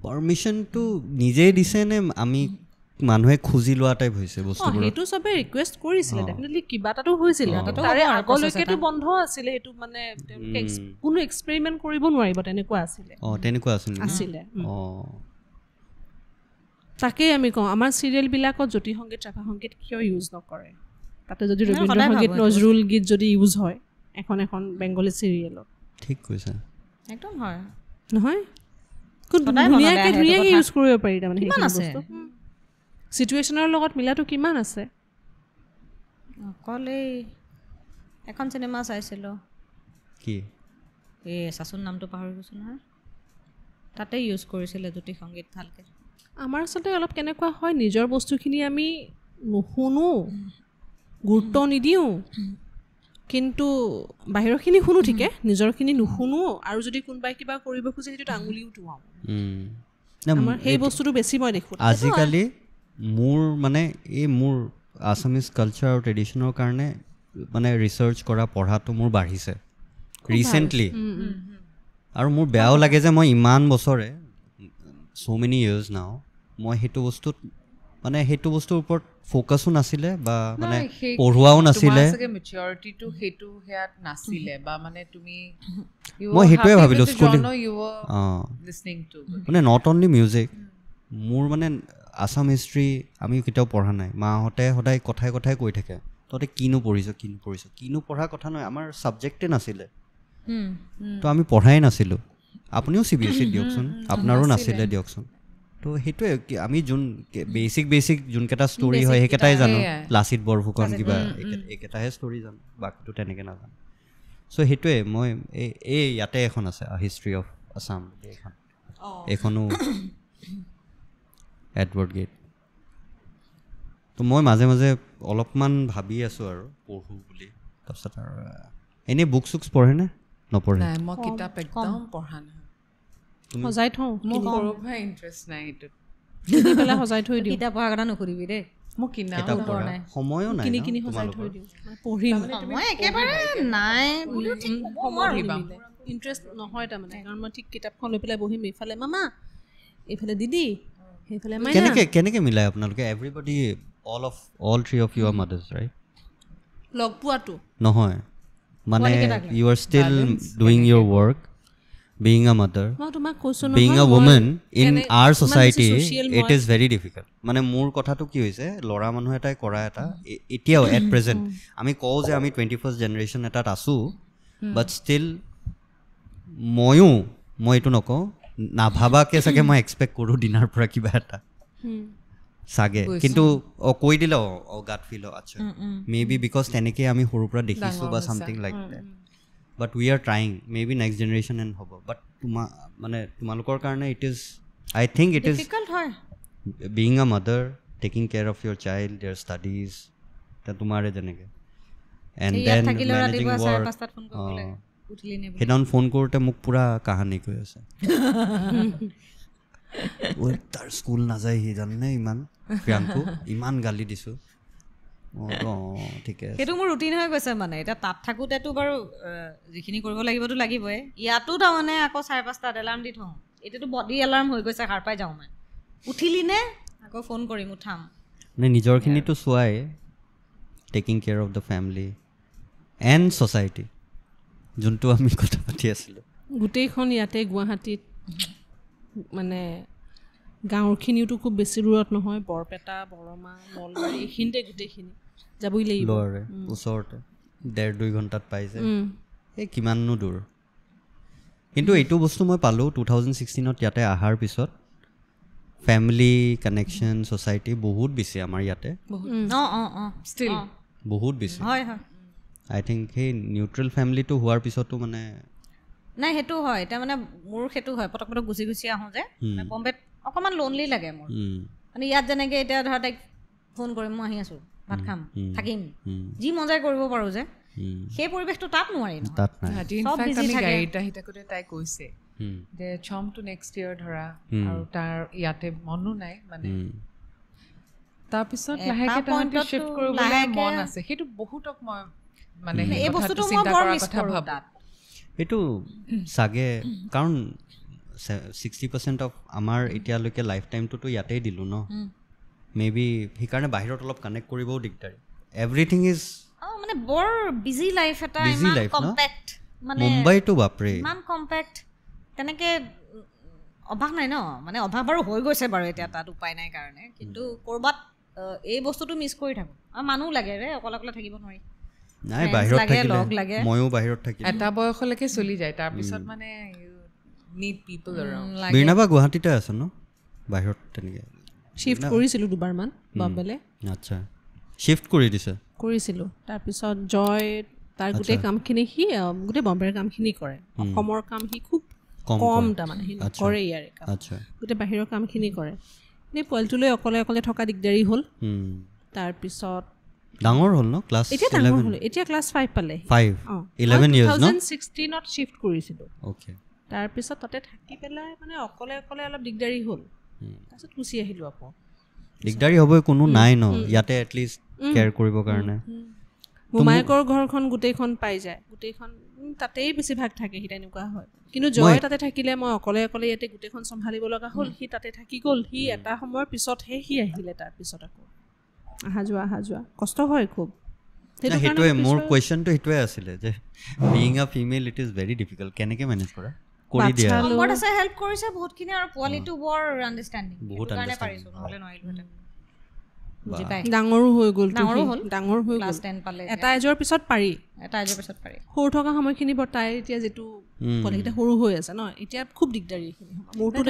পাৰ্মিশ্যনটো নিজেই দিছে নে আমি মানুহে খুজি লোৱা টাইপ হৈছে বস্তুবোৰ সেইটো চবে ৰিকুৱেষ্ট কৰিছিলে ডেফিনেটলি কিবা এটাতো হৈছিলে তাৰে আগলৈকেতো বন্ধ আছিলে সেইটো মানে তেওঁলোকে কোনো এক্সপেৰিমেণ্ট কৰিব নোৱাৰিব তেনেকুৱা আছিলে তাকেই আমি কওঁ আমাৰ চিৰিয়েলবিলাকত জ্যোতি সংগীত ৰাভা সংগীত কিয় ইউজ নকৰে তাতে যদি ৰবীন্দ্ৰ সংগীত নজৰুল গীত যদি ইউজ হয় এখন বেংগলী চিৰিয়েলত ঠিক কৈছে একদম হয় নহয় ধুনীয়াকৈ ইউজ কৰিব পাৰি তাৰমানে সেইখিনি বস্তু চিটুৱেশ্যনৰ লগত মিলাটো কিমান আছে অকল এই এখন চিনেমা চাইছিলোঁ কি এই চাচোন নামটো পাহৰি গৈছোঁ নহয় তাতে ইউজ কৰিছিলে জ্যোতি সংগীত ভালকৈ আমাৰ আচলতে অলপ কেনেকুৱা হয় নিজৰ বস্তুখিনি আমি নুশুনো গুৰুত্ব নিদিওঁ কিন্তু বাহিৰৰখিনি শুনো ঠিকে নিজৰখিনি নুশুনো আৰু যদি কোনোবাই কিবা কৰিব খোজে সেইটোত আঙুলিও টোৱাওঁ আমাৰ সেই বস্তুটো বেছি মই দেখোঁ আজিকালি মোৰ মানে এই মোৰ আছামিজ কালচাৰ আৰু ট্ৰেডিশ্যনৰ কাৰণে মানে ৰিচাৰ্চ কৰা পঢ়াটো মোৰ বাঢ়িছে ৰিচেণ্টলি আৰু মোৰ বেয়াও লাগে যে মই ইমান বছৰে so many years now মই সেইটো বস্তুত মানে সেইটো বস্তুৰ ওপৰত ফ'কাছো নাছিলে বা মানে পঢ়োৱাও নাছিলে মই সেইটোৱে ভাবিলোঁ স্কুলিং মানে নট অনলি মিউজিক মোৰ মানে আছাম হিষ্ট্ৰী আমি কেতিয়াও পঢ়া নাই মাহঁতে সদায় কথাই কৈ থাকে তহঁতে কিনো পঢ়িছ কিনো পঢ়াৰ কথা নহয় আমাৰ ছাবজেক্টে নাছিলে তো আমি পঢ়াই নাছিলোঁ আপুনিও CBSE দিয়কচোন আপোনাৰো নাছিলে দিয়কচোন তো সেইটোৱে আমি যোন বেচিক যোনকেইটা ষ্টৰি হয় সেইকেইটাই জানো লাচিত বৰফুকন কিবা এইকেইটাহে ষ্টৰি জানো বাকীটো তেনেকৈ নাজানো চ' সেইটোৱে মই এই ইয়াতে এখন আছে হিষ্ট্ৰী অফ আছাম এইখনো এডৱাৰ্ড গেট তো মই মাজে মাজে অলপমান ভাবি আছোঁ আৰু পঢ়োঁ বুলি তাৰপিছত আৰু এনেই বুক চুকছ পঢ়েনে নপঢ়ে মই কিতাপ একদম পঢ়া নহয় সজাই থওঁ মোৰ সৰুৰ পৰাই ইণ্টাৰেষ্ট নাই এইটোত পেলাই সজাই থৈ দিওঁ কিতাপ পঢ়াৰ কথা নকৰিবি দেই মোক কিনা সময়ো নাই কিনি সজাই থৈ দিওঁ পঢ়িম মই একেবাৰে নাই ইণ্টাৰেষ্ট নহয় তাৰমানে কাৰণ মই ঠিক কিতাপখন লৈ পেলাই বহিম এইফালে মামা এইফালে দিদি সেইফালে কেনেকৈ মিলাই আপোনালোকে everybody all three of your mothers right লগ পোৱাটো নহয় মানে you are still doing your work being a mother being a woman in our society it is very difficult মানে মোৰ কথাটো কি হৈছে ল'ৰা মানুহ এটাই কৰা এটা এতিয়াও এট প্ৰেজেণ্ট আমি কওঁ যে আমি 21st জেনেৰেশ্যন এটাত আছোঁ বাট ষ্টিল মই এইটো নকওঁ নাভাবাকৈ চাগে মই এক্সপেক্ট কৰোঁ দিনাৰ পৰা কিবা এটা চাগে কিন্তু কৈ দিলে গাত ফিল আচ্ছা মে বি বিকজ তেনেকৈ আমি সৰুৰ পৰা দেখিছোঁ বা something like that but we are trying maybe next generation and hobo but মানে তোমালোকৰ কাৰণে it is I think it is difficult হয় being a mother taking care of your child their studies তা তোমাৰে যেনেকৈ and then managing work সেইদিনাখন phone কৰোঁতে মোক পুৰা কাহানী কৈ আছে তাৰ স্কুল নাযায় সি জানে ইমান প্ৰিয়াংকু ইমান গালি দিছোঁ সেইটো মোৰ ৰুটিন হৈ গৈছে মানে এতিয়া তাত থাকোঁতেতো বাৰু যিখিনি কৰিব লাগিবতো লাগিবই ইয়াতো তাৰমানে আকৌ 5:30 এলাৰ্ম দি থওঁ এতিয়াতো বডি এলাৰ্ম হৈ গৈছে সাৰ পাই যাওঁ মই উঠিলি নে আকৌ ফোন কৰিম উঠাম মানে নিজৰখিনিতো চোৱাই taking care of the family and society যোনটো আমি কথা পাতি আছিলোঁ গোটেইখন ইয়াতে গুৱাহাটীত মানে গাঁৱৰখিনিওতো খুব বেছি দূৰত নহয় বৰপেটা বৰমা নলবাৰী এইখিনিতে গোটেইখিনি যাবই লাগিব ওচৰতে 1.5-2 ঘণ্টাত পাই যায় এই কিমাননো দূৰ কিন্তু এইটো বস্তু মই পালোঁ 2016 ইয়াতে অহাৰ পিছত ফেমিলি কানেকশ্যন ছ'চাইটি বহুত বেছি আমাৰ ইয়াতে ষ্টিল বহুত বেছি হয় হয় আই থিংক সেই নিউট্ৰেল ফেমিলিটো হোৱাৰ পিছতো মানে নাই সেইটো হয় এতিয়া মানে মোৰ সেইটো হয় পটক পটক গুচি গুচি আহোঁ যে বম্বেত অকণমান লোনলি লাগে মোৰ মানে ইয়াত যেনেকৈ এতিয়া ধৰা তাইক ফোন কৰিম মই আহি আছোঁ ভাত খাম থাকিম যি মজাই কৰিব পাৰোঁ যে সেই পৰিৱেশটো তাত নোৱাৰি তাত নাই গাড়ীত আহি থাকোঁতে তাই কৈছে যে ছমটো নেক্সট ইয়েৰ ধৰা আৰু তাৰ ইয়াতে মনো নাই মানে তাৰপিছত লাহেকৈ তাহাঁতি শ্বিফ্ট কৰিবলৈ মন আছে সেইটো বহুতক মই মানে এই বস্তুটো মই বৰ মিছ কৰোঁ তাত এইটো চাগে কাৰণ 60% অফ আমাৰ এতিয়ালৈকে লাইফ টাইমটোতো ইয়াতেই দিলোঁ ন মে বি সেইকাৰণে বাহিৰত অলপ কানেক্ট কৰিবও দিগদাৰী এভৰিথিং ইজ মানে বৰ বিজি লাইফ এটা বিজি লাইফ ন মানে মুম্বাইটো বাপৰে ইমান কম্পেক্ট তেনেকৈ অভাৱ নাই ন মানে অভাৱ বাৰু হৈ গৈছে বাৰু এতিয়া তাত উপায় নাই কাৰণে কিন্তু ক'ৰবাত এই বস্তুটো মিছ কৰি থাকোঁ আৰু মানুহ লাগে ৰে অকলে অকলে থাকিব নোৱাৰি নাই বাহিৰত থাকিলে ময়ো বাহিৰত থাকিলে এটা বয়সলৈকে চলি যায় তাৰপিছত মানে নিড পিপল এৰাউণ্ড বীণাবা গুৱাহাটীতে আছে ন বাহিৰত তেনেকৈ শ্বিফ্ট কৰিছিলোঁ দুবাৰমান বম্বেলৈ আচ্ছা শ্বিফ্ট কৰি দিছে কৰিছিলোঁ তাৰপিছত জয় তাৰ গোটেই কামখিনি সি গোটেই বম্বেৰ কামখিনি কৰে অসমৰ কাম সি খুব কম তাৰমানে সি নকৰে ইয়াৰে কাম গোটেই বাহিৰৰ কামখিনি কৰে এনেই পোৱালিটোলৈ অকলে অকলে থকা দিগদাৰী হ'ল তাৰপিছত ডাঙৰ হ'ল ন ক্লাছ এতিয়া ডাঙৰ হ'ল এতিয়া ক্লাছ 5 পালে 11 ইয়াৰ্ছ ন 2016ত শ্বিফ্ট কৰিছিলোঁ অ'কে তাৰপিছত তাতে থাকি পেলাই মানে অকলে অকলে অলপ দিগদাৰী হ'ল তাৰপিছত গুচি আহিলোঁ আকৌ দিগদাৰী হ'বই কোনো নাই ন ইয়াতে এটলিষ্ট কেয়াৰ কৰিবৰ কাৰণে মোমায়েকৰ ঘৰখন গোটেইখন পাই যায় গোটেইখন তাতেই বেছিভাগ থাকে সি তেনেকুৱা হয় কিন্তু জয় তাতে থাকিলে মই অকলে অকলে ইয়াতে গোটেইখন চম্ভালিব লগা হ'ল সি তাতে থাকি গ'ল সি এটা সময়ৰ পিছতহে সি আহিলে তাৰপিছত আকৌ অহা যোৱা কষ্ট হয় খুব সেইটোৱে মোৰ কুৱেশ্যনটো সেইটোৱে আছিলে যে being a female it is very difficult কেনেকৈ মেনেজ কৰা কৰি দিয়া বহুত আছে হেল্প কৰিছে বহুতখিনি আৰু পোৱালিটো বৰ আণ্ডাৰষ্টেণ্ডিং বহুত কাৰণে পাৰিছোঁ নহ'লে নোৱাৰিলোঁ ডাঙৰো হৈ গ'ল ক্লাছ 10 পালে এটা এজৰ পিছত পাৰি সৰু থকা সময়খিনি বৰ তাইৰ এতিয়া যিটো পোৱালিকেইটা সৰু হৈ আছে ন এতিয়া খুব দিগদাৰী এইখিনি মোৰতো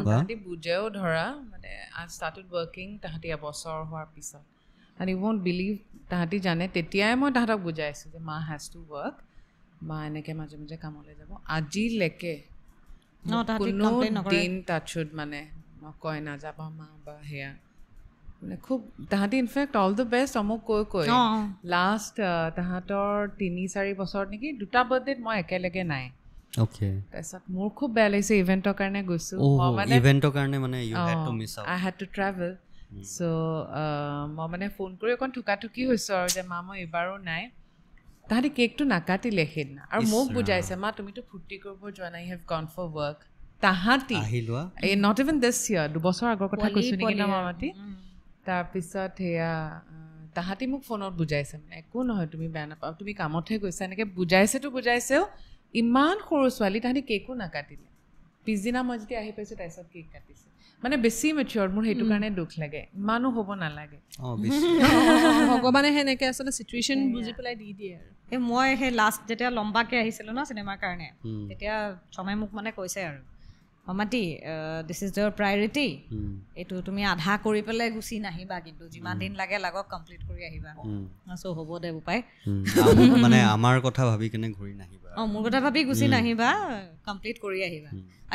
তাহাঁতি বুজেও ধৰা মানে আই ষ্টাৰ্টেড ৱৰ্কিং তাহাঁতি এবছৰ হোৱাৰ পিছত এণ্ড ইউ ৱণ্ট বিলিভ তাহাঁতি জানে তেতিয়াই মই তাহাঁতক বুজাইছোঁ যে মা হেজ টু ৱৰ্ক মা এনেকৈ মাজে মাজে কামলৈ যাব আজিলৈকে কোনো দিন টাচুড মানে নকয় নাযাবা মা বা সেয়া মানে খুব তাহাঁতি ইনফেক্ট অল দ্য বেষ্ট মোক কৈ লাষ্ট তাহাঁতৰ 3-4 বছৰত নেকি 2টা বাৰ্থডেত মই একেলগে নাই তাৰপিছত মোৰ খুব বেয়া লাগিছে ইভেণ্টৰ কাৰণে গৈছোঁ আই হেড টু ট্ৰেভেল চ' মই মানে ফোন কৰি অকণ থুকাথুকি হৈছোঁ আৰু যে মা মই এইবাৰো নাই তাহাঁতি কেকটো নাকাটিলে সেইদিনা আৰু মোক বুজাইছে মা তুমিতো ফূৰ্তি কৰিব যোৱা নাই ইউ হেভ গন ফৰ ৱৰ্ক তাহাঁতি নট ইভেন দিছ ইয়াৰ 2 বছৰ আগৰ কথা কৈছোঁ নেকি ন মামাতি তাৰপিছত সেয়া তাহাঁতি মোক ফোনত বুজাইছে মানে একো নহয় তুমি বেয়া নাপাওঁ তুমি কামতহে গৈছা এনেকৈ বুজাইছেও ইমান সৰু ছোৱালী তাহাঁতি কেকো নাকাটিলে পিছদিনা মই যেতিয়া আহি পাইছোঁ তাৰপিছত কেক কাটিছে মানে বেছি মেচিয়ৰ মোৰ সেইটো কাৰণে দুখ লাগে ইমানো হ'ব নালাগে ভগৱানে সেনেকৈ আচলতে চিটুৱেশ্যন বুজি পেলাই দি দিয়ে আৰু এই মই সেই লাষ্ট যেতিয়া লম্বাকৈ আহিছিলোঁ ন চিনেমাৰ কাৰণে তেতিয়া চমে মোক মানে কৈছে আৰু মামাতি দিছ ইজ ইয়ৰ প্ৰায়ৰিটি এইটো তুমি আধা কৰি পেলাই গুচি নাহিবা কিন্তু যিমান দিন লাগে লাগক কমপ্লিট কৰি আহিবা চ' হ'ব দে উপায় মানে আমাৰ কথা ভাবি কেনে ঘূৰি নাহিবা মোৰ কথা ভাবি গুচি নাহিবা কমপ্লিট কৰি আহিবা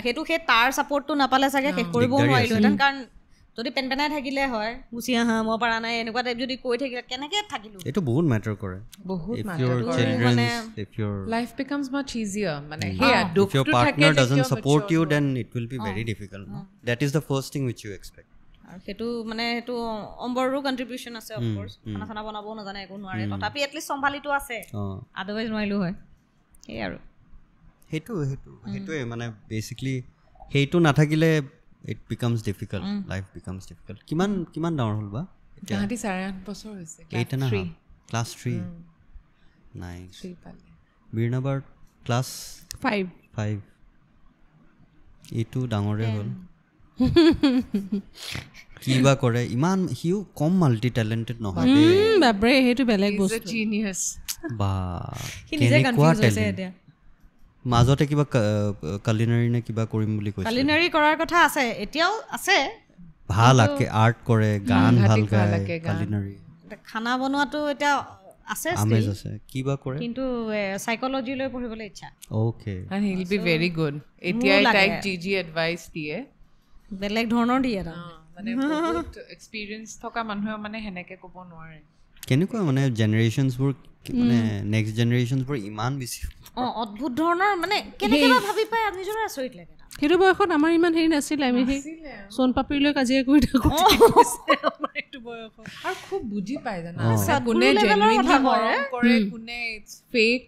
সেইটো সেই তাৰ ছাপৰ্টটো নাপালে চাগে শেষ কৰিবও নোৱাৰিলোহেঁতেন কাৰণ যদি পেনপেনাই থাকিলে হয় গুচি আহা মই পৰা নাই এনেকুৱা টাইপ যদি কৈ থাকিলে কেনেকৈ থাকিলোঁ এইটো বহুত মেটাৰ কৰে বহুত মানে লাইফ বিকামছ মাচ ইজিয়াৰ মানে if your partner doesn't support you then it will be very difficult that is the first thing which you expect আৰু সেইটো মানে সেইটো অম্বৰো কণ্ট্ৰিবিউশ্যন আছে অফক'ৰ্ছ খানা চানা বনাবও নাজানে একো নোৱাৰে তথাপি এটলিষ্ট চম্ভালিটো আছে আদাৰৱাইজ নোৱাৰিলোঁ হয় সেই আৰু সেইটোৱে মানে বেচিকলি সেইটো নাথাকিলে it becomes difficult life becomes difficult কিমান ডাঙৰ হ'ল বা তাহাঁতি 8.5 বছৰ হৈছে ক্লাছ 3 নাইস বীৰনাবাৰ ক্লাছ 5 এইটো ডাঙৰে হ'ল কিবা কৰে ইমান সিও কম মাল্টি টেলেণ্টেড নহয় বাপৰে সেইটো বেলেগ বস্তু জিনিয়াছ বা সি নিজে কেনেকুৱা কনফিউজ হৈছে টেলেণ্ট এতিয়া মাজতে কিবা কালিনাৰী নে কিবা কৰিম বুলি কৈছে কালিনাৰী কৰাৰ কথা আছে এতিয়াও আছে ভাল আৰ্ট কৰে গান ভাল গায় কালিনাৰী খানা বনোৱাটো এতিয়া আছে আমেজ আছে কিবা কৰে কিন্তু সাইকোলজি লৈ পঢ়িবলৈ ইচ্ছা okay and he'll be very good এতিয়া তাইক GG এডভাইস দিয়ে বেলেগ ধৰণৰ দিয়ে এটা মানে বহুত এক্সপেৰিয়েন্স থকা মানুহে মানে হেনেকে ক'ব নোৱাৰে কেনেকুৱা মানে জেনেৰেশ্যনছবোৰ মানে নেক্সট জেনেৰেশ্যনছবোৰ ইমান বেছি অদ্ভুত ধৰণৰ মানে কেনেকৈ ভাবি পায় নিজৰে আচৰিত লাগে সেইটো বয়সত আমাৰ ইমান হেৰি নাছিলে আমি সেই সোণ পাপৰিলৈ কাজিয়া কৰি থাকোঁ আমাৰ এইটো বয়সত আৰু খুব বুজি পায় জানা কোনে জেনুইনলি মৰম কৰে কোনে ইটছ ফেক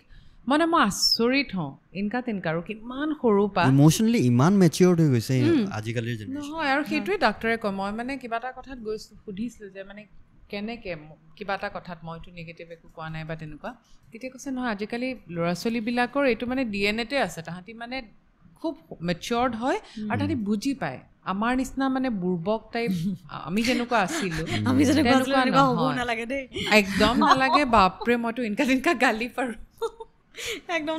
মানে মই আচৰিত হওঁ ইনকা তিনকা আৰু কিমান সৰু পা ইমোশ্যনেলি ইমান মেচিয়ৰ্ড হৈ গৈছে আজিকালিৰ জেনেৰেশ্যন নহয় আৰু সেইটোৱে ডাক্তৰে কয় মই মানে কিবা এটা কথাত গৈছিলোঁ সুধিছিলোঁ যে মানে কেনেকৈ কিবা এটা কথাত মইতো নিগেটিভ একো কোৱা নাই বা তেনেকুৱা তেতিয়া কৈছে নহয় আজিকালি ল'ৰা ছোৱালীবিলাকৰ এইটো মানে ডিএনএতে আছে তাহাঁতি মানে খুব মেচিয়ৰ্ড হয় আৰু তাহাঁতি বুজি পায় আমাৰ নিচিনা মানে বুৰ্বক টাইপ আমি যেনেকুৱা আছিলোঁ আমি যেনেকুৱা হ'ব নালাগে দেই একদম নালাগে বাপৰে মইতো ইনকা তিনকা গালি পাৰোঁ একদম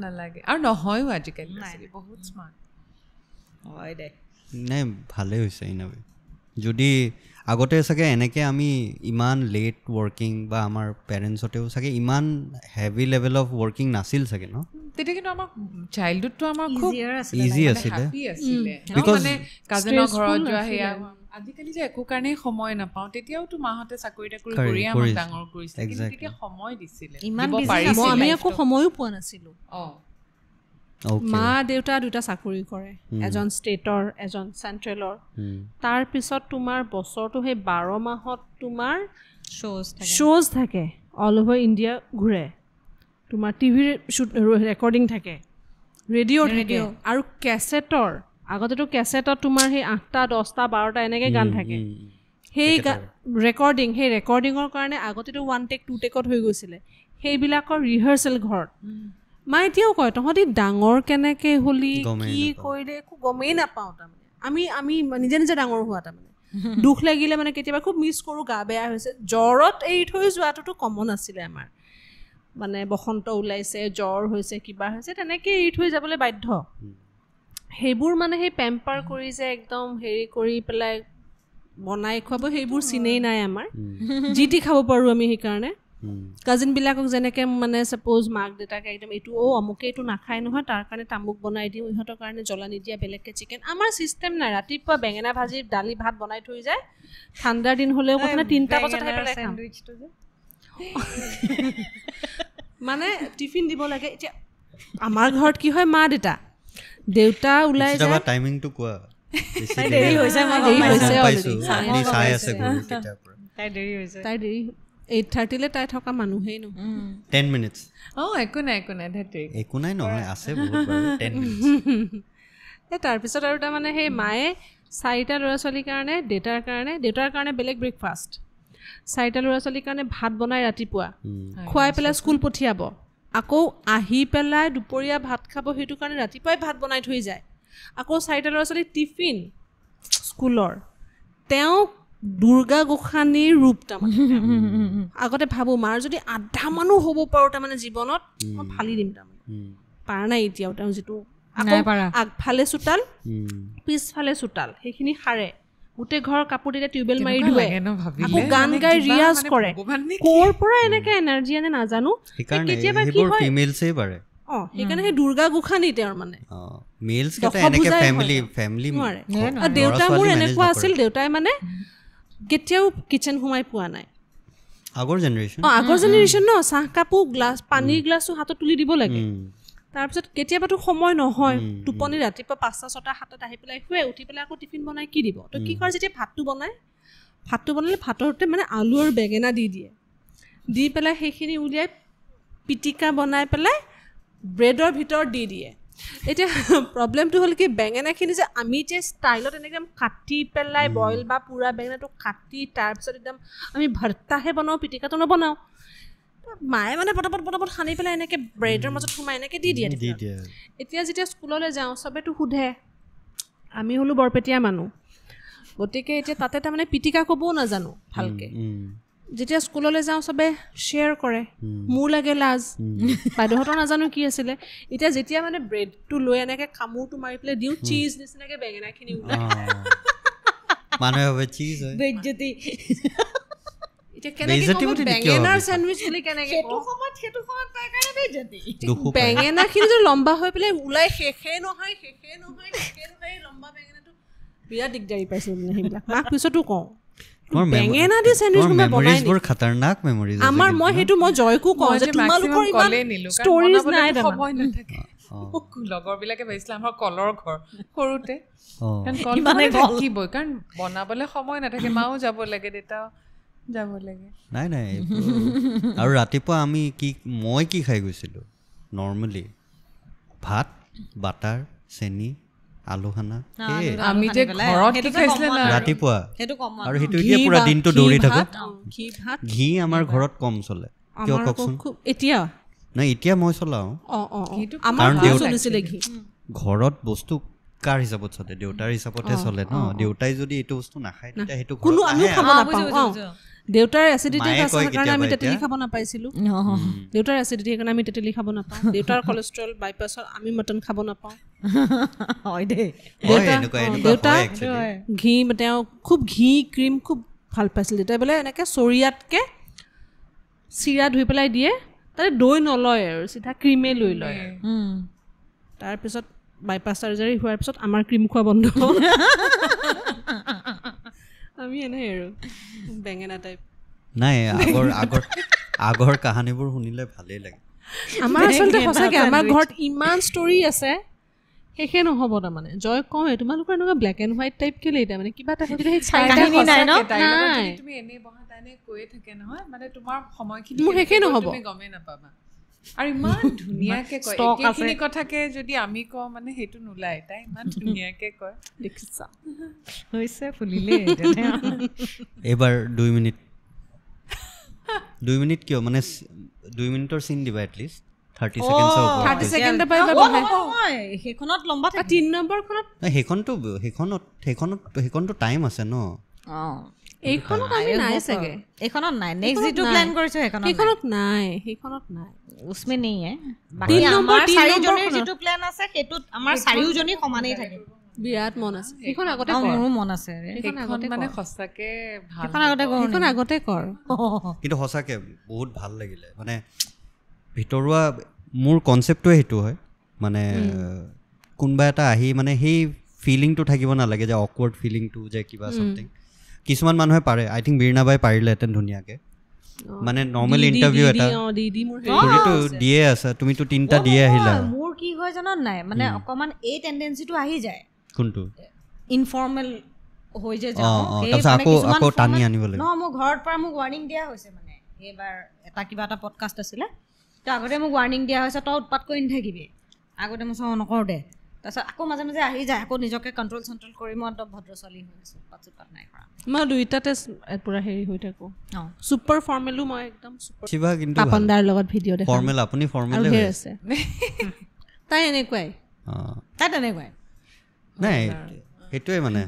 নালাগে আৰু নহয়ো আজিকালি বহুত স্মাৰ্ট হয় দে নাই ভালেই হৈছে ইনাৱে যদি আগতে চাগে এনেকৈ আমি ইমান লেট ৱৰ্কিং বা আমাৰ পেৰেণ্টছতেও চাগে ইমান হেভি লেভেল অফ ৱৰ্কিং নাছিল চাগে ন তেতিয়া কিন্তু আমাৰ চাইল্ডহুডটো আমাৰ খুব ইজি আছিলে বিকজ কাজিনৰ ঘৰত যোৱা সেয়া আজিকালি যে একো কাৰণেই সময় নাপাওঁ তেতিয়াওতো মাহঁতে চাকৰি তাকৰি কৰিয়ে আমাক ডাঙৰ কৰিছিলে কিন্তু তেতিয়া সময় দিছিলে আমি একো সময়ো পোৱা নাছিলোঁ মা দেউতা দুটা চাকৰি কৰে এজন ষ্টেটৰ এজন চেণ্ট্ৰেলৰ তাৰপিছত তোমাৰ বছৰটো সেই 12 মাহত তোমাৰ শ্ব'জ থাকে অল অভাৰ ইণ্ডিয়া ঘূৰে তোমাৰ টিভিৰ ৰেকৰ্ডিং থাকে ৰেডিঅ' থাকে আৰু কেছেটৰ আগতেতো কেছেটত তোমাৰ সেই 8টা 10টা 12টা এনেকৈ গান থাকে সেই ৰেকৰ্ডিং সেই ৰেকৰ্ডিঙৰ কাৰণে আগতেতো 1 টেক 2 টেকত হৈ গৈছিলে সেইবিলাকৰ ৰিহাৰ্চেল ঘৰত মা এতিয়াও কয় তহঁতি ডাঙৰ কেনেকৈ হ'লি কি কৰিলে একো গমেই নাপাওঁ তাৰমানে আমি নিজে নিজে ডাঙৰ হোৱা তাৰমানে দুখ লাগিলে মানে কেতিয়াবা খুব মিছ কৰোঁ গা বেয়া হৈছে জ্বৰত এৰি থৈ যোৱাটোতো কমন আছিলে আমাৰ মানে বসন্ত ওলাইছে জ্বৰ হৈছে কিবা হৈছে তেনেকৈ এৰি থৈ যাবলৈ বাধ্য সেইবোৰ মানে সেই পেম্পাৰ কৰি যে একদম হেৰি কৰি পেলাই বনাই খুৱাব সেইবোৰ চিনেই নাই আমাৰ যি টি খাব পাৰোঁ আমি সেইকাৰণে কাজিনবিলাকক যেনেকৈ মানে ছাপ'জ মাক দেউতাকে একদম এইটো অমুকে এইটো নাখায় নহয় তাৰ কাৰণে তামুক বনাই দিওঁ ইহঁতৰ কাৰণে জ্বলা নিদিয়া বেলেগকৈ চিকেন আমাৰ ছিষ্টেম নাই ৰাতিপুৱা বেঙেনা ভাজি দালি ভাত বনাই থৈ যায় ঠাণ্ডাৰ দিন হ'লেও কথা 3টা বজাত আহি পেলাই খাম মানে টিফিন দিব লাগে এতিয়া আমাৰ ঘৰত কি হয় মা দেউতা ওলাই যায় টাইমিংটো কোৱা দেৰি হৈছে তাই দেৰি 8:30 তাই থকা মানুহেই ন 10 মিনিটছ একো নাই একো নাই নহয় আছে বহুত 10 মিনিটছ তাৰপিছত আৰু তাৰমানে সেই মায়ে 4টা ল'ৰা ছোৱালীৰ কাৰণে দেউতাৰ কাৰণে বেলেগ ব্ৰেকফাষ্ট 4টা ল'ৰা ছোৱালীৰ কাৰণে ভাত বনাই ৰাতিপুৱা খুৱাই পেলাই স্কুল পঠিয়াব আকৌ আহি পেলাই দুপৰীয়া ভাত খাব সেইটো কাৰণে ৰাতিপুৱাই ভাত বনাই থৈ যায় আকৌ 4টা ল'ৰা ছোৱালীৰ টিফিন স্কুলৰ তেওঁ দুৰ্গা গোসানীৰ ৰূপ তাৰমানে আগতে ভাবোঁ মাৰ যদি আধা মানুহ হ'ব পাৰোঁ তাৰমানে জীৱনত মই ফালি দিম তাৰমানে পাৰা নাই এতিয়াও তেওঁ যিটো আগফালে চোতাল পিছফালে চোতাল সেইখিনি সাৰে গোটেই ঘৰৰ কাপোৰ তেতিয়া টিউবেল মাৰি ধুৱে আকৌ গান গাই ৰিয়াজ কৰে ক'ৰ পৰা এনেকৈ এনাৰ্জি আনে নাজানো কেতিয়াবা কি হয় ফিমেলছেই পাৰে সেইকাৰণে সেই দুৰ্গা গোসানী তেওঁৰ মানে দেউতা মোৰ এনেকুৱা আছিল দেউতাই মানে কেতিয়াও কিচেন সোমাই পোৱা নাই আগৰ জেনেৰেশ্যন ন চাহ কাপো গ্লাছ পানীৰ গ্লাছো হাতত তুলি দিব লাগে তাৰপিছত কেতিয়াবাতো সময় নহয় টোপনি ৰাতিপুৱা 5টা 6টা 7টাত আহি পেলাই শুৱে উঠি পেলাই আকৌ টিফিন বনাই কি দিব তো কি কৰে যেতিয়া ভাতটো বনালে ভাতৰতে মানে আলু আৰু বেঙেনা দি পেলাই সেইখিনি উলিয়াই পিটিকা বনাই পেলাই ব্ৰেডৰ ভিতৰত দি দিয়ে এতিয়া প্ৰব্লেমটো হ'ল কি বেঙেনাখিনি যে আমি যে ষ্টাইলত একদম কাটি পেলাই বইল বা পুৰা বেঙেনাটো কাটি তাৰপিছত একদম আমি ভৰ্তাহে বনাওঁ পিটিকাটো নবনাওঁ মায়ে মানে পটাপট সানি পেলাই এনেকৈ ব্ৰেডৰ মাজত সোমাই এনেকৈ দি দিয়ে এতিয়া যেতিয়া স্কুললৈ যাওঁ চবেতো সোধে আমি হ'লো বৰপেটীয়া মানুহ গতিকে এতিয়া তাতে তাৰমানে পিটিকা ক'বও নাজানো ভালকৈ যেতিয়া স্কুললৈ যাওঁ চবে শ্বেয়াৰ কৰে মোৰ লাগে লাজ বাইদেউহঁতৰ নাজানো কি আছিলে এতিয়া যেতিয়া মানে ব্ৰেডটো লৈ এনেকৈ কামোৰটো মাৰি পেলাই দিওঁ চীজ নিচিনাকৈ বেঙেনাখিনি ওলাই মানুহে ভাবে চীজ হয় বেজ্জতি এতিয়া কেনেকৈ বেঙেনাৰ চেণ্ডউইচ বুলি কেনেকৈ সেইটো সময়ত তাৰ কাৰণে বেজ্জতি বেঙেনাখিনি যদি লম্বা হৈ পেলাই ওলাই শেষে নহয় লম্বা বেঙেনাটো বিৰাট দিগদাৰী পাইছোঁ মানে সেইবিলাক মাক পিছতো কওঁ বেঙেনা দি চেণ্ডউইচ মই বনাই বৰ খতৰনাক মেমৰিজ আমাৰ মই সেইটো মই জয়কো কওঁ যে তোমালোকৰ ইমান ষ্টৰিজ নাই সময় নাথাকে লগৰবিলাকে ভাবিছিলে আমাৰ কলৰ ঘৰ সৰুতে থাকিবই কাৰণ বনাবলৈ সময় নাথাকে মাও যাব লাগে দেউতাও যাব লাগে নাই আৰু ৰাতিপুৱা আমি মই কি খাই গৈছিলোঁ নৰ্মেলি ভাত বাটাৰ চেনি আলু খানা আমি যে ঘৰত কি খাইছিলে না ৰাতিপুৱা আৰু সেইটো এতিয়া পুৰা দিনটো দৌৰি থাকো ঘি আমাৰ ঘৰত কম চলে কিয় কওকচোন এতিয়া নাই এতিয়া মই চলাওঁ ঘৰত বস্তু কাৰ হিচাপত চলে দেউতাৰ হিচাপতহে চলে ন দেউতাই যদি এইটো বস্তু নাখায় তেতিয়া সেইটো দেউতাৰ এচিডিটি আছে কাৰণে আমি তেতেলী খাব নাপাইছিলোঁ দেউতাৰ এচিডিটি কাৰণে আমি তেতেলী খাব নাপাওঁ দেউতাৰ কলেষ্ট্ৰল বাইপাছত আমি মটন খাব নাপাওঁ দেউতা ঘি তেওঁ খুব ঘি ক্ৰীম খুব ভাল পাইছিল দেউতাই বোলে এনেকৈ চৰিয়াতকৈ চিৰা ধুই পেলাই দিয়ে তাতে দৈ নলয় আৰু চিধা ক্ৰীমে লৈ লয় তাৰপিছত বাইপাছ চাৰ্জাৰী হোৱাৰ পিছত আমাৰ ক্ৰীম খোৱা বন্ধ আমি এনেই আৰু বেঙেনা টাইপ নাই আগৰ কাহানীবোৰ শুনিলে ভালেই লাগে আমাৰ আচলতে সঁচাকৈ আমাৰ ঘৰত ইমান ষ্টৰি আছে শেষে নহ'ব তাৰমানে জয় কওঁ তোমালোকৰ এনেকুৱা ব্লেক এণ্ড হোৱাইট টাইপ কেলে এতিয়া মানে কিবা এটা তুমি এনেই বহা তাইনে কৈয়ে থাকে নহয় মানে তোমাৰ সময়খিনি মোৰ শেষে নহ'ব তুমি গমেই নাপাবা আৰু ইমান ধুনীয়াকৈ কয় একেখিনি কথাকে যদি আমি কওঁ মানে সেইটো নোলায় তাই ইমান ধুনীয়াকৈ কয় দেখিছা হৈছে ফুলিলে এইবাৰ 2 মিনিট কিয় মানে 2 মিনিটৰ চিন দিবা এটলিষ্ট 30 ছেকেণ্ডৰ সেইখনত লম্বা 3 নম্বৰখনত সেইখনতো টাইম আছে ন এইখনত আমি নাই চাগে এইখনত নাই নেক্সট যেটো প্ল্যান কৰিছো সেইখনত নাই उसमें नहीं है बाकी আমাৰ চাৰিজনীৰ যেটো প্ল্যান আছে হেতুত আমাৰ চাৰিওজনী সমানেই থাকে বিৰাট মন আছে সেইখন আগতে কৰ মোৰো মন আছে সেইখন মানে সঁচাকে ভাল সেইখন আগতে কৰ কিন্তু সঁচাকে বহুত ভাল লাগিলে মানে ভিতৰুৱা মোৰ কনচেপ্টটোৱে সেইটো হয় মানে কোনবা এটা আহি মানে সেই ফিলিংটো থাকিব নালাগে যে অকৱাৰ্ড ফিলিংটো যে কিবা সামথিং কিছুমান মানুহে পাৰে আই থিংক বীৰনাবাই পাৰিলেহেঁতেন ধুনীয়াকৈ মানে নৰ্মেল ইণ্টাৰভিউ এটা দিয়ে আছে তুমিতো 3টা দিয়ে আহিলা মোৰ কি হয় জানা নাই মানে অকমান এই টেন্ডেন্সিটো আহি যায় কোনটো ইনফৰ্মেল হৈ যায় যাও আকৌ টানি আনিব লাগে ন মোৰ ঘৰৰ পৰা মোক ৱাৰ্নিং দিয়া হৈছে মানে এবাৰ এটা কিবা এটা পডকাষ্ট আছিলে তো আগতে মোক ৱাৰ্নিং দিয়া হৈছে তই উৎপাত কৰি নাথাকিবি আগতে মই চাওঁ নকৰো দে তাৰপিছত আকৌ মাজে মাজে আহি যায় আকৌ নিজকে কণ্ট্ৰল কৰি মই একদম ভদ্ৰ ছোৱালী হৈ আছোঁ পাত নাই কৰা মই দুইটাতে পুৰা হেৰি হৈ থাকোঁ ছুপাৰ ফৰ্মেলো মই একদম ছুপাৰ শিৱা কিন্তু পাপনদাৰ লগত ভিডিঅ' দেখা ফৰ্মেল আপুনি ফৰ্মেল হৈ আছে তাই এনেকুৱাই তাই তেনেকুৱাই নাই সেইটোৱে মানে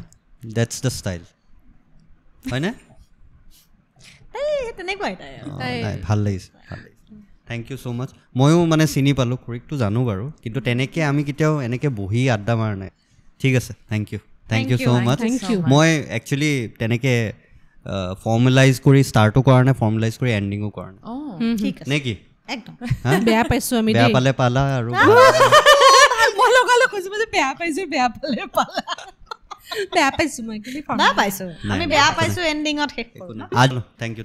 দেটছ দ্য ষ্টাইল হয়নে তাই তেনেকুৱাই তাই ভাল লাগিছে থেংক ইউ ছ' মাছ ময়ো মানে চিনি পালোঁ খুৰীকটো জানো বাৰু কিন্তু তেনেকৈ আমি কেতিয়াও এনেকৈ বহি আড্ডা মাৰা নাই ঠিক আছে থেংক ইউ ছ' মাছ মই একচুৱেলি তেনেকৈ ফৰ্মেলাইজ কৰি ষ্টাৰ্টো কৰা নাই ফৰ্মেলাইজ কৰি এণ্ডিঙো কৰা নাই নে কি একদম বেয়া পাইছোঁ আমি বেয়া পালে পালা আৰু মই লগালে কৈছোঁ যে বেয়া পাইছোঁ বেয়া পালে পালা বেয়া পাইছোঁ মই বেয়া পাইছোঁ আমি বেয়া পাইছোঁ এণ্ডিঙত শেষ কৰোঁ থেংক ইউ